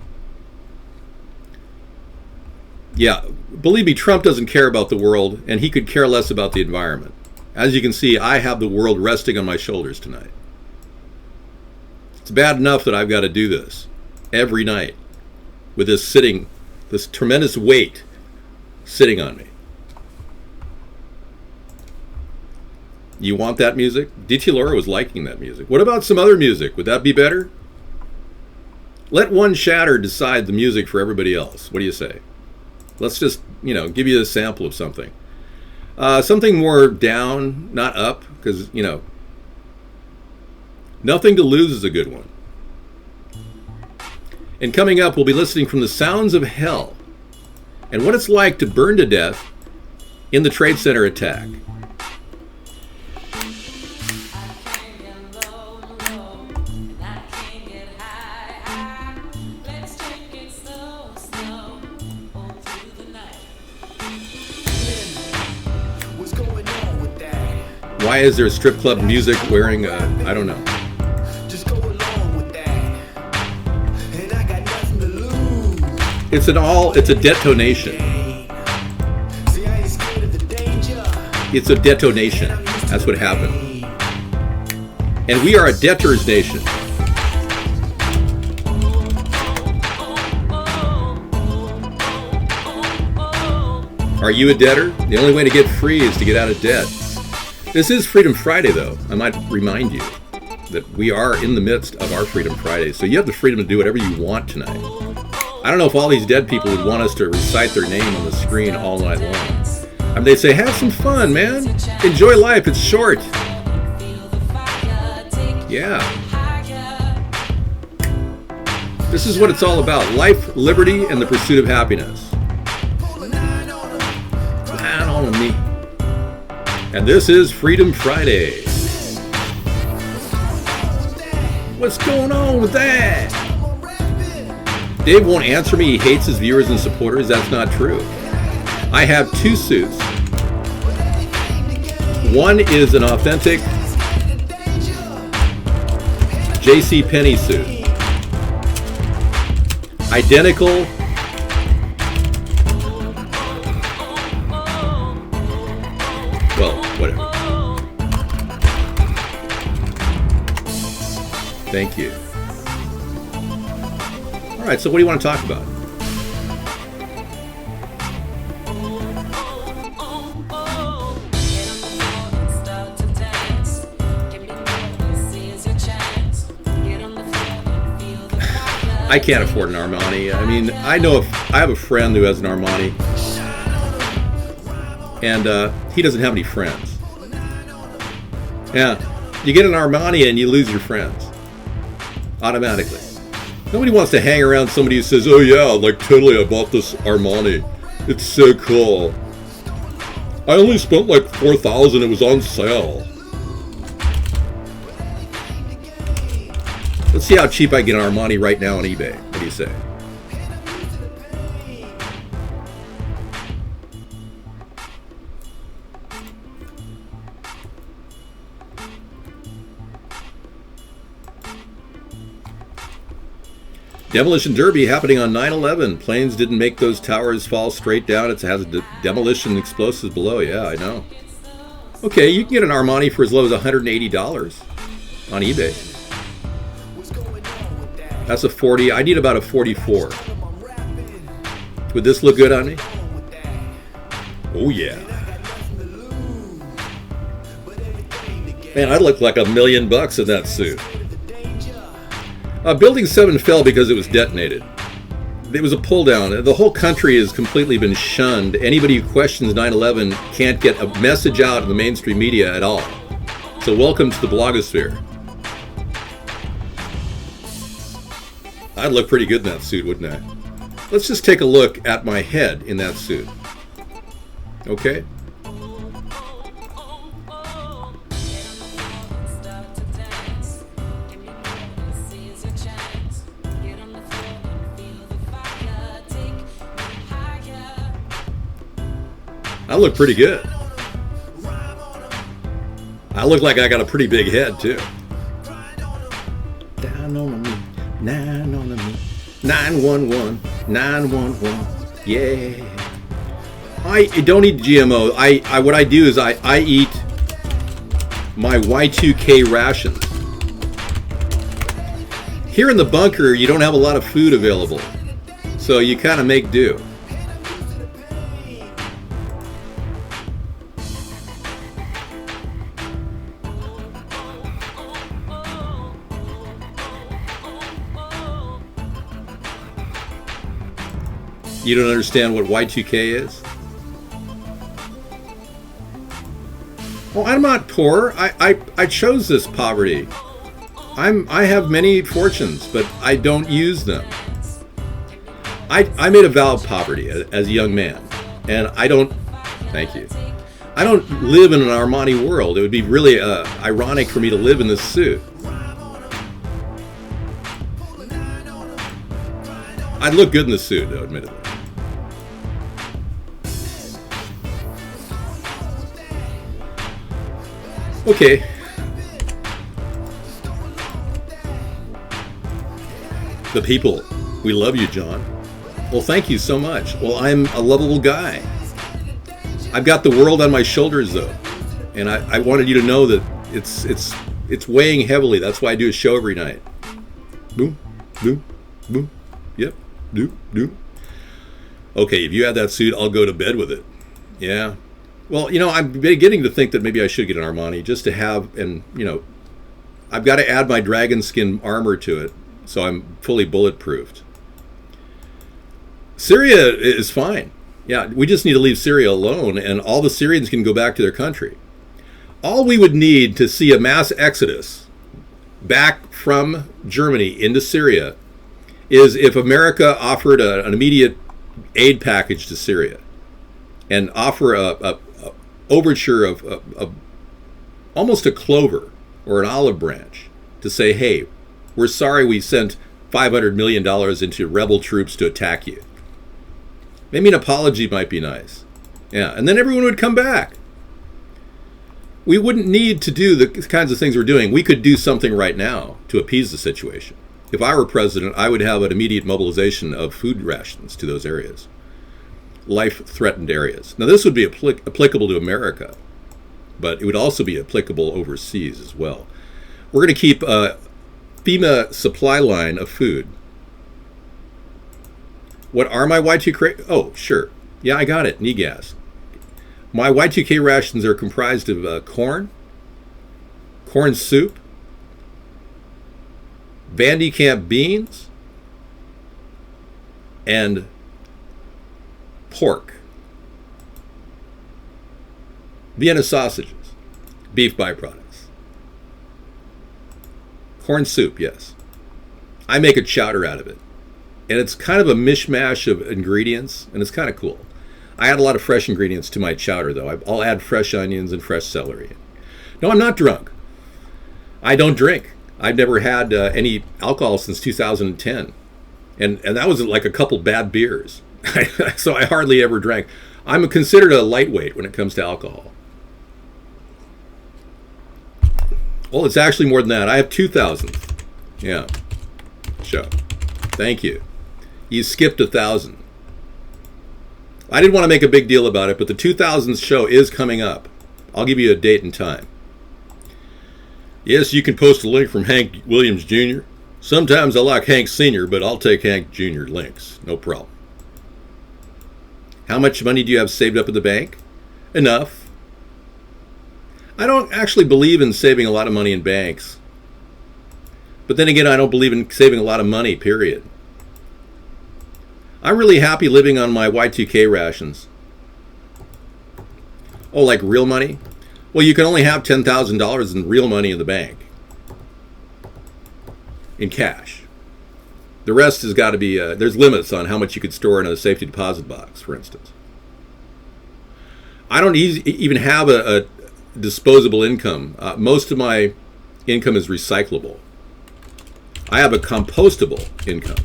Speaker 1: Yeah, believe me, Trump doesn't care about the world, and he could care less about the environment. As you can see, I have the world resting on my shoulders tonight. It's bad enough that I've got to do this every night with this tremendous weight sitting on me. You want that music? D.T. Laura was liking that music. What about some other music? Would that be better? Let one shatter decide the music for everybody else. What do you say? Let's just, you know, give you a sample of something. Something more down, not up, because, you know, Nothing to Lose is a good one. And coming up, we'll be listening from the sounds of hell and what it's like to burn to death in the Trade Center attack. Why is there strip club music wearing I don't know. It's a detonation. It's a detonation. That's what happened. And we are a debtors nation. Are you a debtor? The only way to get free is to get out of debt. This is Freedom Friday, though. I might remind you that we are in the midst of our Freedom Friday, so you have the freedom to do whatever you want tonight. I don't know if all these dead people would want us to recite their name on the screen all night long. I mean, they'd say, have some fun, man. Enjoy life. It's short. Yeah. This is what it's all about. Life, liberty, and the pursuit of happiness. Not on me. And this is Freedom Friday. What's going on with that? Dave won't answer me. He hates his viewers and supporters. That's not true. I have two suits. One is an authentic JCPenney suit. Identical. Well, whatever. Thank you. All right, so what do you want to talk about? I can't afford an Armani. I mean, I have a friend who has an Armani, and he doesn't have any friends. Yeah, you get an Armani and you lose your friends automatically. Nobody wants to hang around somebody who says, "Oh yeah, like totally, I bought this Armani. It's so cool. I only spent like $4,000. It was on sale." Let's see how cheap I get an Armani right now on eBay. What do you say? Demolition Derby happening on 9/11. Planes didn't make those towers fall straight down. It has demolition explosives below. Yeah, I know. Okay, you can get an Armani for as low as $180 on eBay. That's a 40. I need about a 44. Would this look good on me? Oh yeah. Man, I'd look like $1 million in that suit. Building 7 fell because it was detonated. It was a pull down. The whole country has completely been shunned. Anybody who questions 9/11 can't get a message out in the mainstream media at all. So welcome to the blogosphere. I'd look pretty good in that suit, wouldn't I? Let's just take a look at my head in that suit. Okay? I look pretty good. I look like I got a pretty big head, too. Down on me. 9 on me, 911, 911, yeah. I don't eat GMO. What I do is I eat my Y2K rations. Here in the bunker, you don't have a lot of food available, so you kind of make do. You don't understand what Y2K is? Well, I'm not poor. I chose this poverty. I have many fortunes, but I don't use them. I made a vow of poverty as a young man, and I don't. Thank you. I don't live in an Armani world. It would be really ironic for me to live in this suit. I'd look good in the suit, though, admittedly. Okay. The people. We love you, John. Well, thank you so much. Well, I'm a lovable guy. I've got the world on my shoulders, though, and I wanted you to know that it's weighing heavily. That's why I do a show every night. Boom, boom, boom. Yep, doom, doom. Okay, if you have that suit, I'll go to bed with it. Yeah. Well, I'm beginning to think that maybe I should get an Armani just to have, and I've got to add my dragon skin armor to it, so I'm fully bulletproofed. Syria is fine. Yeah, we just need to leave Syria alone, and all the Syrians can go back to their country. All we would need to see a mass exodus back from Germany into Syria is if America offered an immediate aid package to Syria and offer a overture of almost a clover or an olive branch to say, hey, we're sorry we sent $500 million into rebel troops to attack you. Maybe an apology might be nice. Yeah, and then everyone would come back. We wouldn't need to do the kinds of things we're doing. We could do something right now to appease the situation. If I were president, I would have an immediate mobilization of food rations to those areas. Life-threatened areas. Now, this would be applicable to America, but it would also be applicable overseas as well. We're going to keep a FEMA supply line of food. What are my Y2K? Oh, sure. Yeah, I got it. Knee gas. My Y2K rations are comprised of corn soup, Vandy Camp beans, and pork. Vienna sausages, beef byproducts. Corn soup, yes. I make a chowder out of it. And it's kind of a mishmash of ingredients, and it's kind of cool. I add a lot of fresh ingredients to my chowder, though. I'll add fresh onions and fresh celery. No, I'm not drunk. I don't drink. I've never had any alcohol since 2010. And that was like a couple bad beers. So I hardly ever drank. I'm considered a lightweight when it comes to alcohol. Well, it's actually more than that. I have 2,000. Yeah. Show. Thank you. You skipped 1,000. I didn't want to make a big deal about it, but the 2000th show is coming up. I'll give you a date and time. Yes, you can post a link from Hank Williams Jr. Sometimes I like Hank Sr., but I'll take Hank Jr. links. No problem. How much money do you have saved up in the bank? Enough. I don't actually believe in saving a lot of money in banks. But then again, I don't believe in saving a lot of money, period. I'm really happy living on my Y2K rations. Oh, like real money? Well, you can only have $10,000 in real money in the bank. In cash. The rest has got to be, there's limits on how much you could store in a safety deposit box, for instance. I don't even have a disposable income. Most of my income is recyclable. I have a compostable income.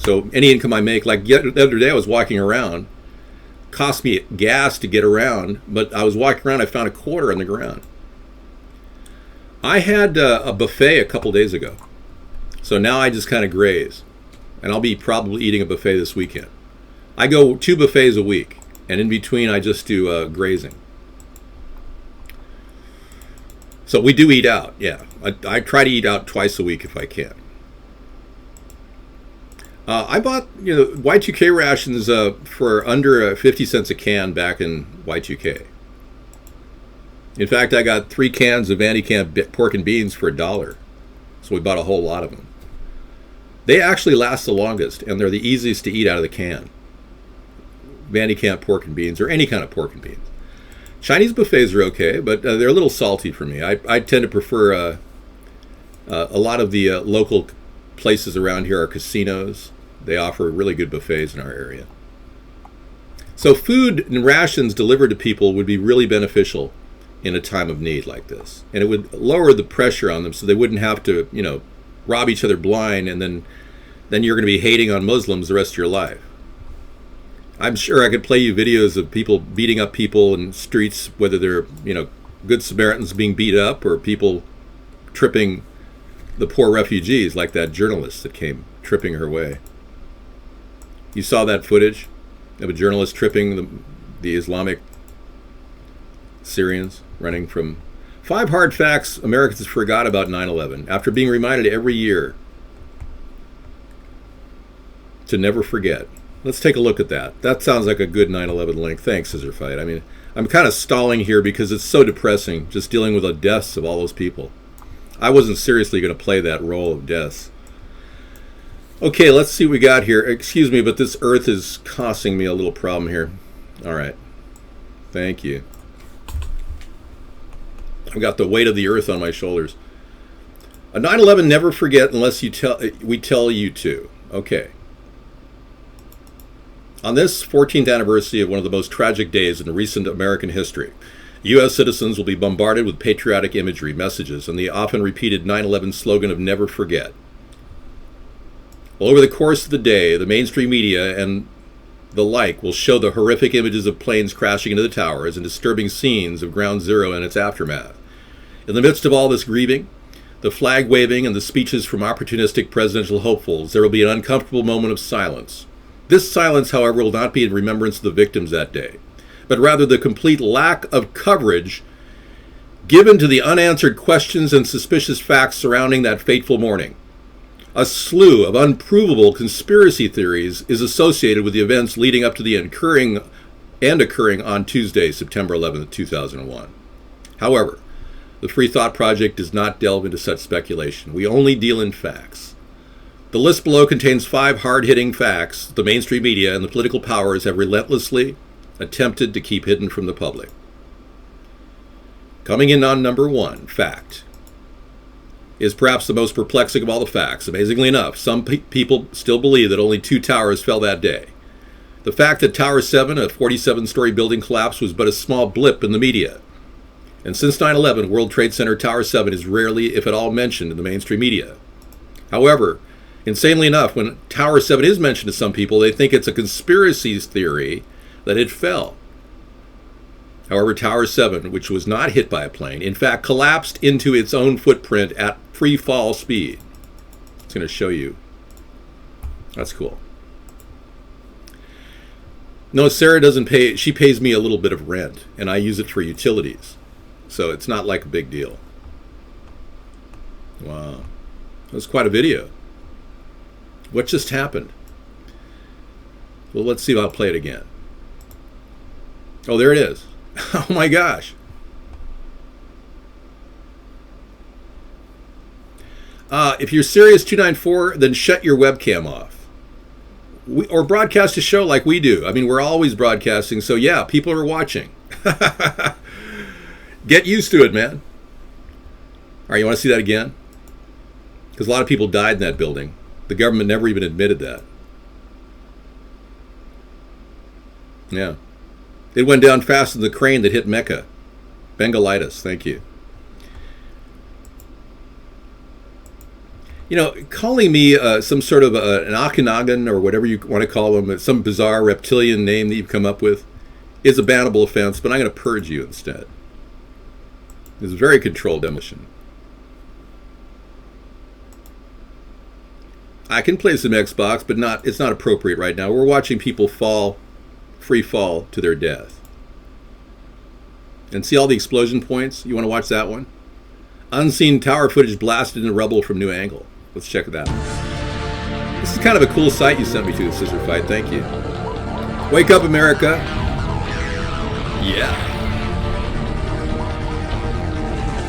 Speaker 1: So any income I make, like the other day I was walking around, cost me gas to get around, but I was walking around, I found a quarter on the ground. I had a buffet a couple days ago. So now I just kind of graze. And I'll be probably eating a buffet this weekend. I go 2 buffets a week, and in between I just do grazing. So we do eat out, yeah. I try to eat out twice a week if I can. I bought Y2K rations for under 50 cents a can back in Y2K. In fact, I got 3 cans of Vandy Camp pork and beans for $1. So we bought a whole lot of them. They actually last the longest, and they're the easiest to eat out of the can. Vandy Camp pork and beans, or any kind of pork and beans. Chinese buffets are okay, but they're a little salty for me. I tend to prefer a lot of the local places around here are casinos. They offer really good buffets in our area. So food and rations delivered to people would be really beneficial in a time of need like this. And it would lower the pressure on them so they wouldn't have to, rob each other blind, and then you're going to be hating on Muslims the rest of your life. I'm sure I could play you videos of people beating up people in streets, whether they're, good Samaritans being beat up or people tripping the poor refugees like that journalist that came tripping her way. You saw that footage of a journalist tripping the Islamic Syrians running from 5 hard facts Americans forgot about 9/11 after being reminded every year to never forget. Let's take a look at that. That sounds like a good 9/11 link. Thanks, Scissor Fight. I mean, I'm kind of stalling here because it's so depressing just dealing with the deaths of all those people. I wasn't seriously going to play that role of deaths. Okay, let's see what we got here. Excuse me, but this earth is causing me a little problem here. All right. Thank you. I've got the weight of the earth on my shoulders. A 9/11 never forget unless we tell you to. Okay. On this 14th anniversary of one of the most tragic days in recent American history, U.S. citizens will be bombarded with patriotic imagery, messages, and the often repeated 9/11 slogan of never forget. Well, over the course of the day, the mainstream media and the like will show the horrific images of planes crashing into the towers and disturbing scenes of Ground Zero and its aftermath. In the midst of all this grieving, the flag waving, and the speeches from opportunistic presidential hopefuls, there will be an uncomfortable moment of silence. This silence, however, will not be in remembrance of the victims that day, but rather the complete lack of coverage given to the unanswered questions and suspicious facts surrounding that fateful morning. A slew of unprovable conspiracy theories is associated with the events leading up to the occurring on Tuesday, September 11th, 2001. However, the Free Thought Project does not delve into such speculation. We only deal in facts. The list below contains 5 hard-hitting facts the mainstream media and the political powers have relentlessly attempted to keep hidden from the public. Coming in on number 1, fact, is perhaps the most perplexing of all the facts. Amazingly enough, some people still believe that only 2 towers fell that day. The fact that Tower 7, a 47-story building collapse, was but a small blip in the media. And since 9/11, World Trade Center Tower 7 is rarely, if at all, mentioned in the mainstream media. However, insanely enough, when Tower 7 is mentioned to some people, they think it's a conspiracy theory that it fell. However, Tower 7, which was not hit by a plane, in fact collapsed into its own footprint at free fall speed. It's going to show you. That's cool. No, Sarah doesn't pay. She pays me a little bit of rent, and I use it for utilities. So it's not like a big deal. Wow. That was quite a video. What just happened? Well, let's see if I'll play it again. Oh, there it is. Oh my gosh. If you're Sirius 294, then shut your webcam off. Or broadcast a show like we do. I mean, we're always broadcasting, so yeah, people are watching. Get used to it, man. All right, you want to see that again? Because a lot of people died in that building. The government never even admitted that. Yeah. It went down faster than the crane that hit Mecca. Bengalitis, thank you. You know, calling me some sort of an Okanagan or whatever you want to call them, some bizarre reptilian name that you've come up with, is a bannable offense, but I'm going to purge you instead. It's a very controlled demolition. I can play some Xbox, but it's not appropriate right now. We're watching people free fall to their death. And see all the explosion points? You want to watch that one? Unseen tower footage blasted in rubble from new angle. Let's check that out. This is kind of a cool site you sent me to, Scissor Fight. Thank you. Wake up, America. Yeah.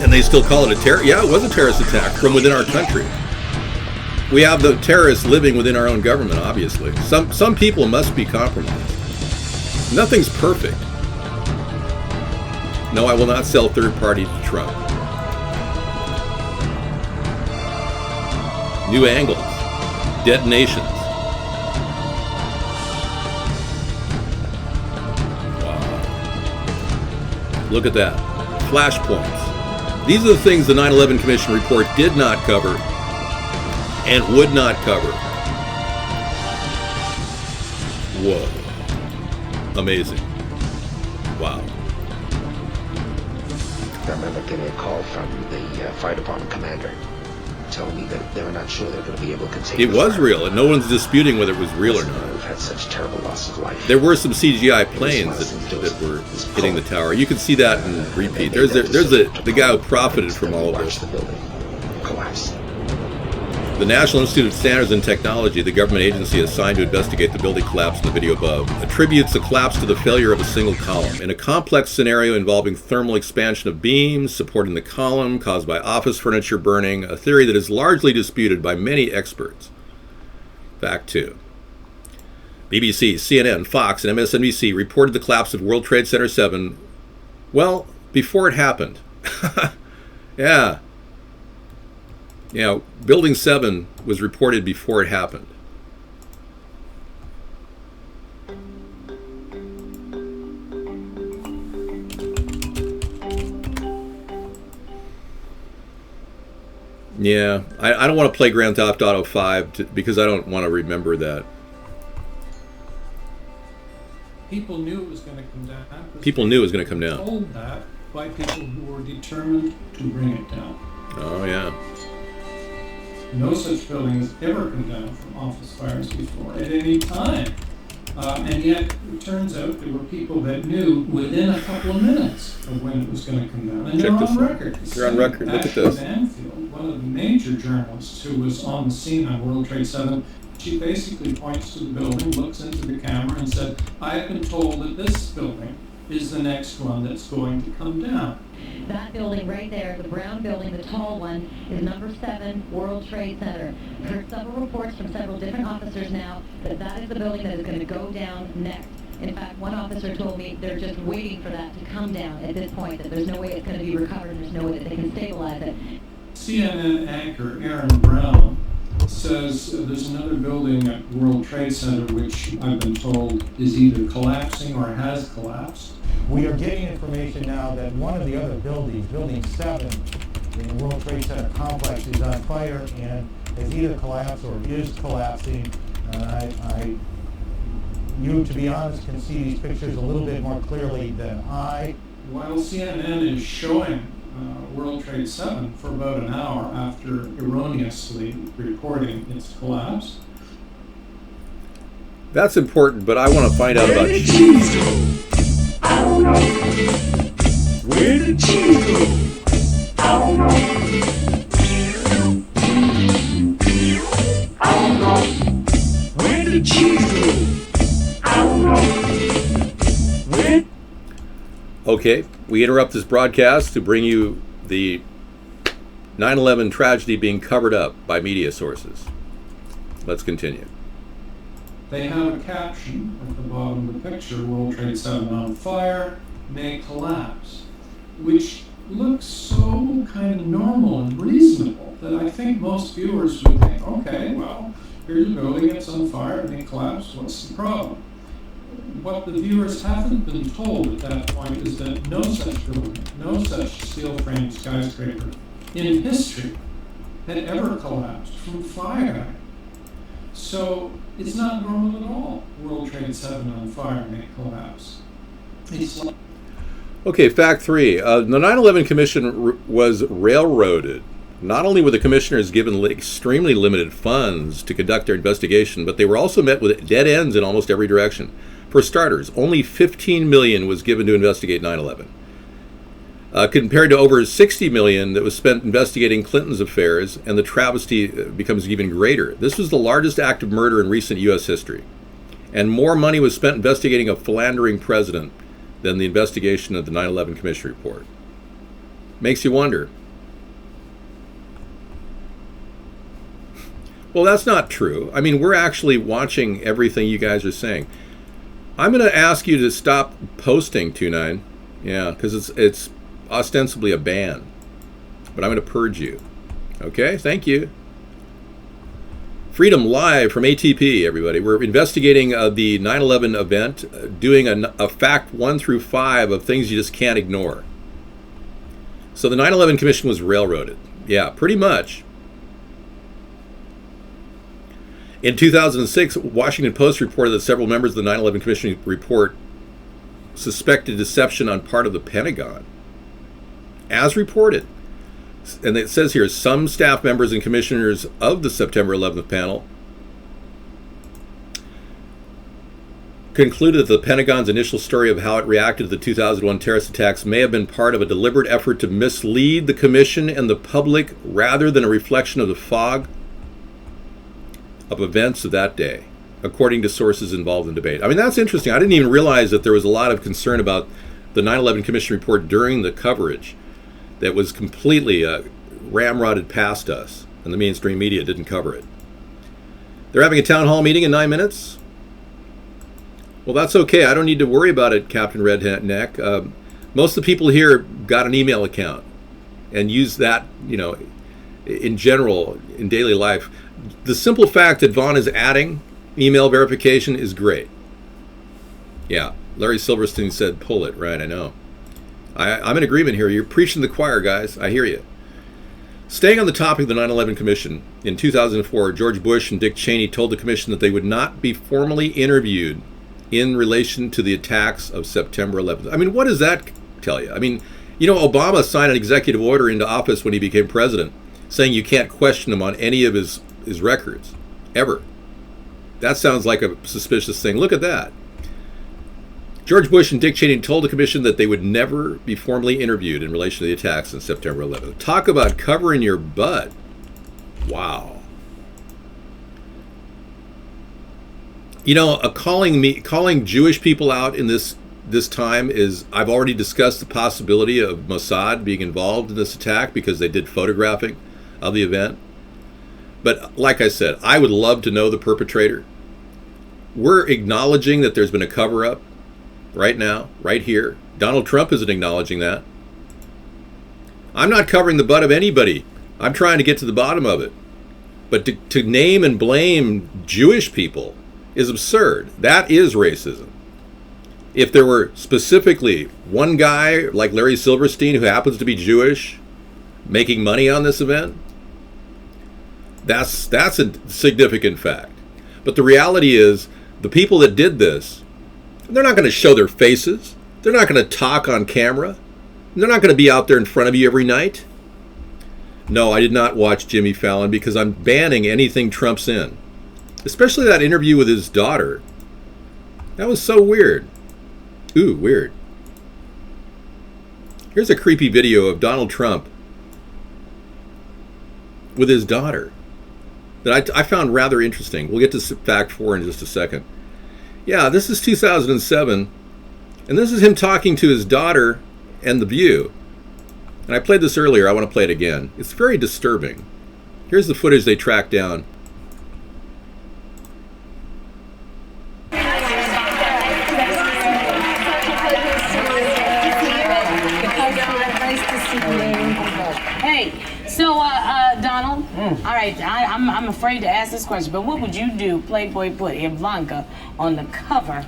Speaker 1: And they still call it a terror. Yeah, it was a terrorist attack from within our country. We have the terrorists living within our own government, obviously. Some people must be compromised. Nothing's perfect. No, I will not sell third party to Trump. New angles. Detonations. Wow. Look at that. Flashpoints. These are the things the 9/11 Commission report did not cover and would not cover. Whoa. Amazing. Wow.
Speaker 17: I remember getting a call from the fire department commander telling me that they were not sure they're going to be able to contain
Speaker 1: It
Speaker 17: the
Speaker 1: was
Speaker 17: fire.
Speaker 1: real, and no one's disputing whether it was real or not.
Speaker 17: We've had such terrible loss of life.
Speaker 1: There were some CGI planes that were hitting the tower. You can see that in repeat. There's the guy who profited from all of this.
Speaker 17: The building collapse.
Speaker 1: The National Institute of Standards and Technology, the government agency assigned to investigate the building collapse in the video above, attributes the collapse to the failure of a single column. In a complex scenario involving thermal expansion of beams supporting the column caused by office furniture burning, a theory that is largely disputed by many experts. Fact 2. BBC, CNN, Fox, and MSNBC reported the collapse of World Trade Center 7, well, before it happened. Yeah. You know, Building 7 was reported before it happened. Yeah, I don't want to play Grand Theft Auto 5 because I don't want to remember that.
Speaker 10: People knew it was going to come down.
Speaker 1: People knew it was going to come down.
Speaker 10: Told that by people who were determined to bring it down.
Speaker 1: Oh, yeah.
Speaker 10: No such building has ever come down from office fires before at any time. And yet, it turns out there were people that knew within a couple of minutes of when it was going to come down. And they're on record.
Speaker 1: They're on record. Look at this.
Speaker 10: Banfield, one of the major journalists who was on the scene on World Trade 7, she basically points to the building, looks into the camera, and said, I've been told that this building is the next one that's going to come down.
Speaker 12: That building right there, the brown building, the tall one, is number 7 World Trade Center. I've heard several reports from several different officers now that that is the building that is going to go down next. In fact, one officer told me they're just waiting for that to come down at this point, that there's no way it's going to be recovered and there's no way that they can stabilize it.
Speaker 10: CNN anchor Aaron Brown says there's another building at World Trade Center which I've been told is either collapsing or has collapsed.
Speaker 15: We are getting information now that one of the other buildings, Building 7 in the World Trade Center complex, is on fire and has either collapsed or is collapsing. You, to be honest, can see these pictures a little bit more clearly than I.
Speaker 10: While CNN is showing World Trade 7 for about an hour after erroneously reporting its collapse.
Speaker 1: That's important, but I want to find out about cheese.
Speaker 9: I don't know. Where did cheese go? I don't know. I don't know. Where did cheese go? I don't know. Where?
Speaker 1: Okay, we interrupt this broadcast to bring you the 9/11 tragedy being covered up by media sources. Let's continue.
Speaker 10: They have a caption at the bottom of the picture, World Trade 7 on fire, may collapse, which looks so kind of normal and reasonable that I think most viewers would think, okay, well, here's a building, it's on fire, it may collapse, what's the problem? What the viewers haven't been told at that point is that no such building, no such steel-framed skyscraper in history had ever collapsed from fire. So it's not normal at all. World Trade 7 on fire may collapse. It's like
Speaker 1: Okay, fact 3. The 9/11 Commission was railroaded. Not only were the commissioners given extremely limited funds to conduct their investigation, but they were also met with dead ends in almost every direction. For starters, only $15 million was given to investigate 9/11. Compared to over $60 million that was spent investigating Clinton's affairs, and the travesty becomes even greater. This was the largest act of murder in recent U.S. history. And more money was spent investigating a philandering president than the investigation of the 9/11 Commission report. Makes you wonder. Well, that's not true. I mean, we're actually watching everything you guys are saying. I'm going to ask you to stop posting 29. Yeah, because it's ostensibly a ban. But I'm going to purge you. Okay, thank you. Freedom Live from ATP, everybody. We're investigating the 9/11 event, doing a fact 1 through 5 of things you just can't ignore. So the 9/11 Commission was railroaded. Yeah, pretty much. In 2006, Washington Post reported that several members of the 9/11 Commission report suspected deception on part of the Pentagon. As reported, and it says here, some staff members and commissioners of the September 11th panel concluded that the Pentagon's initial story of how it reacted to the 2001 terrorist attacks may have been part of a deliberate effort to mislead the commission and the public rather than a reflection of the fog of events of that day, according to sources involved in debate. I mean, that's interesting. I didn't even realize that there was a lot of concern about the 9/11 Commission report during the coverage that was completely ramrodded past us, and the mainstream media didn't cover it. They're having a town hall meeting in 9 minutes. Well, that's okay. I don't need to worry about it, Captain Redneck. Most of the people here got an email account and use that, in general, in daily life. The simple fact that Vaughn is adding email verification is great. Yeah, Larry Silverstein said, pull it. Right, I know. I'm in agreement here. You're preaching the choir, guys. I hear you. Staying on the topic of the 9/11 Commission, in 2004, George Bush and Dick Cheney told the commission that they would not be formally interviewed in relation to the attacks of September 11th. I mean, what does that tell you? I mean, Obama signed an executive order into office when he became president saying you can't question him on any of his records, ever. That sounds like a suspicious thing. Look at that. George Bush and Dick Cheney told the commission that they would never be formally interviewed in relation to the attacks on September 11th. Talk about covering your butt. Wow. Calling Jewish people out in this time is, I've already discussed the possibility of Mossad being involved in this attack because they did photographing of the event. But like I said, I would love to know the perpetrator. We're acknowledging that there's been a cover-up right now, right here. Donald Trump isn't acknowledging that. I'm not covering the butt of anybody. I'm trying to get to the bottom of it. But to name and blame Jewish people is absurd. That is racism. If there were specifically one guy like Larry Silverstein who happens to be Jewish making money on this event, that's a significant fact. But the reality is the people that did this, they're not going to show their faces. They're not going to talk on camera. They're not going to be out there in front of you every night. No, I did not watch Jimmy Fallon because I'm banning anything Trump's in. Especially that interview with his daughter. That was so weird. Ooh, weird. Here's a creepy video of Donald Trump with his daughter that I found rather interesting. We'll get to fact 4 in just a second. Yeah, this is 2007, and this is him talking to his daughter and The View. And I played this earlier. I want to play it again. It's very disturbing. Here's the footage they tracked down.
Speaker 16: Hey, so Donald, all right, I'm afraid to ask this question, but what would you do? Playboy put Ivanka on the cover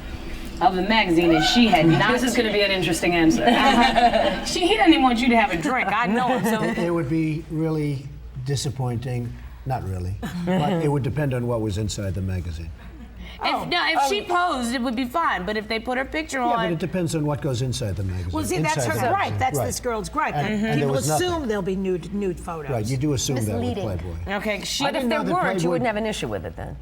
Speaker 16: of the magazine and she had not.
Speaker 18: This is going to be an interesting answer.
Speaker 16: He doesn't even want you to have a drink. I know him. So
Speaker 20: it would be really disappointing. Not really, but it would depend on what was inside the magazine.
Speaker 16: If she posed, it would be fine. But if they put her picture on,
Speaker 20: but it depends on what goes inside the magazine.
Speaker 21: Well, see, that's her gripe. That's this girl's gripe.
Speaker 20: And
Speaker 21: people assume
Speaker 20: nothing.
Speaker 21: there'll be nude photos.
Speaker 20: Right, you do assume that with Playboy.
Speaker 16: Okay,
Speaker 18: but if there weren't, you wouldn't have an issue with it then.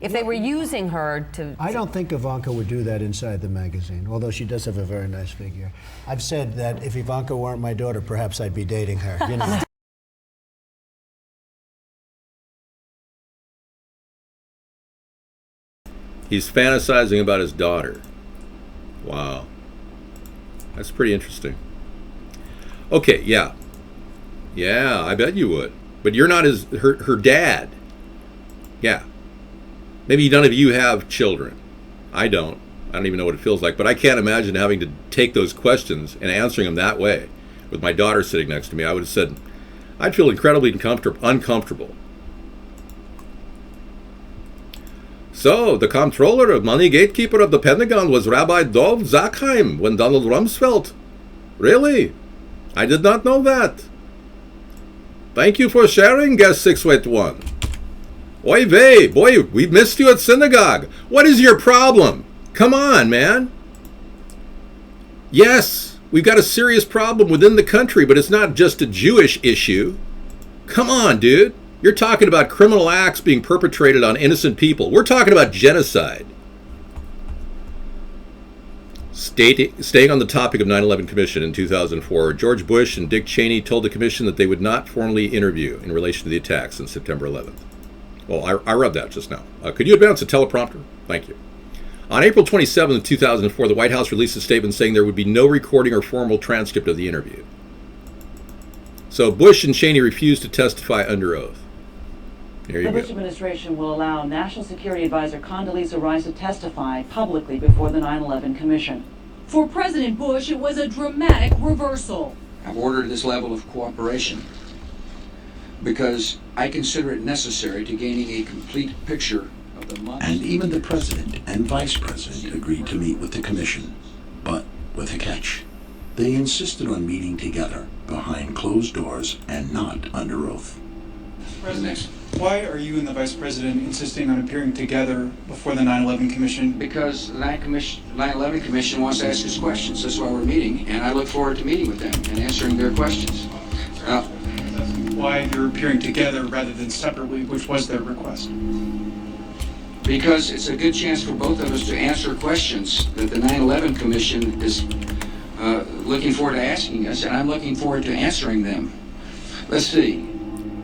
Speaker 18: If they were using her to...
Speaker 20: I don't think Ivanka would do that inside the magazine, although she does have a very nice figure. I've said that if Ivanka weren't my daughter, perhaps I'd be dating her. You know.
Speaker 1: He's fantasizing about his daughter. Wow. That's pretty interesting. Okay, yeah. Yeah, I bet you would. But you're not her dad. Yeah. Maybe none of you have children. I don't. I don't even know what it feels like. But I can't imagine having to take those questions and answering them that way. With my daughter sitting next to me, I would have said, I'd feel incredibly uncomfortable. So, the comptroller of money gatekeeper of the Pentagon was Rabbi Dov Zakheim when Donald Rumsfeld. Really? I did not know that. Thank you for sharing, guest 681. Oy vey, boy, we missed you at synagogue. What is your problem? Come on, man. Yes, We've got a serious problem within the country, but it's not just a Jewish issue. Come on, dude. You're talking about criminal acts being perpetrated on innocent people. We're talking about genocide. Staying on the topic of 9/11 Commission in 2004, George Bush and Dick Cheney told the commission that they would not formally interview in relation to the attacks on September 11th. Well, I read that just now. Could you advance the teleprompter? Thank you. On April 27th, 2004, the White House released a statement saying there would be no recording or formal transcript of the interview. So Bush and Cheney refused to testify under oath. Here you
Speaker 3: The
Speaker 1: go.
Speaker 3: Bush administration will allow National Security Advisor Condoleezza Rice to testify publicly before the 9/11 Commission.
Speaker 4: For President Bush, it was a dramatic reversal.
Speaker 13: I've ordered this level of cooperation because I consider it necessary to gaining a complete picture of the months.
Speaker 22: And even the president and vice president agreed to meet with the commission, but with a catch. They insisted on meeting together behind closed doors and not under oath.
Speaker 25: President, why are you and the Vice President insisting on appearing together before the 9/11 Commission?
Speaker 13: Because the 9/11 Commission wants to ask us questions. That's why we're meeting, and I look forward to meeting with them and answering their questions.
Speaker 25: Why you're appearing together rather than separately, which was their request?
Speaker 13: Because it's a good chance for both of us to answer questions that the 9/11 Commission is looking forward to asking us, and I'm looking forward to answering them. Let's see.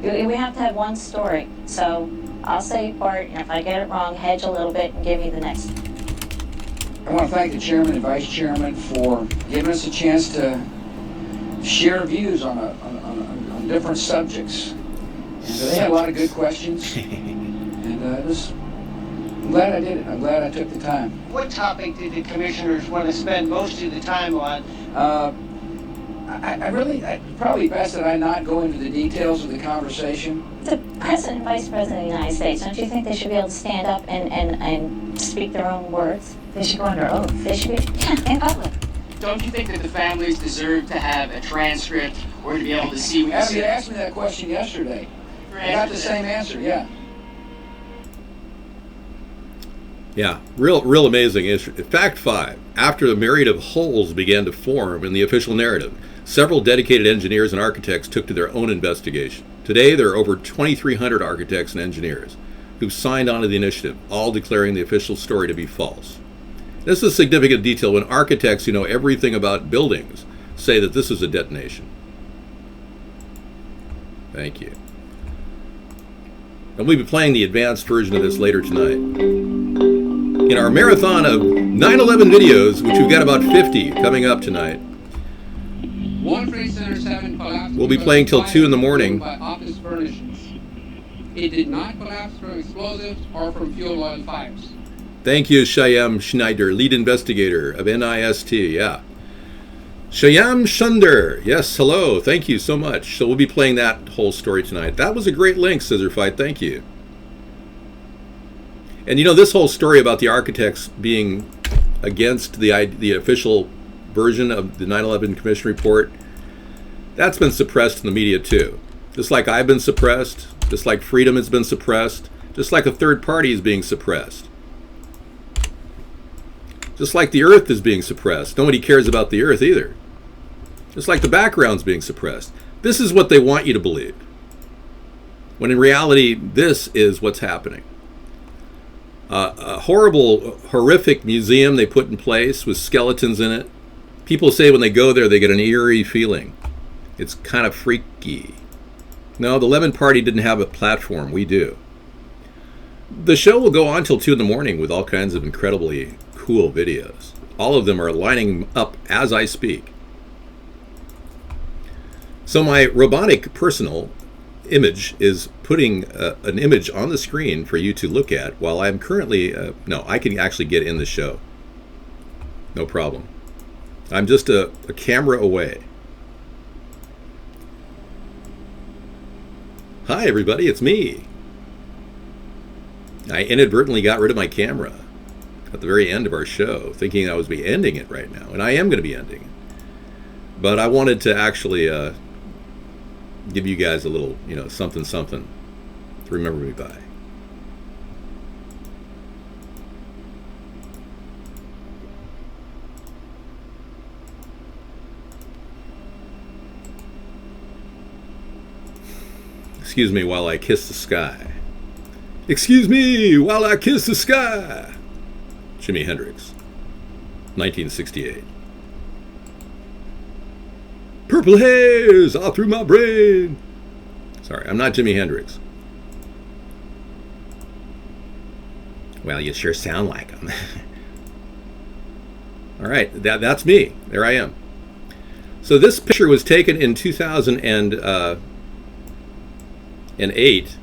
Speaker 26: We have to have one story, so I'll say part, and if I get it wrong, hedge a little bit and give you the next.
Speaker 13: I want to thank the chairman and vice chairman for giving us a chance to share views on different subjects. And they had a lot of good questions, and I'm glad I did it. I'm glad I took the time.
Speaker 27: What topic did the commissioners want to spend most of the time on?
Speaker 13: I probably best that I not go into the details of the conversation.
Speaker 26: The president and vice president of the United States, don't you think they should be able to stand up and speak their own words? They should go under oath. They should be in public.
Speaker 27: Don't you think that the families deserve to have a transcript or to be able to see what you
Speaker 13: Abby
Speaker 27: said?
Speaker 13: asked me that question yesterday. I got the same answer, yeah.
Speaker 1: Yeah, real amazing issue. Fact 5. After a myriad of holes began to form in the official narrative, several dedicated engineers and architects took to their own investigation. Today, there are over 2,300 architects and engineers who've signed on to the initiative, all declaring the official story to be false. This is a significant detail when architects who know everything about buildings say that this is a detonation. Thank you. And we'll be playing the advanced version of this later tonight. In our marathon of 9/11 videos, which we've got about 50 coming up tonight,
Speaker 28: World Trade Center 7 collapsed.
Speaker 1: we'll be playing till 2 in the morning.
Speaker 28: By office furnishings. It did not collapse from explosives or from fuel oil fires.
Speaker 1: Thank you, Shyam Schneider, lead investigator of NIST. Yeah. Shyam Shunder. Yes, hello. Thank you so much. So we'll be playing that whole story tonight. That was a great link, Scissorfight. Thank you. And you know, this whole story about the architects being against the official version of the 9/11 Commission report, that's been suppressed in the media too. Just like I've been suppressed, just like freedom has been suppressed, just like a third party is being suppressed. Just like the earth is being suppressed. Nobody cares about the earth either. Just like the background's being suppressed. This is what they want you to believe. When in reality, this is what's happening. A horrible, horrific museum they put in place with skeletons in it. People say when they go there, they get an eerie feeling. It's kind of freaky. No, the Lemon Party didn't have a platform. We do. The show will go on till 2 in the morning with all kinds of incredibly cool videos. All of them are lining up as I speak. So my robotic personal image is putting an image on the screen for you to look at while I'm currently, no, I can actually get in the show. No problem. I'm just a camera away. Hi everybody, it's me. I inadvertently got rid of my camera at the very end of our show, thinking I was be ending it right now, and I am going to be ending it. But I wanted to actually give you guys a little, something to remember me by. Excuse me while I kiss the sky. Excuse me while I kiss the sky. Jimi Hendrix, 1968. Purple haze all through my brain. Sorry, I'm not Jimi Hendrix. Well, you sure sound like him. All right, that's me. There I am. So this picture was taken in 2008,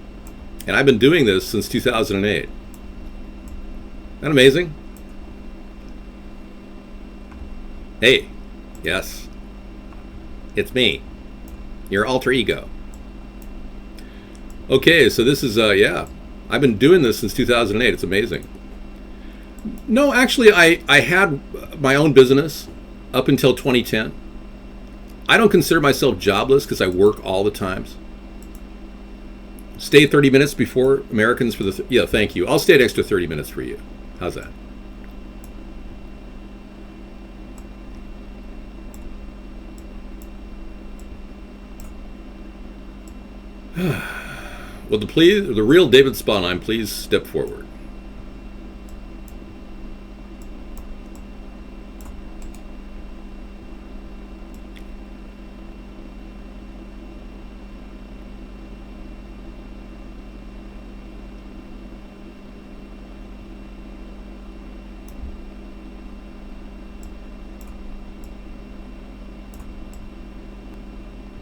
Speaker 1: and I've been doing this since 2008. Isn't that amazing? Hey, yes, it's me, your alter ego. Okay, so this is, yeah, I've been doing this since 2008. It's amazing. No, actually, I had my own business up until 2010. I don't consider myself jobless because I work all the times. Stay 30 minutes before Americans for the... yeah, thank you. I'll stay an extra 30 minutes for you. How's that? Will the real David Sponheim please step forward?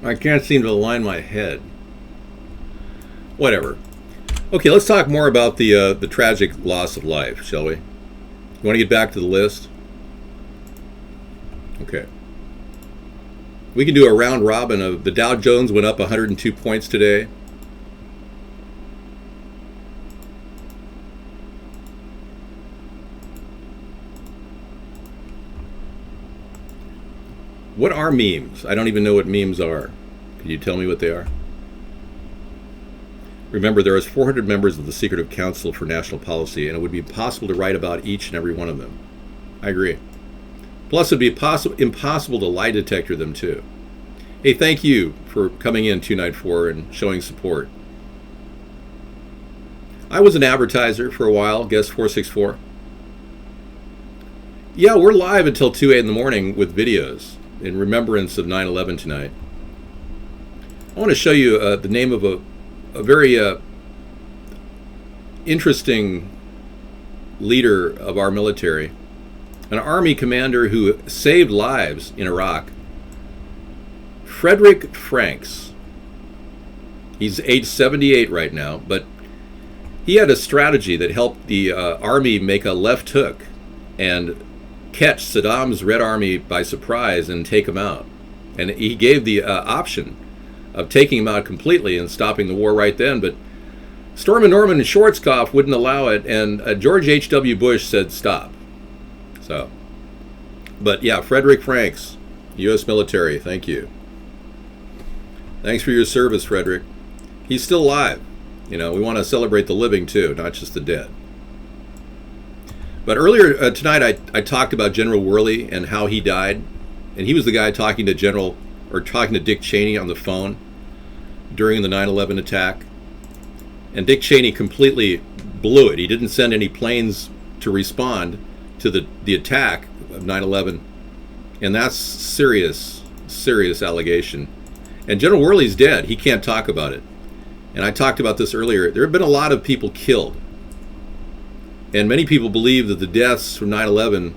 Speaker 1: I can't seem to align my head. Whatever. Okay, let's talk more about the tragic loss of life, shall we? You want to get back to the list? Okay. We can do a round robin of the Dow Jones went up 102 points today. What are memes? I don't even know what memes are. Can you tell me what they are? Remember, there is 400 members of the Secretive Council for National Policy, and it would be impossible to write about each and every one of them. I agree. Plus, it would be impossible to lie detector them, too. Hey, thank you for coming in, 294, and showing support. I was an advertiser for a while, guest 464. Yeah, we're live until 2 in the morning with videos in remembrance of 9/11 tonight. I want to show you the name of a very interesting leader of our military, an Army commander who saved lives in Iraq, Frederick Franks. He's age 78 right now, but he had a strategy that helped the Army make a left hook and catch Saddam's Red Army by surprise and take him out. And he gave the option of taking him out completely and stopping the war right then, but Stormin' Norman and Schwarzkopf wouldn't allow it, and George H.W. Bush said stop. So, but yeah, Frederick Franks, U.S. military, thank you. Thanks for your service, Frederick. He's still alive. You know, we want to celebrate the living too, not just the dead. But earlier tonight, I talked about General Worley and how he died, and he was the guy talking to Dick Cheney on the phone during the 9/11 attack. And Dick Cheney completely blew it. He didn't send any planes to respond to the attack of 9/11. And that's serious allegation. And General Worley's dead. He can't talk about it. And I talked about this earlier. There have been a lot of people killed. And many people believe that the deaths from 9/11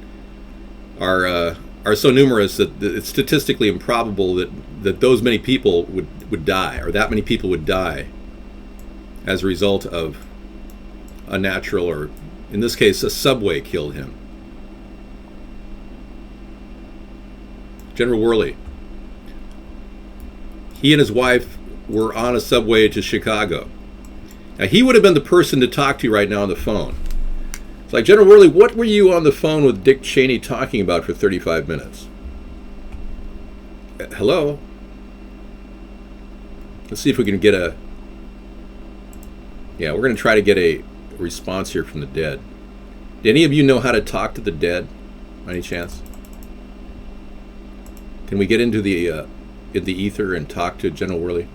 Speaker 1: are so numerous that it's statistically improbable that those many people would die, or that many people would die as a result of a natural, or in this case, a subway killed him. General Worley. He and his wife were on a subway to Chicago. Now, he would have been the person to talk to right now on the phone. It's like, General Worley, what were you on the phone with Dick Cheney talking about for 35 minutes? Hello? Let's see if we can get a... Yeah, we're going to try to get a response here from the dead. Do any of you know how to talk to the dead, by any chance? Can we get into the ether and talk to General Worley?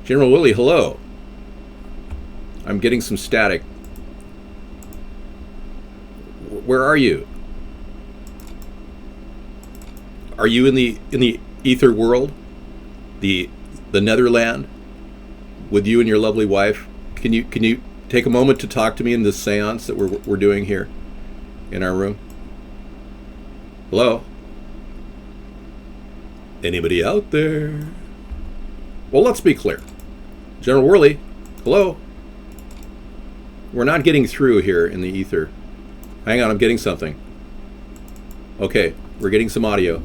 Speaker 1: General Worley, hello. I'm getting some static. Where are you? Are you in the ether world? The Netherland? With you and your lovely wife? Can you take a moment to talk to me in this seance that we're doing here in our room? Hello? Anybody out there? Well, let's be clear. General Worley, hello? We're not getting through here in the ether. Hang on, I'm getting something. Okay, we're getting some audio.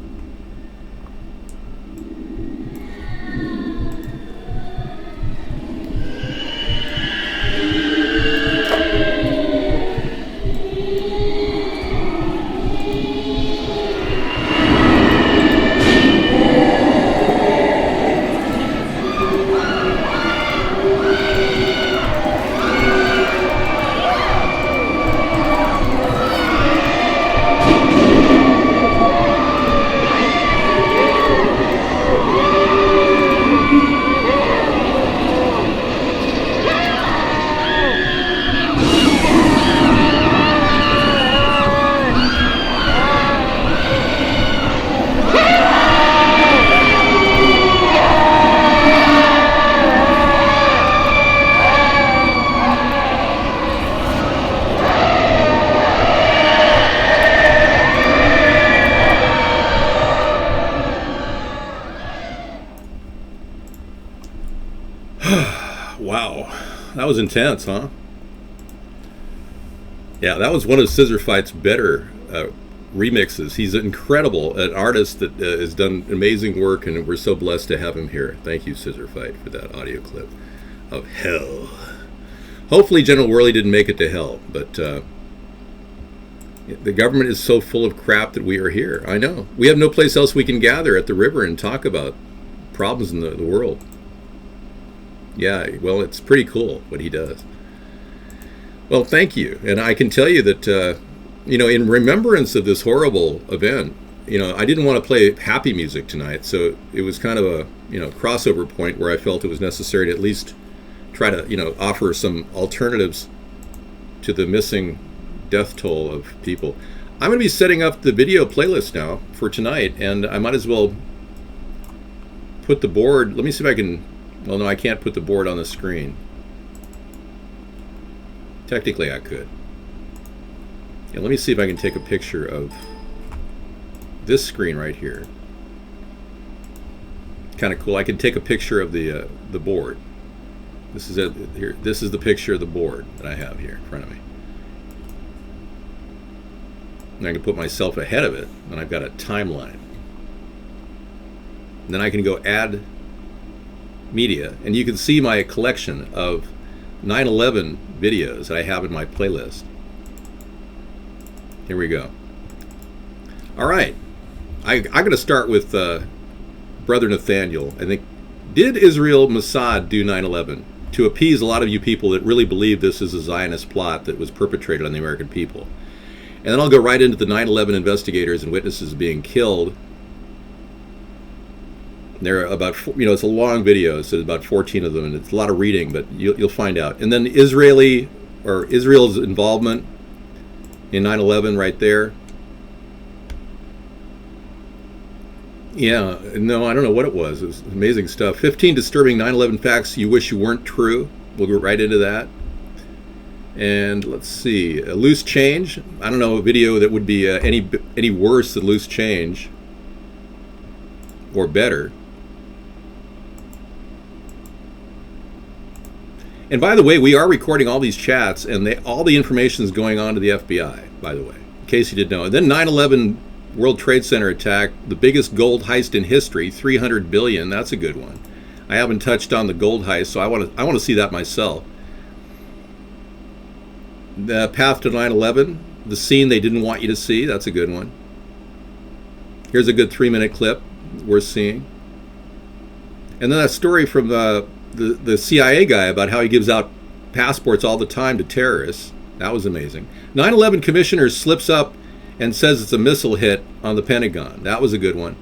Speaker 1: Wow, that was intense, huh? Yeah, that was one of Scissor Fight's better remixes. He's incredible, an artist that has done amazing work, and we're so blessed to have him here. Thank you, Scissor Fight, for that audio clip of hell. Hopefully General Worley didn't make it to hell, but the government is so full of crap that we are here. I know. We have no place else we can gather at the river and talk about problems in the world. Yeah, well, it's pretty cool what he does. Well, thank you. And I can tell you that, in remembrance of this horrible event, I didn't want to play happy music tonight. So it was kind of a, crossover point where I felt it was necessary to at least try to, offer some alternatives to the missing death toll of people. I'm going to be setting up the video playlist now for tonight, and I might as well put the board. Let me see if I can. Well, no, I can't put the board on the screen. Technically, I could. Yeah, let me see if I can take a picture of this screen right here. Kind of cool. I can take a picture of the board. This is it here. This is the picture of the board that I have here in front of me. And I can put myself ahead of it, and I've got a timeline. And then I can go add media, and you can see my collection of 9/11 videos that I have in my playlist. Here we go. All right, I'm going to start with Brother Nathaniel. I think, did Israel Mossad do 9/11 to appease a lot of you people that really believe this is a Zionist plot that was perpetrated on the American people? And then I'll go right into the 9/11 investigators and witnesses being killed. There are about, it's a long video, so there's about 14 of them, and it's a lot of reading, but you'll find out. And then Israel's involvement in 9/11 right there. Yeah, no, I don't know what it was. It was amazing stuff. 15 disturbing 9/11 facts you wish you weren't true. We'll go right into that. And let's see, Loose Change. I don't know a video that would be any worse than Loose Change, or better. And by the way, we are recording all these chats, and all the information is going on to the FBI, by the way, in case you didn't know. And then 9/11 World Trade Center attack, the biggest gold heist in history, $300 billion. That's a good one. I haven't touched on the gold heist, so I want to see that myself. The path to 9/11, the scene they didn't want you to see. That's a good one. Here's a good 3-minute clip worth seeing. And then that story from the CIA guy about how he gives out passports all the time to terrorists. That was amazing. 9/11 commissioner slips up and says it's a missile hit on the Pentagon. That was a good one.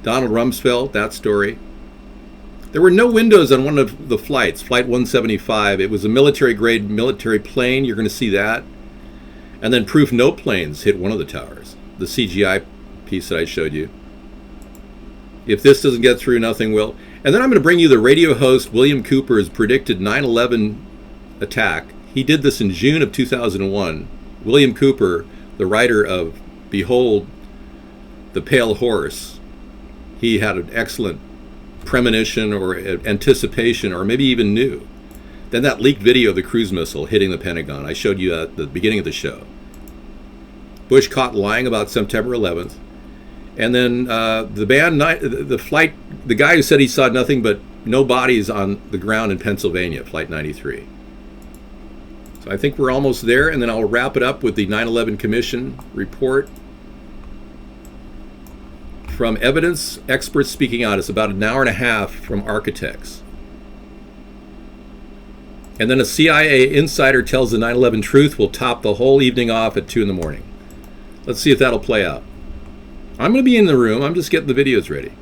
Speaker 1: Donald Rumsfeld, that story. There were no windows on one of the flights, Flight 175. It was a military-grade military plane. You're going to see that. And then proof no planes hit one of the towers, the CGI piece that I showed you. If this doesn't get through, nothing will. And then I'm going to bring you the radio host William Cooper's predicted 9/11 attack. He did this in June of 2001. William Cooper, the writer of Behold the Pale Horse, he had an excellent premonition or anticipation, or maybe even knew. Then that leaked video of the cruise missile hitting the Pentagon. I showed you at the beginning of the show. Bush caught lying about September 11th. And then the guy who said he saw nothing but no bodies on the ground in Pennsylvania, Flight 93. So I think we're almost there, and then I'll wrap it up with the 9/11 Commission report. From evidence, experts speaking out. It's about an hour and a half from architects. And then a CIA insider tells the 9/11 truth will top the whole evening off at 2 in the morning. Let's see if that'll play out. I'm going to be in the room. I'm just getting the videos ready.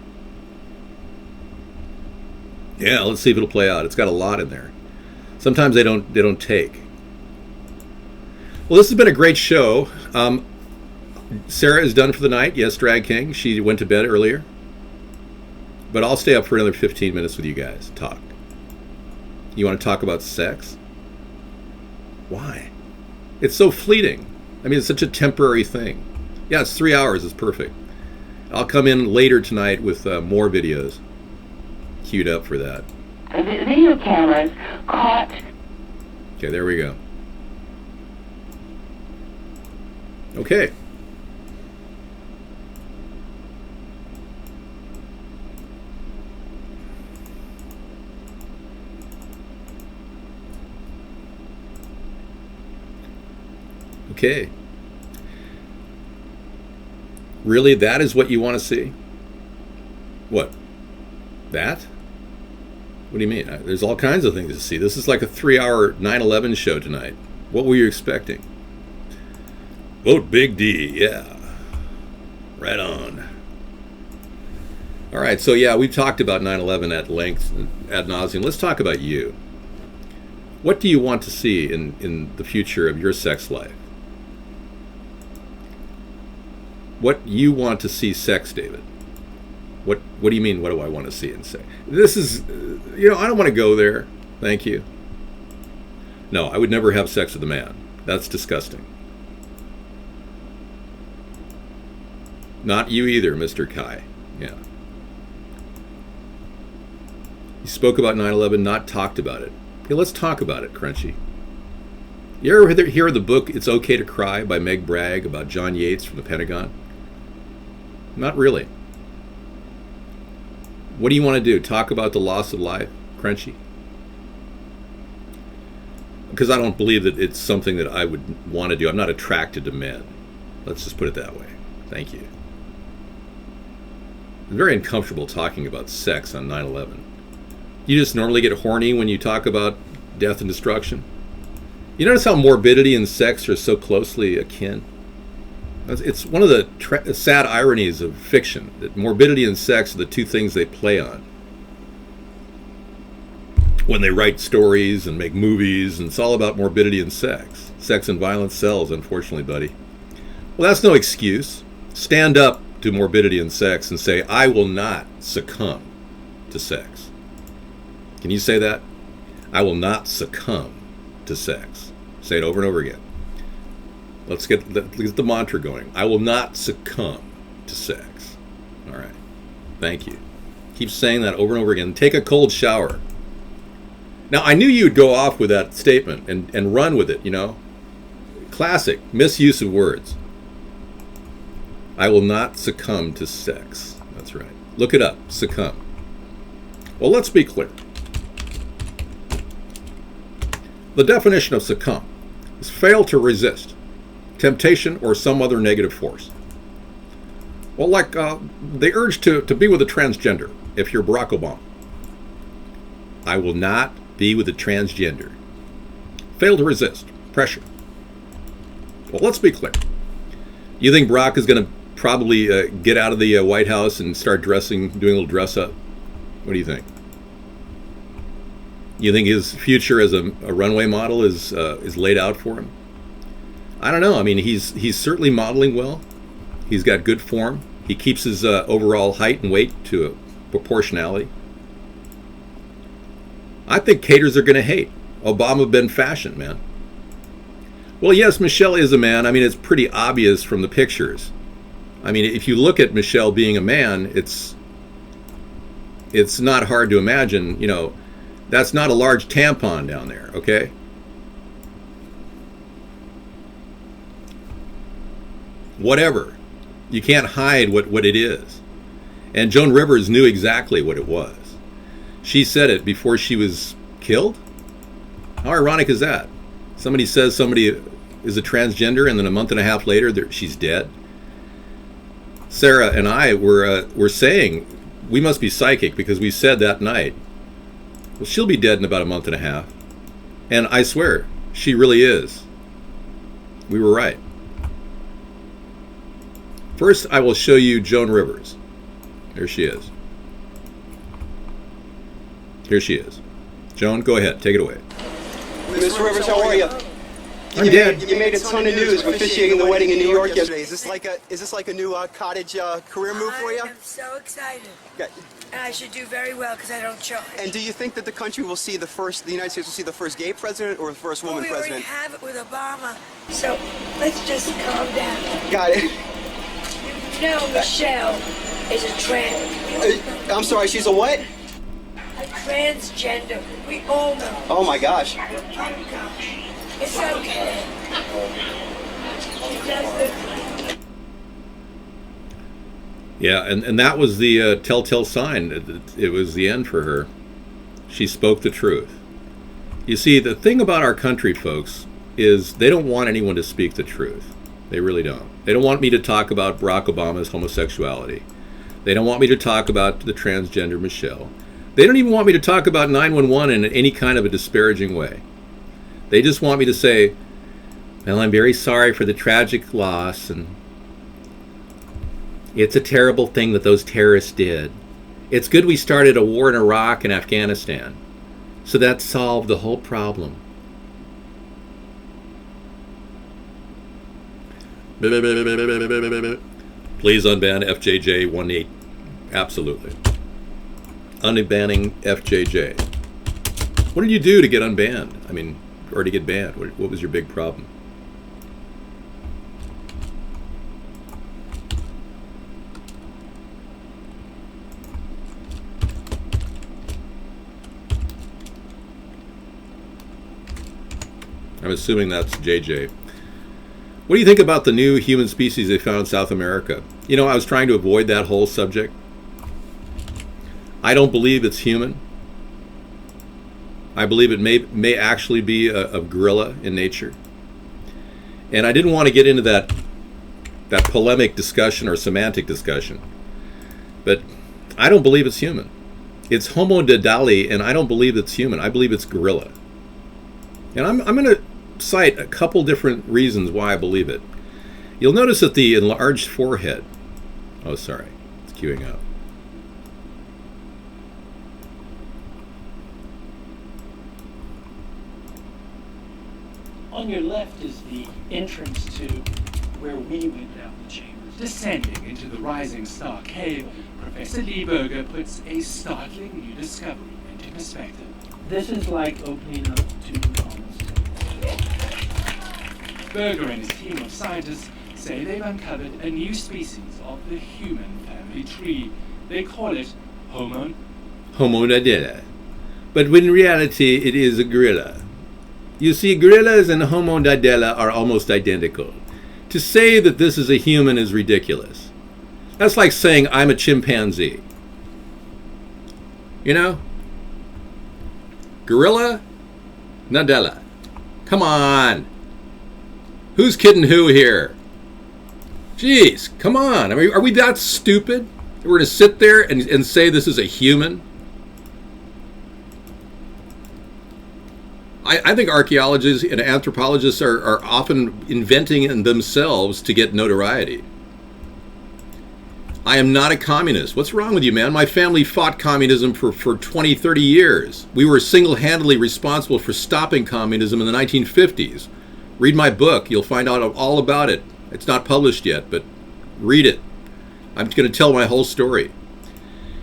Speaker 1: Yeah, let's see if it'll play out. It's got a lot in there. Sometimes they don't take. Well, this has been a great show. Sarah is done for the night. Yes, Drag King. She went to bed earlier. But I'll stay up for another 15 minutes with you guys. Talk. You want to talk about sex? Why? It's so fleeting. I mean, it's such a temporary thing. Yeah, it's 3 hours. It's perfect. I'll come in later tonight with more videos queued up for that.
Speaker 2: The video cameras caught.
Speaker 1: Okay, there we go. Okay. Okay. Really, that is what you want to see? What? That? What do you mean? There's all kinds of things to see. This is like a 3-hour 9/11 show tonight. What were you expecting? Vote Big D, yeah. Right on. All right, so yeah, we've talked about 9/11 at length, ad nauseum. Let's talk about you. What do you want to see in the future of your sex life? What you want to see sex, David? What do you mean, what do I want to see in sex? This is, I don't want to go there. Thank you. No, I would never have sex with a man. That's disgusting. Not you either, Mr. Kai. Yeah. You spoke about 9/11, not talked about it. Okay, let's talk about it, Crunchy. You ever hear the book It's Okay to Cry by Meg Bragg about John Yates from the Pentagon? Not really. What do you want to do? Talk about the loss of life, Crunchy? Because I don't believe that it's something that I would want to do. I'm not attracted to men. Let's just put it that way. Thank you. It's very uncomfortable talking about sex on 9/11. You just normally get horny when you talk about death and destruction. You notice how morbidity and sex are so closely akin? It's one of the sad ironies of fiction, that morbidity and sex are the two things they play on when they write stories and make movies, and it's all about morbidity and sex. Sex and violence sells, unfortunately, buddy. Well, that's no excuse. Stand up to morbidity and sex and say, I will not succumb to sex. Can you say that? I will not succumb to sex. Say it over and over again. Let's get the mantra going. I will not succumb to sex. All right. Thank you. Keep saying that over and over again. Take a cold shower. Now, I knew you'd go off with that statement and run with it, Classic misuse of words. I will not succumb to sex. That's right. Look it up. Succumb. Well, let's be clear. The definition of succumb is fail to resist temptation or some other negative force. Well, like the urge to be with a transgender, if you're Barack Obama. I will not be with a transgender. Fail to resist pressure. Well, let's be clear. You think Barack is going to probably get out of the White House and start doing a little dress up? What do you think? You think his future as a runway model is laid out for him? I don't know. I mean, he's certainly modeling well. He's got good form. He keeps his overall height and weight to a proportionality. I think haters are going to hate. Obama been fashion, man. Well, yes, Michelle is a man. I mean, it's pretty obvious from the pictures. I mean, if you look at Michelle being a man, it's not hard to imagine, you know, that's not a large tampon down there, okay? Whatever. You can't hide what it is. And Joan Rivers knew exactly what it was. She said it before she was killed? How ironic is that? Somebody says somebody is a transgender and then a month and a half later she's dead. Sarah and I were saying we must be psychic because we said that night, well, she'll be dead in about a month and a half. And I swear, she really is. We were right. First, I will show you Joan Rivers. There she is. Here she is. Joan, go ahead. Take it away.
Speaker 5: Mr. Rivers, how are you?
Speaker 1: I'm dead.
Speaker 5: You made a ton of news officiating the wedding in New York yesterday. Is this like a new cottage career move for you?
Speaker 6: I'm so excited.
Speaker 5: Okay.
Speaker 6: And I should do very well because I don't charge.
Speaker 5: And do you think that the country will see the United States will see the first gay president or the first woman
Speaker 6: we
Speaker 5: president?
Speaker 6: already have it with Obama. So let's just calm down.
Speaker 5: Got it.
Speaker 6: You know Michelle is a trans.
Speaker 5: I'm sorry, she's a what?
Speaker 6: A transgender. We all know.
Speaker 5: Oh my gosh.
Speaker 6: It's okay. She does it.
Speaker 1: Yeah, and that was the telltale sign. It was the end for her. She spoke the truth. You see, the thing about our country, folks, is they don't want anyone to speak the truth. They really don't. They don't want me to talk about Barack Obama's homosexuality. They don't want me to talk about the transgender Michelle. They don't even want me to talk about 911 in any kind of a disparaging way. They just want me to say, well, I'm very sorry for the tragic loss, and it's a terrible thing that those terrorists did. It's good we started a war in Iraq and Afghanistan, so that solved the whole problem. Please unban FJJ18. Absolutely. Unbanning FJJ. What did you do to get unbanned? I mean, or to get banned? What was your big problem? I'm assuming that's JJ. What do you think about the new human species they found in South America? You know, I was trying to avoid that whole subject. I don't believe it's human. I believe it may actually be a gorilla in nature. And I didn't want to get into that polemic discussion or semantic discussion. But I don't believe it's human. It's Homo dedali, and I don't believe it's human. I believe it's gorilla. And I'm going to cite a couple different reasons why I believe it. You'll notice that the enlarged forehead. Oh, sorry. It's queuing up.
Speaker 7: On your left is the entrance to where we went down the chambers. Descending into the rising star cave, Professor Lieberger puts a startling new discovery into perspective. This is like opening up Tutankhamun's tomb. Berger and his team of scientists say they've uncovered a new species of the human family tree. They call it Homo
Speaker 1: dedela. But in reality, it is a gorilla. You see, gorillas and Homo dedela are almost identical. To say that this is a human is ridiculous. That's like saying I'm a chimpanzee. You know? Gorilla, Nadella. Come on. Who's kidding who here? Jeez, come on. I mean, are we that stupid? We're going to sit there and say this is a human? I think archaeologists and anthropologists are often inventing in themselves to get notoriety. I am not a communist. What's wrong with you, man? My family fought communism for 20, 30 years. We were single-handedly responsible for stopping communism in the 1950s. Read my book. You'll find out all about it. It's not published yet, but read it. I'm going to tell my whole story.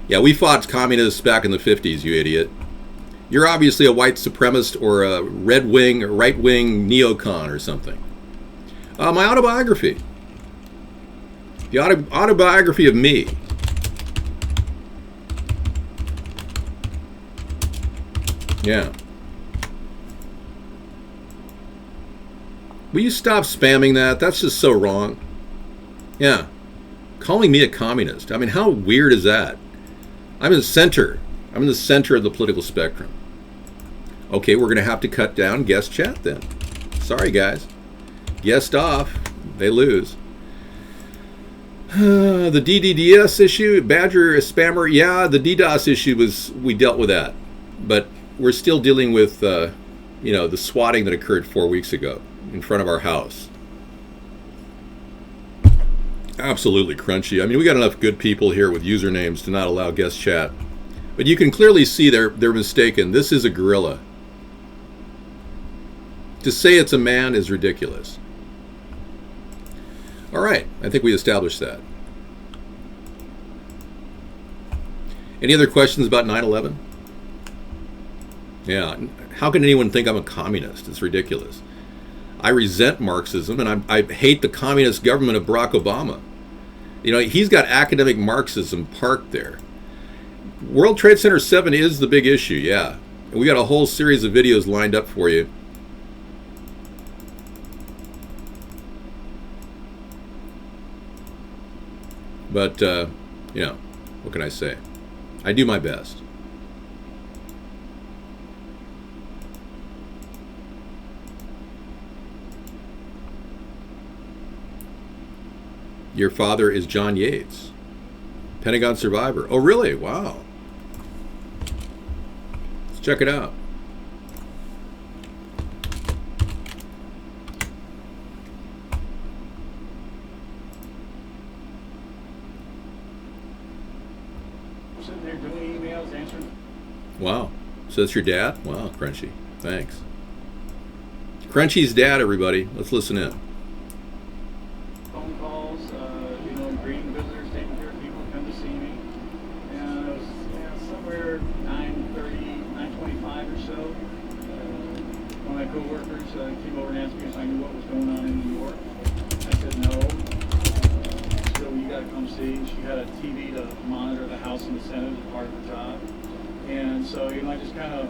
Speaker 1: Yeah, we fought communists back in the 50s, you idiot. You're obviously a white supremacist or a red-wing or right-wing neocon or something. My autobiography. The autobiography of me. Yeah. Will you stop spamming that? That's just so wrong. Yeah. Calling me a communist. I mean, how weird is that? I'm in the center. I'm in the center of the political spectrum. Okay, we're going to have to cut down guest chat then. Sorry, guys. Guest off. They lose. The DDoS issue, Badger spammer. Yeah, the DDoS issue we dealt with that, but we're still dealing with, the swatting that occurred 4 weeks ago in front of our house. Absolutely crunchy. I mean, we got enough good people here with usernames to not allow guest chat, but you can clearly see they're mistaken. This is a gorilla. To say it's a man is ridiculous. All right, I think we established that. Any other questions about 9/11? Yeah, how can anyone think I'm a communist? It's ridiculous. I resent Marxism, and I hate the communist government of Barack Obama. You know, he's got academic Marxism parked there. World Trade Center 7 is the big issue, yeah. And we got a whole series of videos lined up for you. But, what can I say? I do my best. Your father is John Yates, Pentagon survivor. Oh, really? Wow. Let's check it out.
Speaker 7: Sitting there doing emails, answering.
Speaker 1: Wow. So that's your dad? Wow, Crunchy. Thanks. Crunchy's dad, everybody. Let's listen in.
Speaker 7: Phone calls, greeting visitors, taking care of people who come to see me. And it was somewhere 9:30, 9:25 or so. One of my coworkers came over and asked me if I knew what was going on in New York. I said no. So you got to come see. She had a TV to monitor the House and the Senate as part of her job. And so, I just kind of,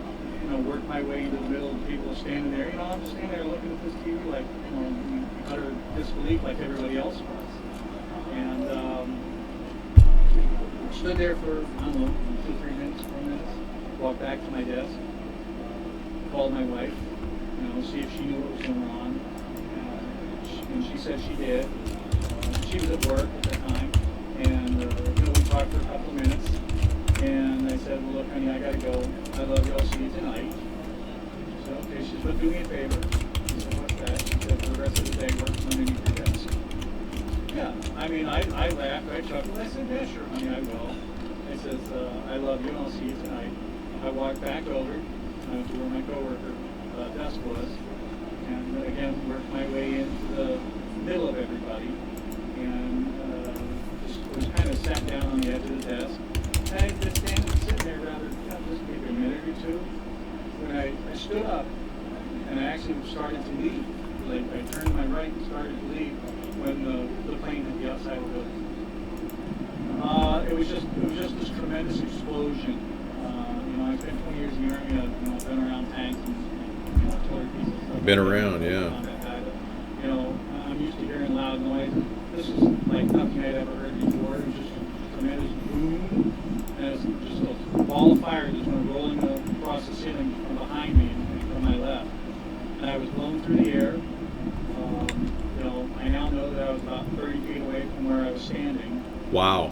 Speaker 7: worked my way into the middle of people standing there. I'm just standing there looking at this TV like, in utter disbelief like everybody else was. And stood there for, I don't know, 2 or 3 minutes, 4 minutes. Walked back to my desk. Called my wife, see if she knew what was going on. And she said she did. She was at work at the time. And, we talked for a couple of minutes. And I said, well, look, honey, I gotta go. I love you. I'll see you tonight. She said, okay. She said, but do me a favor. I said, what's that? She said, for the rest of the day, work underneath your desk. Yeah. I mean, I laughed. I chuckled. I said, yeah, sure, honey, I will. I said, I love you, and I'll see you tonight. I walked back over to where my coworker desk was, and again, worked my way into the middle of everybody, and just was kind of sat down on the edge of the desk. I had been sitting there rather, just maybe a minute or two, when I stood up and I actually started to leave. Like I turned to my right and started to leave when the plane hit the outside of the building. It was just this tremendous explosion. I spent 20 years in the Army. I've been around tanks and artillery pieces.
Speaker 1: Been around, yeah.
Speaker 7: I'm used to hearing loud noise. This was like nothing I'd ever heard before. It was just a tremendous boom. And it's just a ball of fire just went rolling across the ceiling from behind me and from my left. And I was blown through the air. I now know that I was about 30 feet away from where I was standing.
Speaker 1: Wow.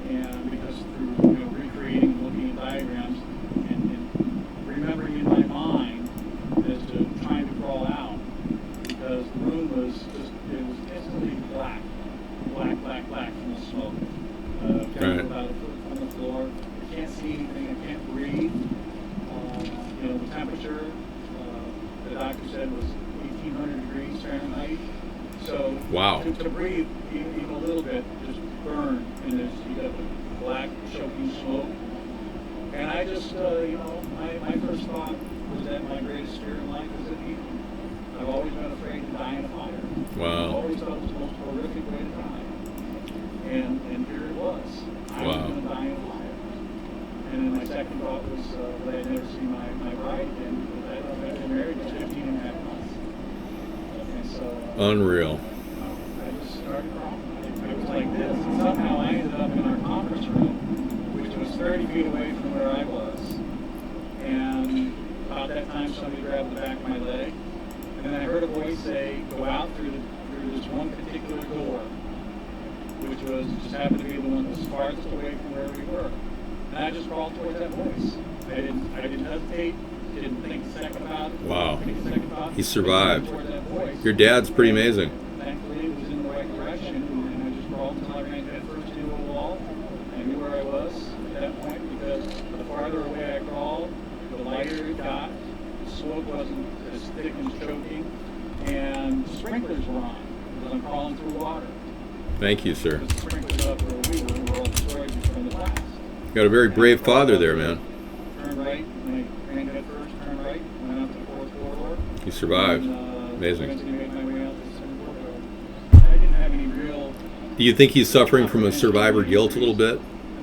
Speaker 7: And because through recreating, looking at diagrams, and remembering in my mind as to trying to crawl out, because the room was just, it was instantly black from the smoke. down about a foot from the floor. I can't see anything. I can't breathe. You know, the temperature, the doctor said was 1,800 degrees Fahrenheit. So
Speaker 1: wow.
Speaker 7: to breathe even a little bit, just burn, and you got the black choking smoke. And I just, you know, my first thought was that my greatest fear in life is that I've always been afraid to die in a fire.
Speaker 1: Wow.
Speaker 7: I've always thought it was the most horrific way to die. And here it was. I was going to die in a fire. And then my second thought was that I'd never see my bride again, because I've been married for 15 and a half months. And so...
Speaker 1: Unreal.
Speaker 7: I just started crying. It was like this. And somehow I ended up in our conference room, which was 30 feet away from where I was. And about that time, somebody grabbed the back of my leg. And then I heard a voice say, go out through this one particular door, which just happened to be the one that was farthest away from where we were. And I just crawled towards that voice. I didn't hesitate, didn't think a second about it.
Speaker 1: Wow.
Speaker 7: Think a second about it.
Speaker 1: He survived.
Speaker 7: That voice.
Speaker 1: Your dad's pretty amazing.
Speaker 7: Thankfully, it was in the right direction, and I just crawled until I ran headfirst into a wall. I knew where I was at that point, because the farther away I crawled, the lighter it got. The smoke wasn't as thick and choking, and the sprinklers were on, because I'm crawling through water.
Speaker 1: Thank you, sir.
Speaker 7: The sprinklers up where we were all destroyed from the blast.
Speaker 1: You got a very brave father there, man.
Speaker 7: Turned right, and I ran headfirst, turned right, went out to the fourth corridor.
Speaker 1: You survived.
Speaker 7: And,
Speaker 1: Amazing.
Speaker 7: eventually made my way out to the second corridor. I didn't have any real...
Speaker 1: Do you think he's suffering from a survivor guilt a little bit?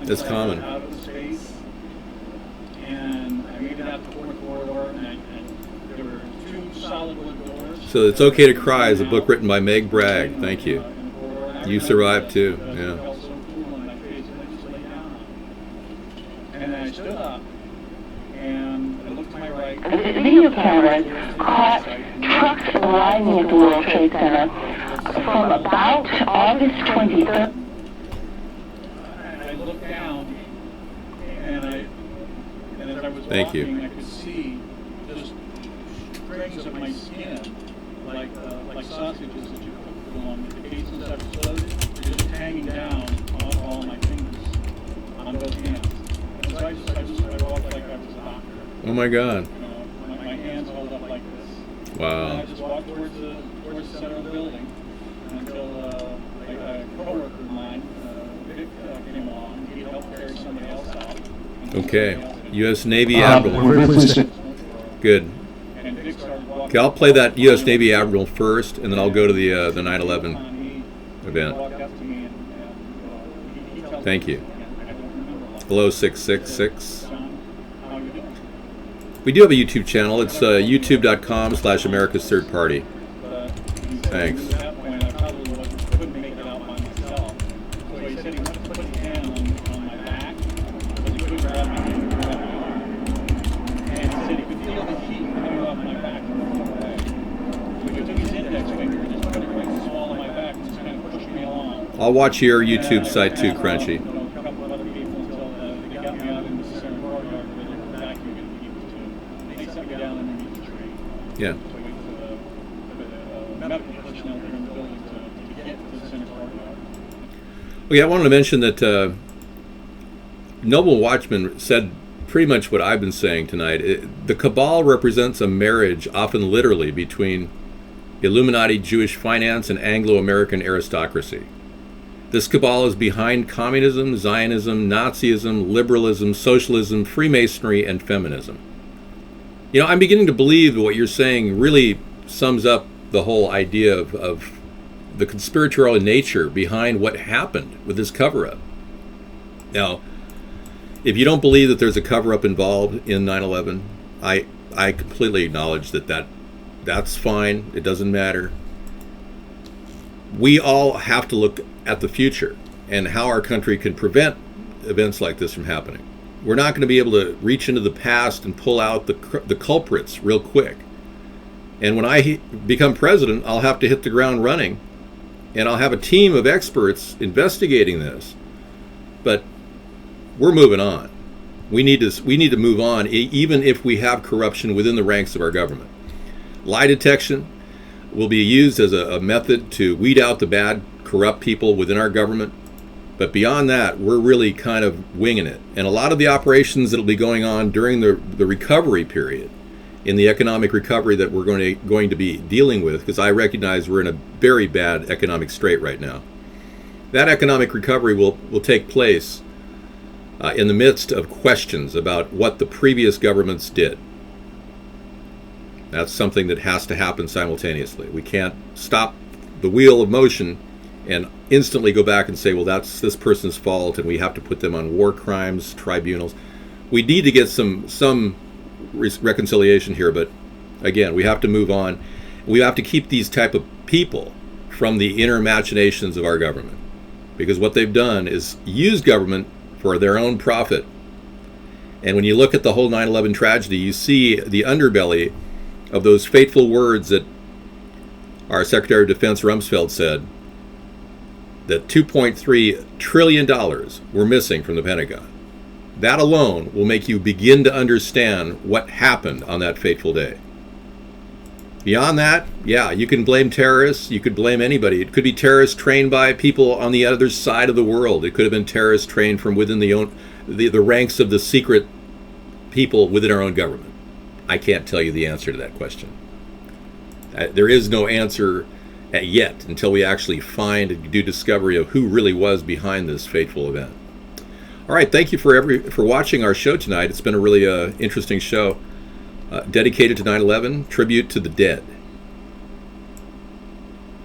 Speaker 1: That's common.
Speaker 7: Out of the space, and I made it out the fourth corridor, and there were two solid wood doors.
Speaker 1: So It's Okay to Cry is a book written by Meg Bragg. Thank you. You survived too. Yeah.
Speaker 7: And I stood up, and I looked to my right.
Speaker 2: The video cameras caught trucks arriving at the World Trade Center from about August 23rd.
Speaker 7: And I looked down, and as I was
Speaker 1: Thank you.
Speaker 7: walking, I could see just strings of my skin, like sausages that you cook on the cases that are sewed, they're just hanging down on all my fingers, on both hands. And so I walked like I was a doctor.
Speaker 1: Oh my God.
Speaker 7: You know, my hands held up like this.
Speaker 1: Wow.
Speaker 7: And I just walked towards the center of the building until a coworker of mine, Vic, came along. He helped carry somebody else out.
Speaker 1: Okay. U.S. Navy Admiral. Good. Okay, I'll play that U.S. Navy Admiral first, and then I'll go to the 9/11 event. Thank you. Hello, 666. We do have a YouTube channel. It's youtube.com/AmericasThirdParty. Thanks. I'll watch your YouTube site too, Crunchy. Yeah. Okay, I wanted to mention that Noble Watchman said pretty much what I've been saying tonight. The cabal represents a marriage, often literally, between Illuminati Jewish finance and Anglo-American aristocracy. This cabal is behind communism, Zionism, Nazism, liberalism, socialism, Freemasonry, and feminism. You know, I'm beginning to believe that what you're saying really sums up the whole idea of the conspiratorial nature behind what happened with this cover-up. Now, if you don't believe that there's a cover-up involved in 9/11, I completely acknowledge that's fine. It doesn't matter. We all have to look at the future and how our country can prevent events like this from happening. We're not going to be able to reach into the past and pull out the culprits real quick. And when I become president, I'll have to hit the ground running, and I'll have a team of experts investigating this. But we're moving on. We need to move on, even if we have corruption within the ranks of our government. Lie detection will be used as a method to weed out the bad, corrupt people within our government. But beyond that, we're really kind of winging it. And a lot of the operations that will be going on during the recovery period, in the economic recovery that we're going to be dealing with, because I recognize we're in a very bad economic strait right now. That economic recovery will take place in the midst of questions about what the previous governments did. That's something that has to happen simultaneously. We can't stop the wheel of motion and instantly go back and say, well, that's this person's fault and we have to put them on war crimes tribunals. We need to get some reconciliation here, but again, we have to move on. We have to keep these type of people from the inner machinations of our government, because what they've done is use government for their own profit. And when you look at the whole 9/11 tragedy, you see the underbelly of those fateful words that our Secretary of Defense Rumsfeld said, that $2.3 trillion were missing from the Pentagon. That alone will make you begin to understand what happened on that fateful day. Beyond that, yeah, you can blame terrorists, you could blame anybody. It could be terrorists trained by people on the other side of the world. It could have been terrorists trained from within the ranks of the secret people within our own government. I can't tell you the answer to that question. There is no answer yet until we actually find and do discovery of who really was behind this fateful event. All right, thank you for watching our show tonight. It's been a really interesting show dedicated to 9/11, tribute to the dead.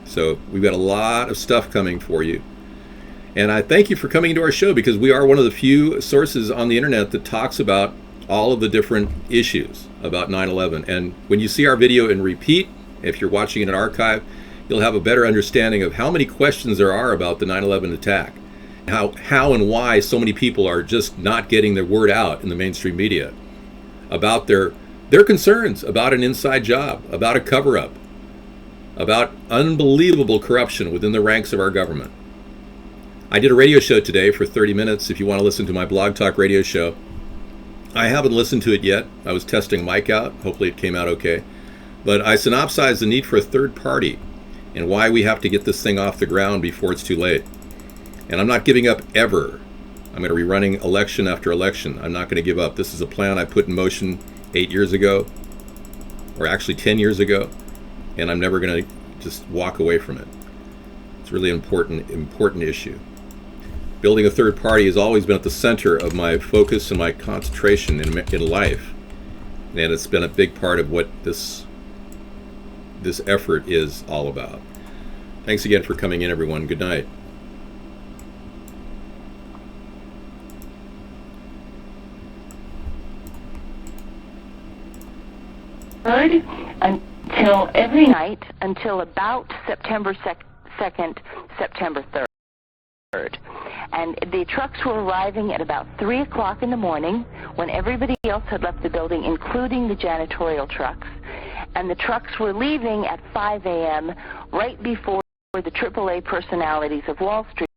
Speaker 1: So we've got a lot of stuff coming for you. And I thank you for coming to our show, because we are one of the few sources on the internet that talks about all of the different issues about 9/11. And when you see our video in repeat, if you're watching it in archive, you'll have a better understanding of how many questions there are about the 9/11 attack. How and why so many people are just not getting their word out in the mainstream media about their concerns about an inside job, about a cover-up, about unbelievable corruption within the ranks of our government. I did a radio show today for 30 minutes. If you want to listen to my Blog Talk radio show, I haven't listened to it yet. I was testing mic out. Hopefully it came out okay. But I synopsized the need for a third party and why we have to get this thing off the ground before it's too late. And I'm not giving up ever. I'm going to be running election after election. I'm not going to give up. This is a plan I put in motion 8 years ago, or actually 10 years ago, and I'm never going to just walk away from it. It's a really important issue. Building a third party has always been at the center of my focus and my concentration in life, and it's been a big part of what this effort is all about. Thanks again for coming in, everyone. Good night.
Speaker 2: Until every night until about September 2nd, September 3rd. And the trucks were arriving at about 3 o'clock in the morning when everybody else had left the building, including the janitorial trucks. And the trucks were leaving at 5 a.m. right before the AAA personalities of Wall Street